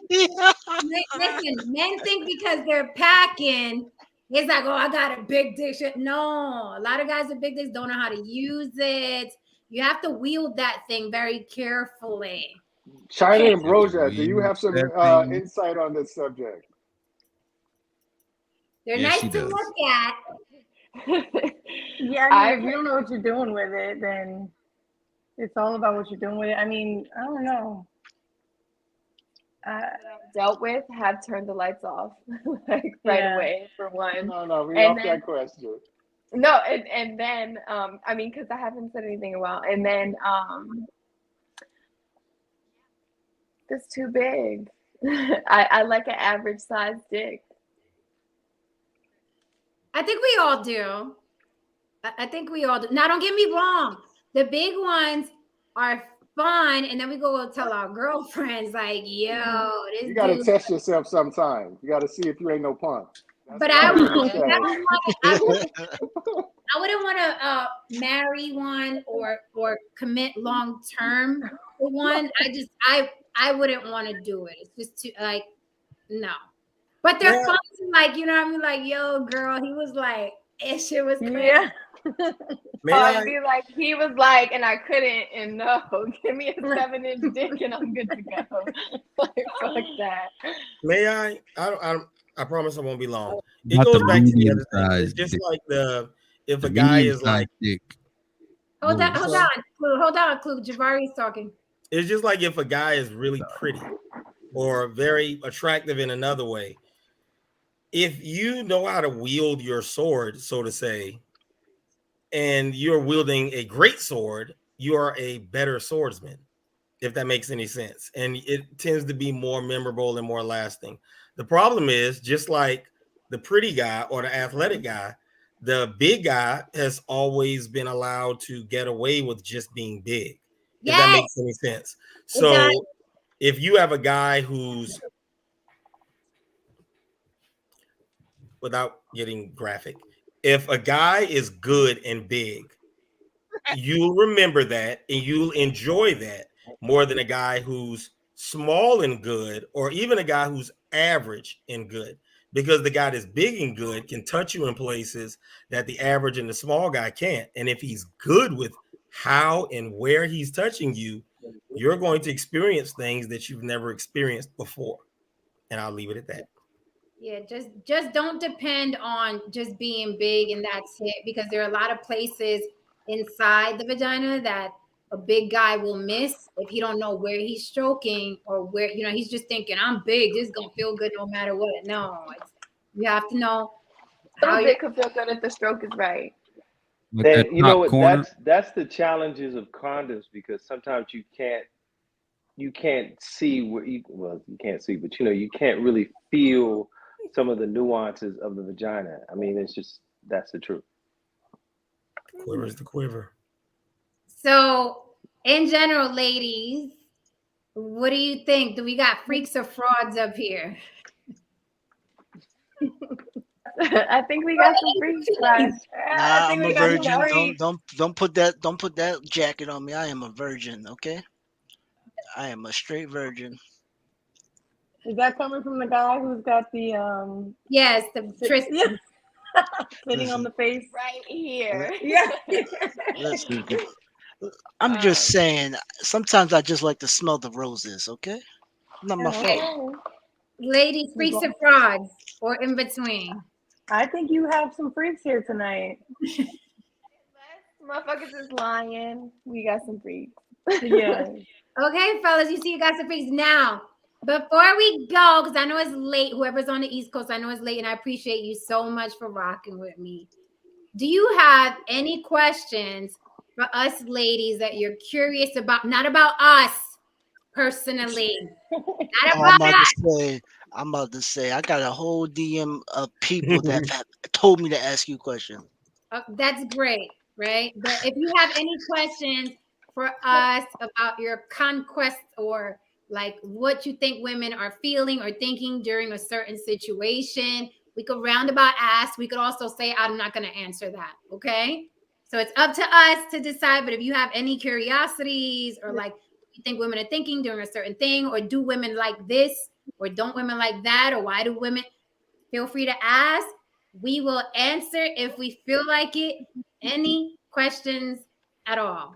Listen, men think because they're packing, it's like, oh, I got a big dick. No, a lot of guys with big dicks don't know how to use it. You have to wield that thing very carefully. China Ambrosia, do you have some insight on this subject? They're nice to look at. Yeah, I mean, if you don't know what you're doing with it, then it's all about what you're doing with it. I mean, I don't know. Dealt with have turned the lights off right away for one. No, read off that question. No, and then I mean, because I haven't said anything in a while, and then it's too big. I like an average size dick. I think we all do. I think we all do. Now, don't get me wrong. The big ones are fun, and then we go tell our girlfriends, like, yo, this you got to test yourself sometime. You got to see if you ain't no punk. But I wouldn't want to marry one or commit long term with one. I wouldn't want to do it. It's just too no. But they're fun to you know what I mean? Like, yo, girl, he was like, that shit was crazy. Yeah. I'd be like, he was like, and I couldn't, and no, give me a 7-inch dick and I'm good to go. Like, fuck that. May I? I promise I won't be long. It goes back to the other thing. It's just like if a guy is like, hold on, Clue. Javari's talking. It's just like if a guy is really pretty or very attractive in another way. If you know how to wield your sword, so to say, and you're wielding a great sword, you are a better swordsman, if that makes any sense. And it tends to be more memorable and more lasting. The problem is, just like the pretty guy or the athletic guy, the big guy has always been allowed to get away with just being big, if that makes any sense. So if you have a guy who's, without getting graphic, if a guy is good and big, you'll remember that and you'll enjoy that more than a guy who's small and good, or even a guy who's average and good, because the guy that's big and good can touch you in places that the average and the small guy can't. And if he's good with how and where he's touching you, you're going to experience things that you've never experienced before. And I'll leave it at that. Yeah, just don't depend on just being big and that's it, because there are a lot of places inside the vagina that a big guy will miss if he don't know where he's stroking, or where, he's just thinking, I'm big, this is gonna feel good no matter what. No, you have to know how it could feel good if the stroke is right. That, you know what? That's the challenges of condoms, because sometimes you can't see where you can't see, but you can't really feel some of the nuances of the vagina. I mean, that's the truth. Quiver's the quiver. So, in general, ladies, what do you think? Do we got freaks or frauds up here? I think we got some freaks, guys. Nah, I'm a virgin. Don't put that jacket on me. I am a virgin, okay? I am a straight virgin. Is that coming from the guy who's got the Yes, the Tristan sitting on the face right here? Yeah. Listen, I'm just saying. Sometimes I just like to smell the roses. Okay, not my fault. Ladies, freaks and frogs, or in between. I think you have some freaks here tonight. Motherfuckers is lying. We got some freaks. Yeah. Okay, fellas, you see you got some freaks. Now, before we go, because I know it's late, whoever's on the East Coast, I know it's late, and I appreciate you so much for rocking with me. Do you have any questions for us ladies that you're curious about? Not about us personally. Not about us. I'm about to say, I got a whole DM of people that have told me to ask you questions. That's great, right? But if you have any questions for us about your conquest or like what you think women are feeling or thinking during a certain situation, we could roundabout ask. We could also say, I'm not going to answer that. Okay. So it's up to us to decide. But if you have any curiosities or like you think women are thinking during a certain thing, or do women like this, or don't women like that, or why do women, feel free to ask. We will answer if we feel like it. Any questions at all?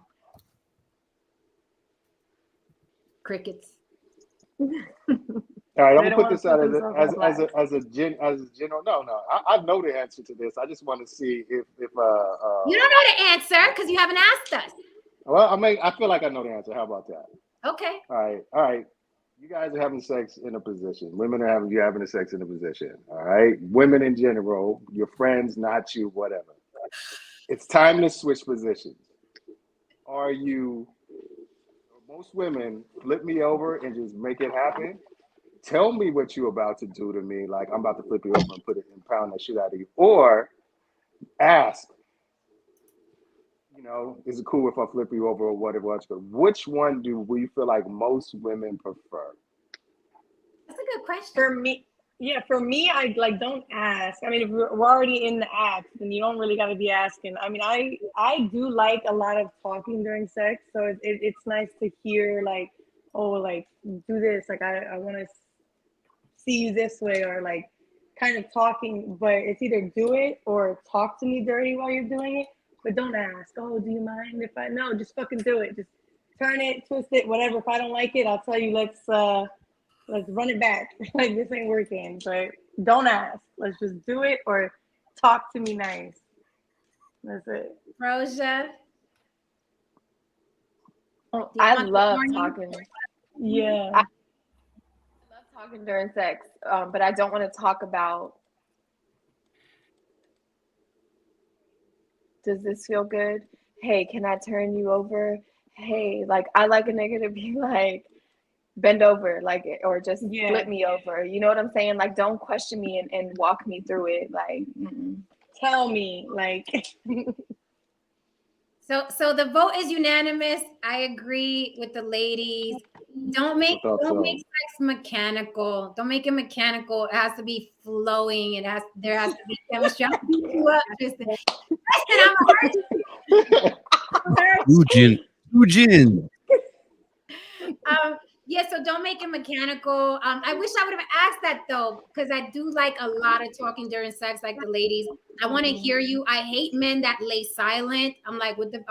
Crickets. All right, I'm gonna put this out as a general. No, I know the answer to this. I just want to see if you don't know the answer because you haven't asked us. Well, I feel like I know the answer. How about that? Okay. All right. You guys are having sex in a position. Women are having sex in a position. All right. Women in general, your friends, not you, whatever. It's time to switch positions. Most women flip me over and just make it happen. Tell me what you're about to do to me. Like, I'm about to flip you over and put it and pound that shit out of you. Or ask, is it cool if I flip you over or whatever? Which one do we feel like most women prefer? That's a good question. For me, I like don't ask. I mean, if we're already in the act, then you don't really got to be asking. I mean, I do like a lot of talking during sex, so it's nice to hear like, oh, like do this, like I want to see you this way, or like kind of talking. But it's either do it or talk to me dirty while you're doing it. But don't ask, oh, do you mind if I? No, just fucking do it. Just turn it, twist it, whatever. If I don't like it, I'll tell you, let's run it back. Like, this ain't working. But don't ask. Let's just do it or talk to me nice. That's it. Rosia? Oh, I love talking. Yeah. I love talking during sex, but I don't want to talk about, does this feel good? Hey, can I turn you over? Hey, like, I like a nigga to be like, bend over, like, or just flip me over. You know what I'm saying? Like, don't question me and walk me through it. Like, tell me, like. So the vote is unanimous. I agree with the ladies. Don't make sex mechanical. Don't make it mechanical. It has to be flowing. There has to be chemistry. Eugene. Yeah, so don't make it mechanical. I wish I would have asked that though, because I do like a lot of talking during sex, like the ladies. I want to hear you. I hate men that lay silent. I'm like, what the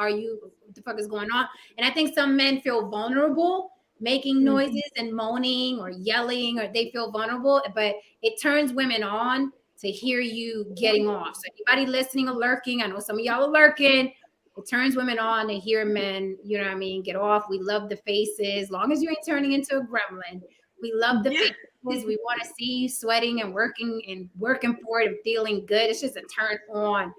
fuck is going on? And I think some men feel vulnerable making noises and moaning or yelling, or they feel vulnerable, but it turns women on to hear you getting off. So anybody listening or lurking, I know some of y'all are lurking. It turns women on to hear men, you know what I mean, get off. We love the faces. As long as you ain't turning into a gremlin. We love the faces. We want to see you sweating and working for it and feeling good. It's just a turn on.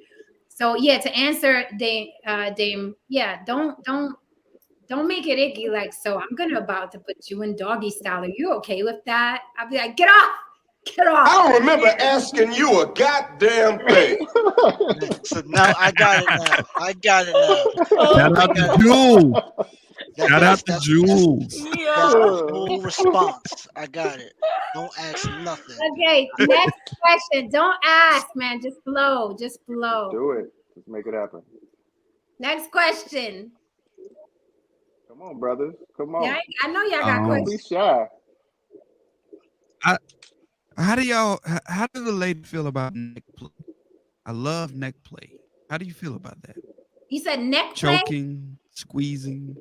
So yeah, to answer Dame, yeah, don't make it icky. Like, so I'm about to put you in doggy style. Are you okay with that? I'll be like, get off. Get off. I don't remember asking you a goddamn thing. So now I got it now. Shout out to Jules. Shout out to Jules. That's the whole response. I got it. Don't ask nothing. Okay, next question. Don't ask, man. Just flow. Just flow. Do it. Just make it happen. Next question. Come on, brothers. Come on. Yeah, I know y'all got Don't be questions. shy. How do the ladies feel about neck play? I love neck play. How do you feel about that? You said neck play? Choking, squeezing,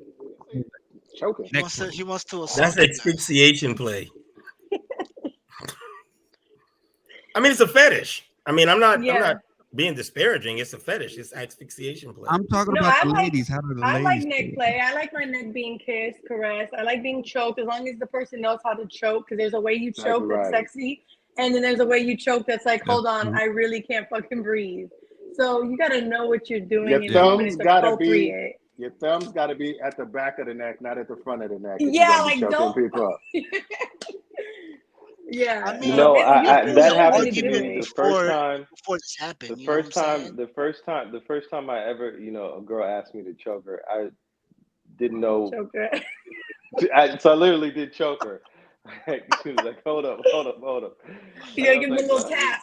choking. He wants to That's asphyxiation play. I mean, it's a fetish. I mean, I'm not being disparaging. It's a fetish. It's asphyxiation play. I'm talking about the ladies. How do the ladies? I like neck play. I like my neck being kissed, caressed. I like being choked as long as the person knows how to choke. Because there's a way you choke that's sexy, and then there's a way you choke that's like, hold on, I really can't fucking breathe. So you got to know what you're doing. Your and thumbs gotta be. Your thumbs got to be at the back of the neck, not at the front of the neck. Yeah, like don't. People up. Yeah, I mean, that happened to me the first time before this happened. The first time I ever, a girl asked me to choke her, I didn't know. Choke her. So I literally did choke her. She was like, "Hold up." You gotta give them a little tap.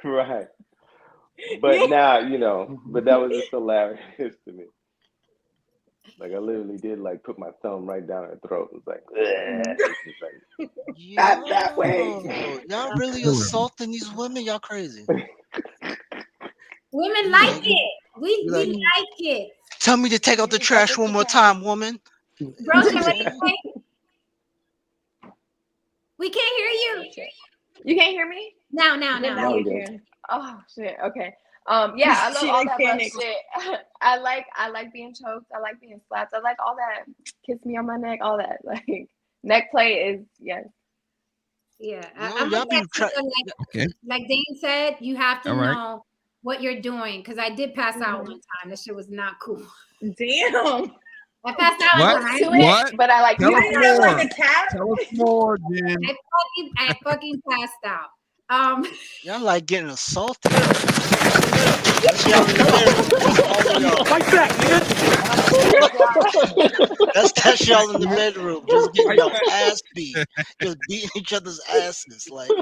Right. But now, but that was just hilarious to me. Like I literally did put my thumb right down her throat. It was like, not that way. Y'all really assaulting these women? Y'all crazy. Women like it. We like it. Tell me to take out the trash one more time, woman. Bro, we can't hear you. You can't hear me? Now. You can. Oh shit. Okay. Yeah, I love all that rough shit. I like being choked. I like being slapped. I like all that. Kiss me on my neck. All that. Like neck play is yes. Yeah, like Dane said, you have to know what you're doing. Because I did pass out one time. That shit was not cool. Damn. I passed out what? But I like you didn't have like a tap. Tell us more, Jen. I fucking passed out. Y'all like getting assaulted. That's y'all in the bedroom, just getting your ass beat, just beating each other's asses, like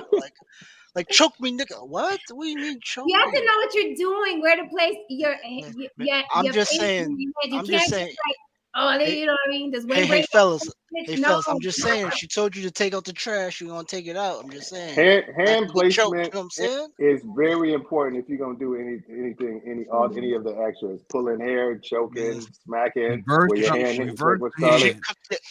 choke me, nigga. What do you mean choke? You have to know what you're doing, where to place your. I'm just saying. Oh, you know what I mean? Hey, fellas. I'm just saying. She told you to take out the trash. You're gonna take it out. I'm just saying. Hand placement is very important if you're gonna do anything, any of the extras. Pulling hair, choking, smacking. Where your hand hits.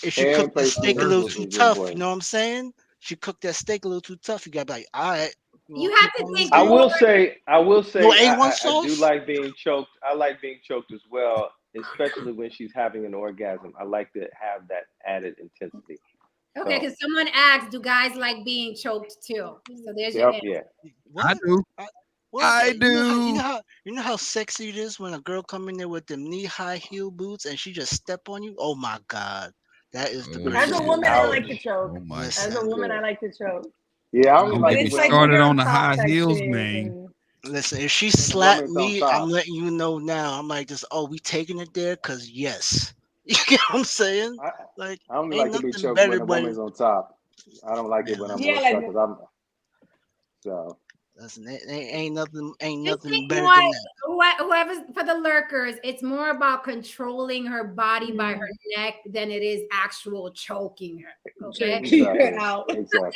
If she cooked the steak a little too tough, you know what I'm saying? She cooked that steak a little too tough. You gotta be like, all right. You have to think. I will say. No A1 I sauce? do like being choked. I like being choked as well, especially when she's having an orgasm. I like to have that added intensity. Okay, because someone asked, do guys like being choked too? So there's your answer. Yeah. I do. I do. You know how sexy it is when a girl come in there with them knee-high heel boots and she just step on you? Oh my God. That is the As a woman, I like to choke. As a woman, I like to choke. Yeah, I don't like it. Started on the high heels, man. Listen, if she slapped me, I'm letting you know now. I'm like, we taking it there? Because yes. You get what I'm saying? I don't like to be choked when the woman's on top. I don't like it when I'm on top because I'm. So. Listen, ain't nothing better than that. Whoever's for the lurkers, it's more about controlling her body by her neck than it is actual choking her. Okay, Exactly. Think about it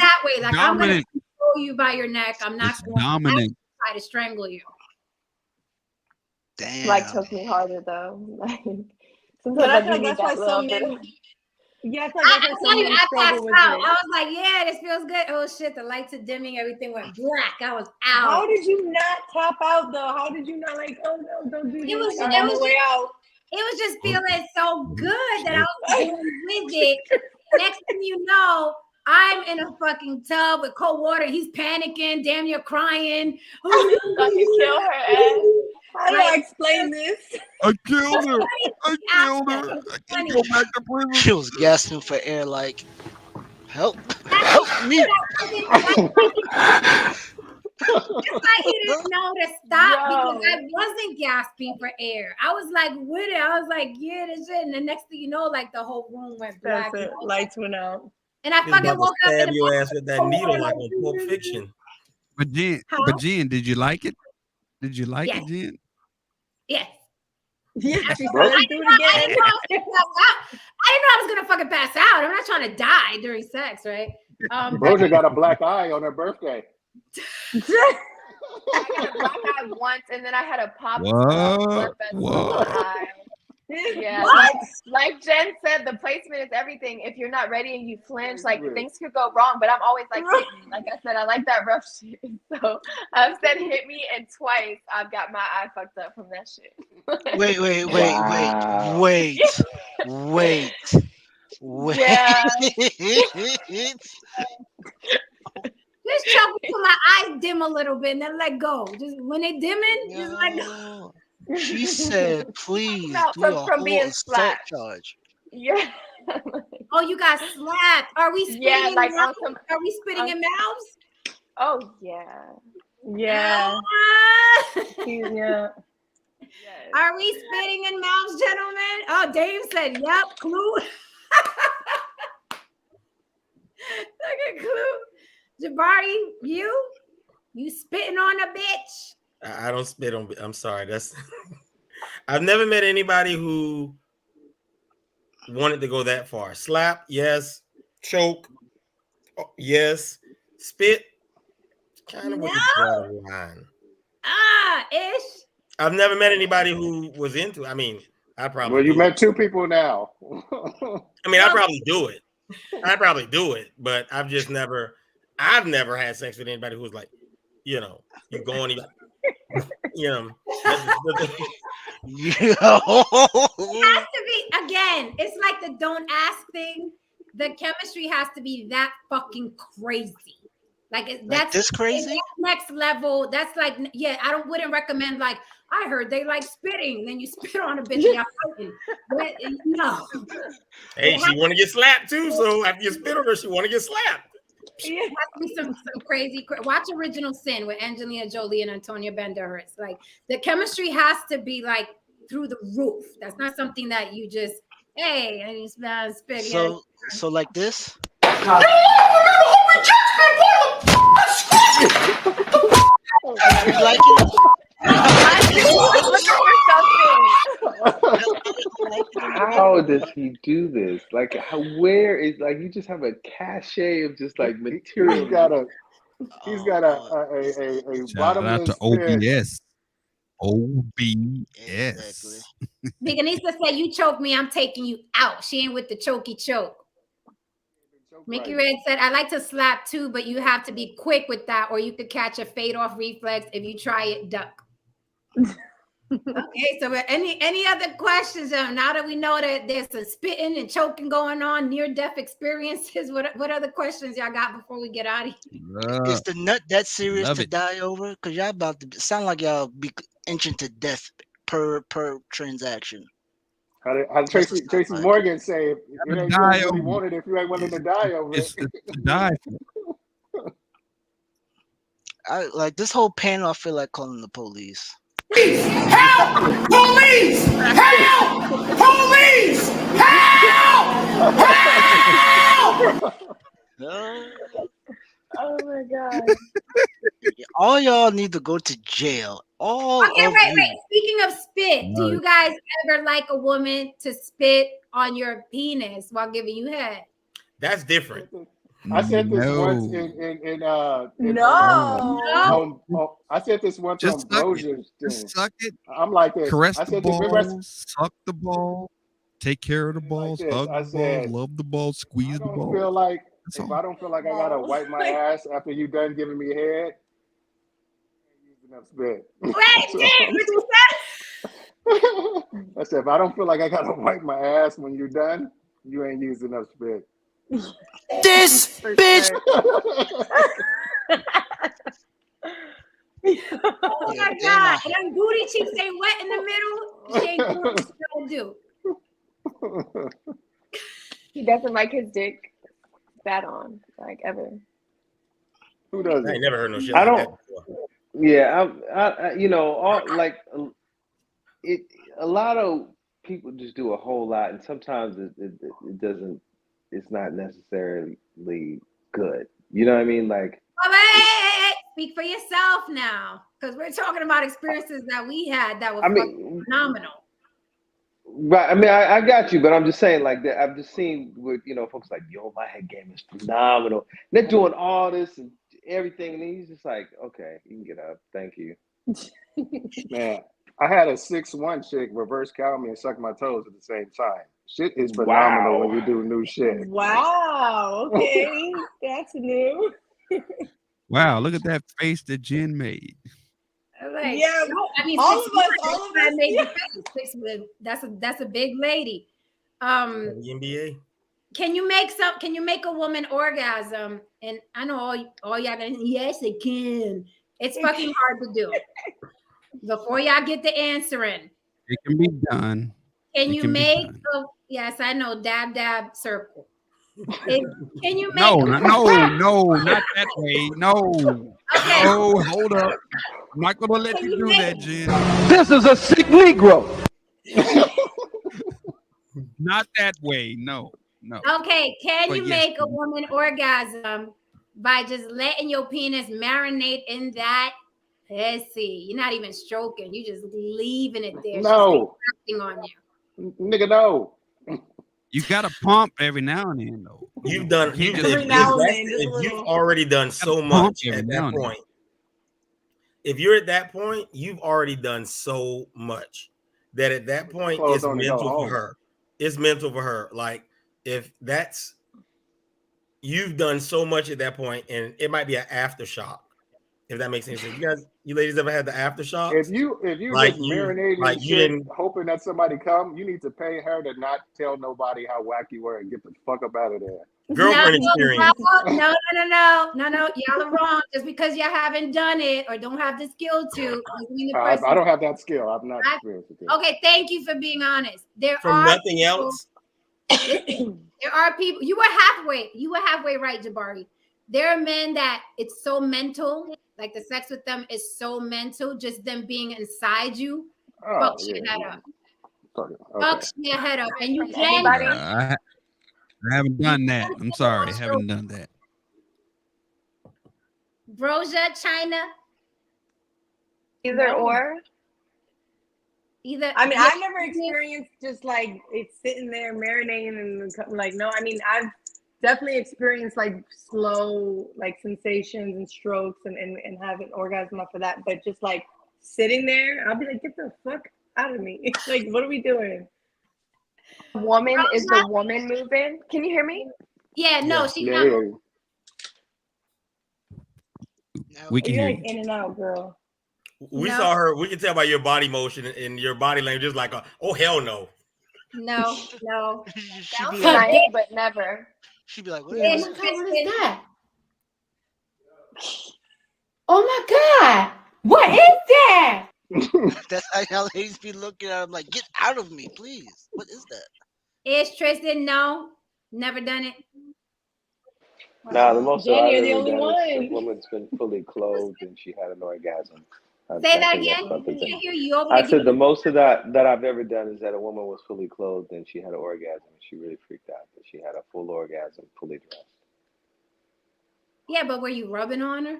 that way. Like I'm going to control you by your neck. I'm not going to try to strangle you. Damn. Like choke me harder though. Like sometimes I think that's why some men. Yeah, I passed out. I was like, yeah, this feels good. Oh shit, the lights are dimming, everything went black. I was out. How did you not tap out though? How did you not oh no, don't do this? It was just feeling so good that I was going with it. Next thing you know, I'm in a fucking tub with cold water. He's panicking, damn near crying. I could kill her ass. How do I explain this? I killed her. I can't go back to prison. She was gasping for air like, help me. It's like he didn't know to stop because I wasn't gasping for air. I was like with it. I was like, yeah, this shit. And the next thing you know, like the whole room went black. Lights went out. And I fucking woke up stab your ass with that needle like on Pulp Fiction. But Jen, did you like it? Did you like it, Jen? Yes. Yeah, I she didn't started know to do it again. I didn't know I was gonna fucking pass out. I'm not trying to die during sex, right? Rosa got a black eye on her birthday. I got a black eye once, and then I had a pop slurp in my eye. Yeah, like Jen said, the placement is everything. If you're not ready and you flinch, like things could go wrong. But I'm always like, hit me. Like I said, I like that rough shit. So I've said hit me, and twice I've got my eye fucked up from that shit. Wait. Yeah. Just choke until my eyes dim a little bit and then let go. Just when they dimming, just let go. She said, please do from a being whole assault slapped. charge. Yeah. Oh, you got slapped. Are we spitting in like mouths? Are we spitting in mouths? Oh yeah. Yeah. Yeah. Yes. Are we spitting in mouths, gentlemen? Oh, Dave said, yep, clue. Look at Clue. Jabari, you spitting on a bitch? I don't spit on. I'm sorry. That's. I've never met anybody who wanted to go that far. Slap, yes. Choke, yes. Spit, kind of was a borderline. Ish. I've never met anybody who was into. I mean, I probably. Well, you met two people now. I mean, I probably do it, but I've just never. I've never had sex with anybody who's like, you going, It has to be, again, it's like the don't ask thing. The chemistry has to be that fucking crazy. That's this crazy? That's next level. That's like, yeah, wouldn't recommend like, I heard they like spitting. Then you spit on a bitch and y'all fighting. But no. Hey, she want to get slapped too. So after you spit on her, she want to get slapped. It has to be some crazy. Watch Original Sin with Angelina Jolie and Antonio Banderas. Like the chemistry has to be like through the roof. That's not something that you just and you spit. So like this. You like it? How does he do this? Like, where is like you just have a cachet of just like material. He's got a bottomless pit. OBS. Veganista said, "You choke me, I'm taking you out." She ain't with the chokey choke. Mickey Red said, "I like to slap too, but you have to be quick with that, or you could catch a fade off reflex. If you try it, duck." Okay, so any other questions? Now that we know that there's some spitting and choking going on, near-death experiences, what other questions y'all got before we get out of here? Is the nut that serious to die over? Because y'all about to sound like y'all be inching to death per transaction. How Tracy Morgan say, it ain't really wanted if you ain't willing to die over it. It's to die. I like this whole panel. I feel like calling the police. Help! Police! Help! Police! Help! Help! Oh my God. All y'all need to go to jail. Okay, wait. Speaking of spit, do you guys ever like a woman to spit on your penis while giving you head? That's different. I said this once I said this once on Brosia's thing. Suck it. I'm like this. Caress I the said ball, suck the ball, take care of the balls, hug the balls, love the ball, squeeze the ball. I don't feel like I gotta wipe my ass after you done giving me head, I ain't using enough spit. I said if I don't feel like I gotta wipe my ass when you're done, you ain't using enough spit. This bitch. Oh my God! And them booty cheeks ain't wet in the middle. She ain't doing what she's gonna do. He doesn't like his dick spat on, like ever. Who doesn't? I ain't never heard no shit. I like don't. That before. Yeah, a lot of people just do a whole lot, and sometimes it doesn't. It's not necessarily good. You know what I mean? Like, hey, speak for yourself now, because we're talking about experiences that we had that were phenomenal. Right. I mean, I got you, but I'm just saying, like that. I've just seen with folks like, yo, my head game is phenomenal. They're doing all this and everything, and he's just like, okay, you can get up. Thank you. Man, I had a 6'1" chick reverse cow me and suck my toes at the same time. Shit is phenomenal when you do new shit. Wow. Okay, that's new. Wow, look at that face that Jen made. Like, yeah, no, I mean, all of us. Made yeah. That's a big lady. The NBA. Can you make a woman orgasm? And I know all y'all gonna, yes, they can. It's fucking hard to do. Before y'all get the answering, It can be done. Can you make yes, I know, dab circle. Can you make no, not that way. No. Okay. No, hold up. I'm not gonna let you do that, Jen. This is a sick Negro. Not that way. No. Okay, can you Yes, make a woman orgasm by just letting your penis marinate in that pussy? You're not even stroking, you just leaving it there. No. She's on you. Nigga, no. You gotta pump every now and then, though. You've already done so much at that point. If you're at that point, you've already done so much that at that point it's mental for her. It's mental for her. Like if you've done so much at that point, and it might be an aftershock. If that makes any sense. You ladies ever had the aftershock? If you like just marinating like shit, hoping that somebody come, you need to pay her to not tell nobody how whack you were and get the fuck up out of there. Girlfriend experience. No. Y'all are wrong. Just because y'all haven't done it or don't have the skill to. I don't have that skill. I'm not experienced with it. Okay, thank you for being honest. There From are nothing else. There are people. You were halfway right, Jabari. There are men that it's so mental, like the sex with them is so mental, just them being inside you. Fucks your head up. Fucks your head up. And you can. I haven't done that. I'm sorry. I haven't done that. Brosia, China. Either or. Either. I mean, I've never experienced just like it's sitting there marinating and like, no, I mean, I've definitely experienced like slow like sensations and strokes and having orgasm off of that, but just like sitting there, I'll be like, get the fuck out of me. Like, what are we doing? Woman is the woman moving. Can you hear me? Yeah, no, she's not. We can You're hear like you. in and out, girl. We saw her. We can tell by your body motion and your body language, just like, oh hell no. No. Sounds nice, but never. She'd be like, what Yeah, is that? Oh my God. What is that? That's how y'all ladies be looking at him like, get out of me, please. What is that? Is Tristan? No, never done it. Nah, the most I've Jenny, you're the ever only done is one. a woman's been fully clothed and she had an orgasm. Say that again. I can't hear you. I said the most of that I've ever done is that a woman was fully clothed and she had an orgasm. She really freaked out that she had a full orgasm, fully dressed. Yeah, but were you rubbing on her?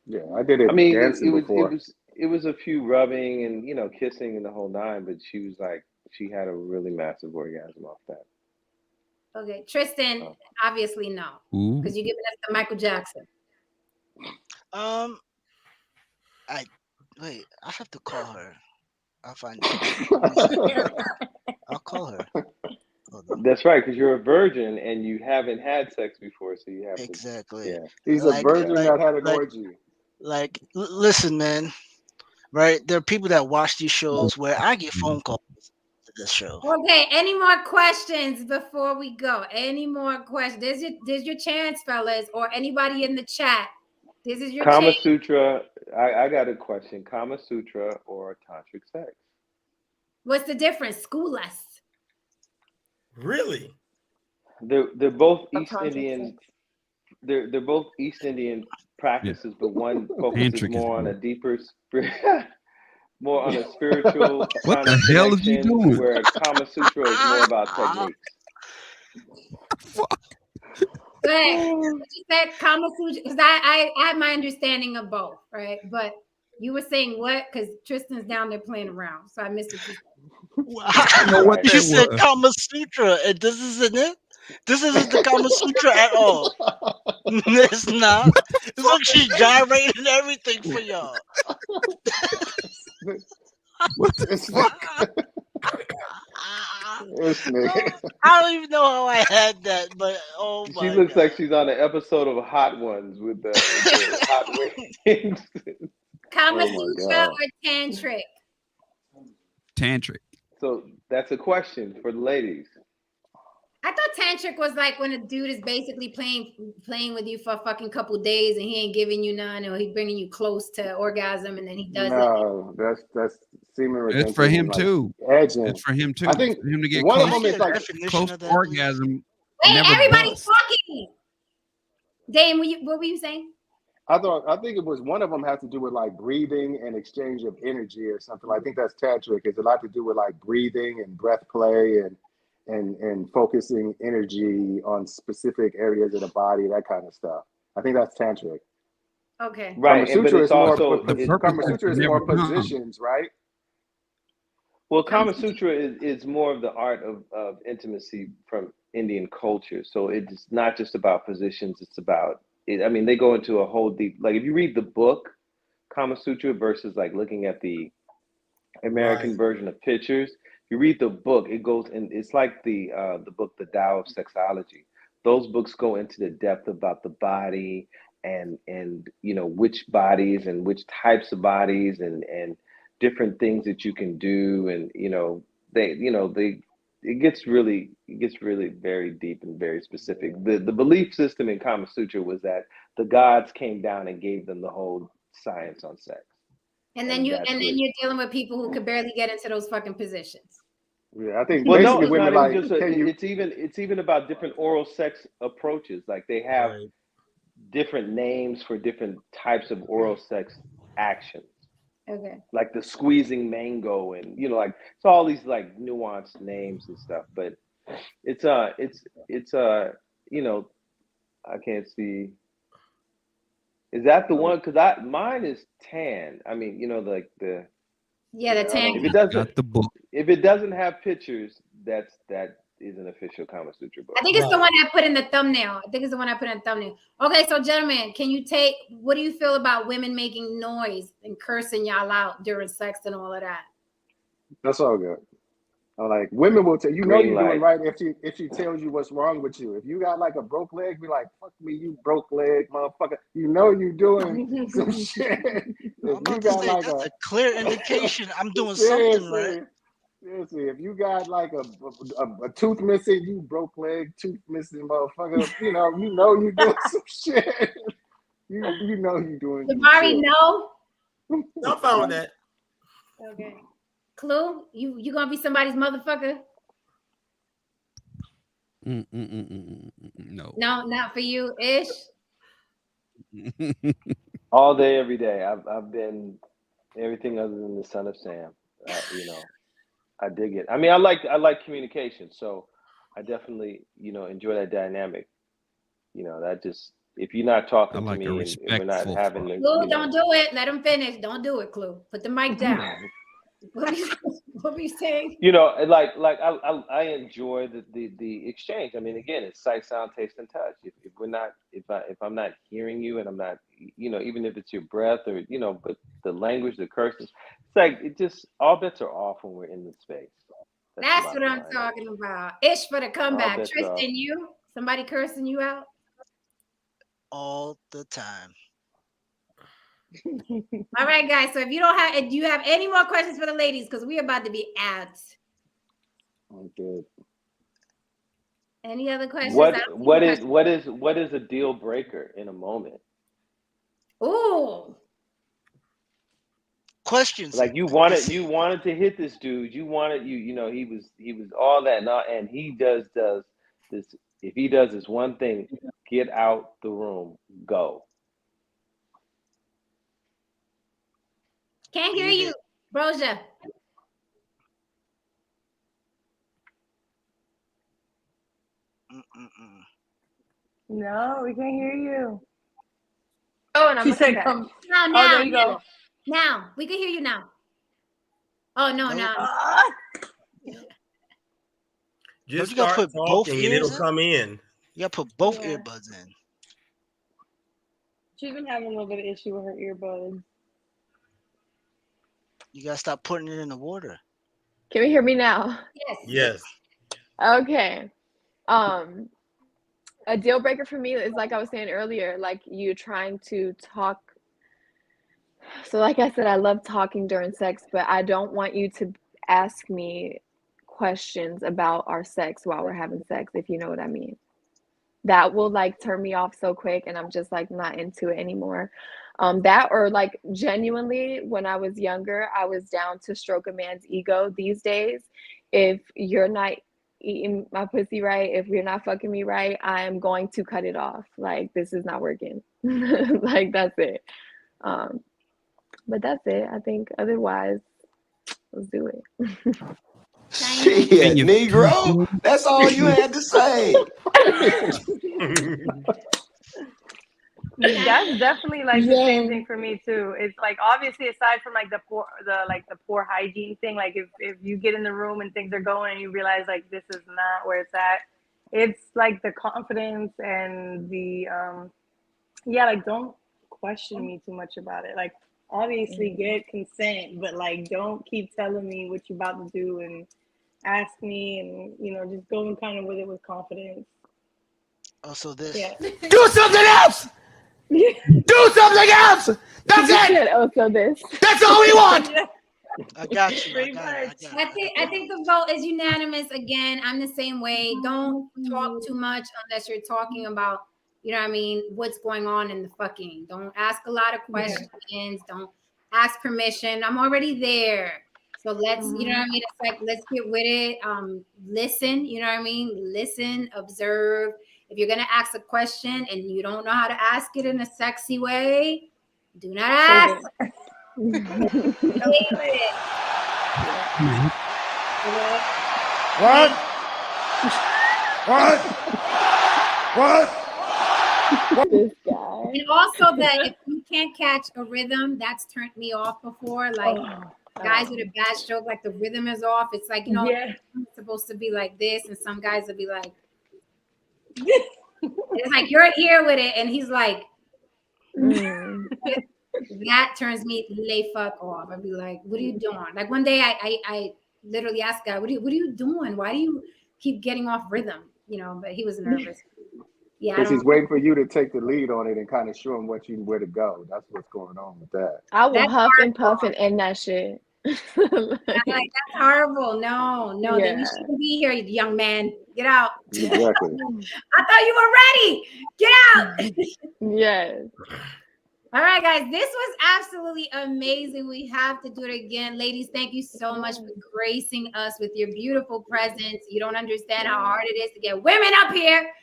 Yeah, I did it. I mean, dancing before. it was a few rubbing and kissing and the whole nine, but she was like, she had a really massive orgasm off that. Okay, Tristan, obviously no, because you're giving us the Michael Jackson. I have to call her. I'll find out. I'll call her. That's right, because you're a virgin and you haven't had sex before, so you have exactly. To, yeah. He's a virgin that had an orgy. Listen, man. Right? There are people that watch these shows where I get phone calls to this show. Okay, any more questions before we go? Any more questions? There's your chance, fellas, or anybody in the chat. This is your Kama chance. Sutra. I got a question. Kama Sutra or tantric sex? What's the difference? School us. Really? They're both East Indian. They're both East Indian practices, but one focuses more on a deeper more on a spiritual. What the hell is he doing? Where Kama Sutra is more about techniques. Go ahead. You said Kama Sutra, because I had my understanding of both, right? But you were saying what? Because Tristan's down there playing around, so I missed what you said. Wow. She said Kama Sutra, and this isn't it. This isn't the Kama Sutra at all. It's not. Look, she's gyrating everything for y'all. What the fuck? This nigga. I don't even know how I had that, but oh my She looks God. like she's on an episode of Hot Ones with the hot wings. Kama Oh my Sutra God. or tantric? Tantric. So that's a question for the ladies. I thought tantric was like when a dude is basically playing with you for a fucking couple days and he ain't giving you none, or he's bringing you close to orgasm and then he does it. No, that's semen retention. It's for him like too. Edging. It's for him too. I think for him to get one close, of them is like close to orgasm. Wait, never everybody's bust. talking. Dame, what were you saying? I think it was one of them has to do with like breathing and exchange of energy or something. I think that's tantric. It's a lot to do with like breathing and breath play and focusing energy on specific areas of the body, that kind of stuff. I think that's tantric. Okay. Right, Kama but Sutra it's is more also Kama Sutra is more positions, right? Well, Kama Sutra is more of the art of intimacy from Indian culture. So it's not just about positions. It's about it. I mean, they go into a whole deep, like if you read the book Kama Sutra versus like looking at the American version of pictures, you read the book, it goes and it's like the book The Tao of Sexology. Those books go into the depth about the body and you know which bodies and which types of bodies and different things that you can do, and it gets really very deep and very specific. The belief system in Kama Sutra was that the gods came down and gave them the whole science on sex. And then you're dealing with people who could barely get into those fucking positions. Yeah, I think well, no, basically it's women not like even just it's even about different oral sex approaches. Like they have different names for different types of oral sex actions. Okay. Like the squeezing mango, and like it's all these like nuanced names and stuff. But it's I can't see. Is that the one? Because mine is tan. I mean, like the the tan. If it doesn't, Got the book. If it doesn't have pictures, that is an official Kama Sutra book. I think it's the one I put in the thumbnail. Okay, so gentlemen, what do you feel about women making noise and cursing y'all out during sex and all of that? That's all good. Like women will tell you know Green you're doing light. right if she tells you what's wrong with you. If you got like a broke leg, be like, fuck me, you broke leg, motherfucker. You know you're doing some shit. If you got like that's a clear indication I'm doing something right. Seriously, if you got like a tooth missing, you broke leg, tooth missing, motherfucker. You know you're doing some shit. You know you're doing. Damari, no. I'm fine with that. Okay. Clue, you gonna be somebody's motherfucker? No. No, not for you, Ish. All day, every day. I've been everything other than the son of Sam. I dig it. I mean, I like communication, so I definitely enjoy that dynamic. That just if you're not talking to me and we're not having the Clue, don't do it. Let him finish. Don't do it, Clue. Put the mic down. What were you saying? Like I enjoy the exchange. I mean, again, it's sight, sound, taste, and touch. If I'm not hearing you, and I'm not, even if it's your breath or but the language, the curses, it's like it just all bets are off when we're in the space. That's what I'm talking about. Ish for the comeback. Tristan, somebody cursing you out all the time. All right, guys. So if do you have any more questions for the ladies? Because we're about to be out. I'm good. Any other questions? What is a deal breaker in a moment? Ooh. Questions. Like you wanted to hit this dude. You wanted he was all that and he does this. If he does this one thing, get out the room, go. Can't hear you, Broja. No, we can't hear you. Oh, and she said, "Come now, there you go. Now we can hear you now. Oh no, no. Just you gotta start put both talking and ears it'll in? come in. You gotta put both Yeah. earbuds in. She's been having a little bit of issue with her earbuds. You gotta stop putting it in the water. Can we hear me now? Yes. Yes. Okay. A deal breaker for me is, like I was saying earlier, like you trying to talk. So like I said, I love talking during sex, but I don't want you to ask me questions about our sex while we're having sex, if you know what I mean. That will like turn me off so quick, and I'm just like not into it anymore. That, or like genuinely, when I was younger, I was down to stroke a man's ego. These days, if you're not eating my pussy right, if you're not fucking me right, I'm going to cut it off. Like, this is not working. Like, that's it. But that's it. I think otherwise, let's do it. Shit, Negro. That's all you had to say. That's definitely like the same thing for me too. It's like, obviously, aside from like the poor hygiene thing, like if you get in the room and things are going and you realize like this is not where it's at, it's like the confidence and the like, don't question me too much about it. Like, obviously get consent, but like don't keep telling me what you're about to do and ask me, and just go kind of with it with confidence. Also this. Yeah. Do something else! Do something else! That's it! Also this. That's all we want! I got you. I think the vote is unanimous. Again, I'm the same way. Don't talk too much unless you're talking about, you know what I mean, what's going on in the fucking. Don't ask a lot of questions. Don't ask permission. I'm already there. So let's, you know what I mean? It's like, let's get with it. Listen, you know what I mean? Listen, observe. If you're going to ask a question and you don't know how to ask it in a sexy way, do not ask. What? This guy. And also that if you can't catch a rhythm, that's turned me off before. Like guys with a bad stroke, like the rhythm is off. It's like, it's supposed to be like this, and some guys will be like, it's like you're here with it, and he's like, that turns me lay fuck off. I'd be like, what are you doing? Like one day I literally asked God, what are you doing? Why do you keep getting off rhythm? But he was nervous. Yeah, because he's waiting for you to take the lead on it and kind of show him where to go. That's what's going on with that. I will huff and puff and end that shit. Like, that's horrible. No, then you shouldn't be here, young man. Get out. Exactly. I thought you were ready. Get out. Yes. All right, guys, this was absolutely amazing. We have to do it again. Ladies, thank you so much for gracing us with your beautiful presence. You don't understand how hard it is to get women up here.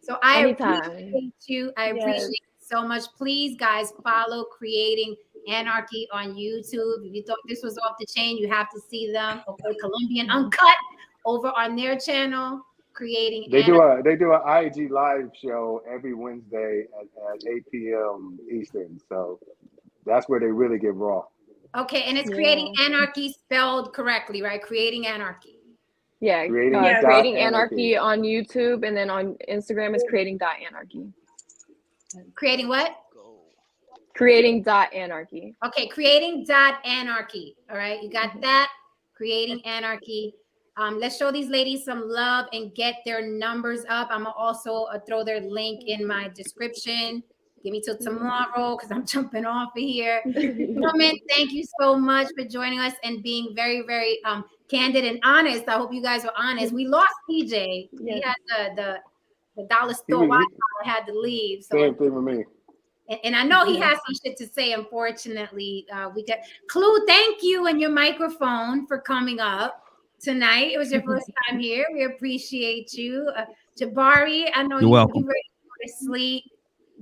So I appreciate you. I appreciate you so much. Please, guys, follow Creating Anarchy on YouTube. If you thought this was off the chain, you have to see them. Okay, Colombian Uncut over on their channel. Creating Anarchy. They do an IG live show every Wednesday at 8 p.m. Eastern. So that's where they really get raw. Okay, and it's Creating Anarchy spelled correctly, right? Creating Anarchy. Yeah, Creating Anarchy on YouTube, and then on Instagram is creating.anarchy. Creating what? Creating.anarchy. Okay, creating.anarchy. All right, you got that? Creating Anarchy. Let's show these ladies some love and get their numbers up. I'm gonna also throw their link in my description. Give me till tomorrow because I'm jumping off of here. Gentlemen, thank you so much for joining us and being very, very candid and honest. I hope you guys were honest. We lost PJ. He had the dollar store Wi-Fi, had to leave. So same thing with me. And I know he has some shit to say. Unfortunately, we got Clue. Thank you and your microphone for coming up tonight. It was your first time here. We appreciate you, Jabari. I know you're ready to go to sleep.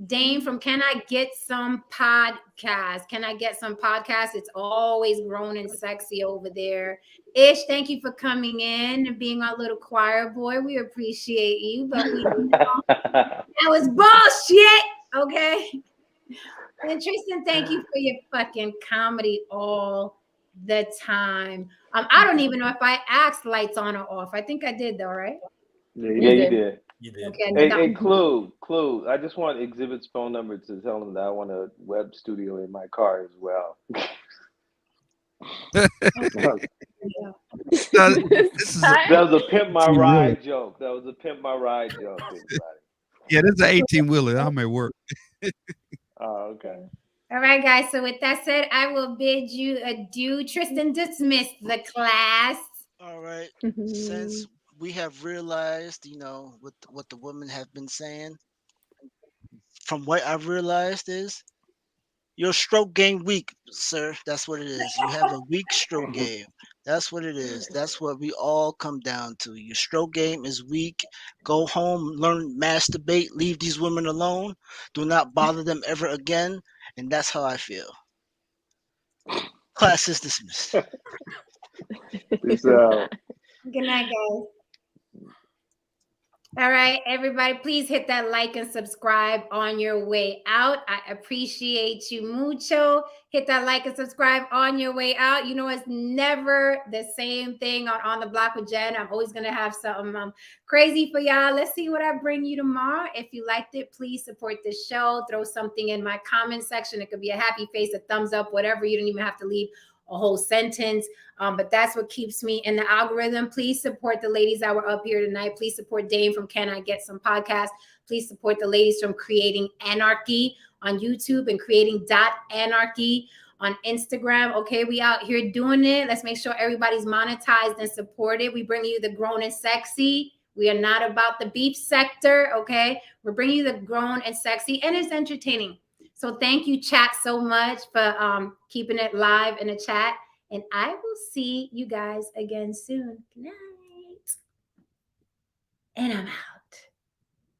Dame from Can I Get Some Podcast? Can I get some podcasts? It's always grown and sexy over there. Ish, thank you for coming in and being our little choir boy. We appreciate you, but that was bullshit. Okay. And Tristan, thank you for your fucking comedy all the time. I don't even know if I asked lights on or off. I think I did though, right? Yeah, you did. You did. Okay, Hey, Clue. I just want Exhibit's phone number to tell him that I want a web studio in my car as well. That was a pimp my ride joke. Everybody. Yeah, this is an 18-wheeler. I may work. Oh, okay. All right, guys. So with that said, I will bid you adieu. Tristan, dismiss the class. All right. Since we have realized, what the women have been saying, from what I've realized is your stroke game weak, sir. That's what it is. You have a weak stroke game. That's what it is. That's what we all come down to. Your stroke game is weak. Go home, learn, masturbate, leave these women alone. Do not bother them ever again. And that's how I feel. Class is dismissed. Peace out. Good night, guys. All right, everybody, please hit that like and subscribe on your way out. I appreciate you mucho. Hit that like and subscribe on your way out. You know, it's never the same thing on The Block with Jen. I'm always going to have something crazy for y'all. Let's see what I bring you tomorrow. If you liked it, please support the show. Throw something in my comment section. It could be a happy face, a thumbs up, whatever. You don't even have to leave a whole sentence. But that's what keeps me in the algorithm. Please support the ladies that were up here tonight. Please support Dame from Can I Get Some Podcast. Please support the ladies from Creating Anarchy on YouTube and Creating .Anarchy on Instagram. Okay, we out here doing it. Let's make sure everybody's monetized and supported. We bring you the grown and sexy. We are not about the beef sector, okay? We're bringing you the grown and sexy, and it's entertaining. So thank you, chat, so much for keeping it live in the chat. And I will see you guys again soon. Good night. And I'm out.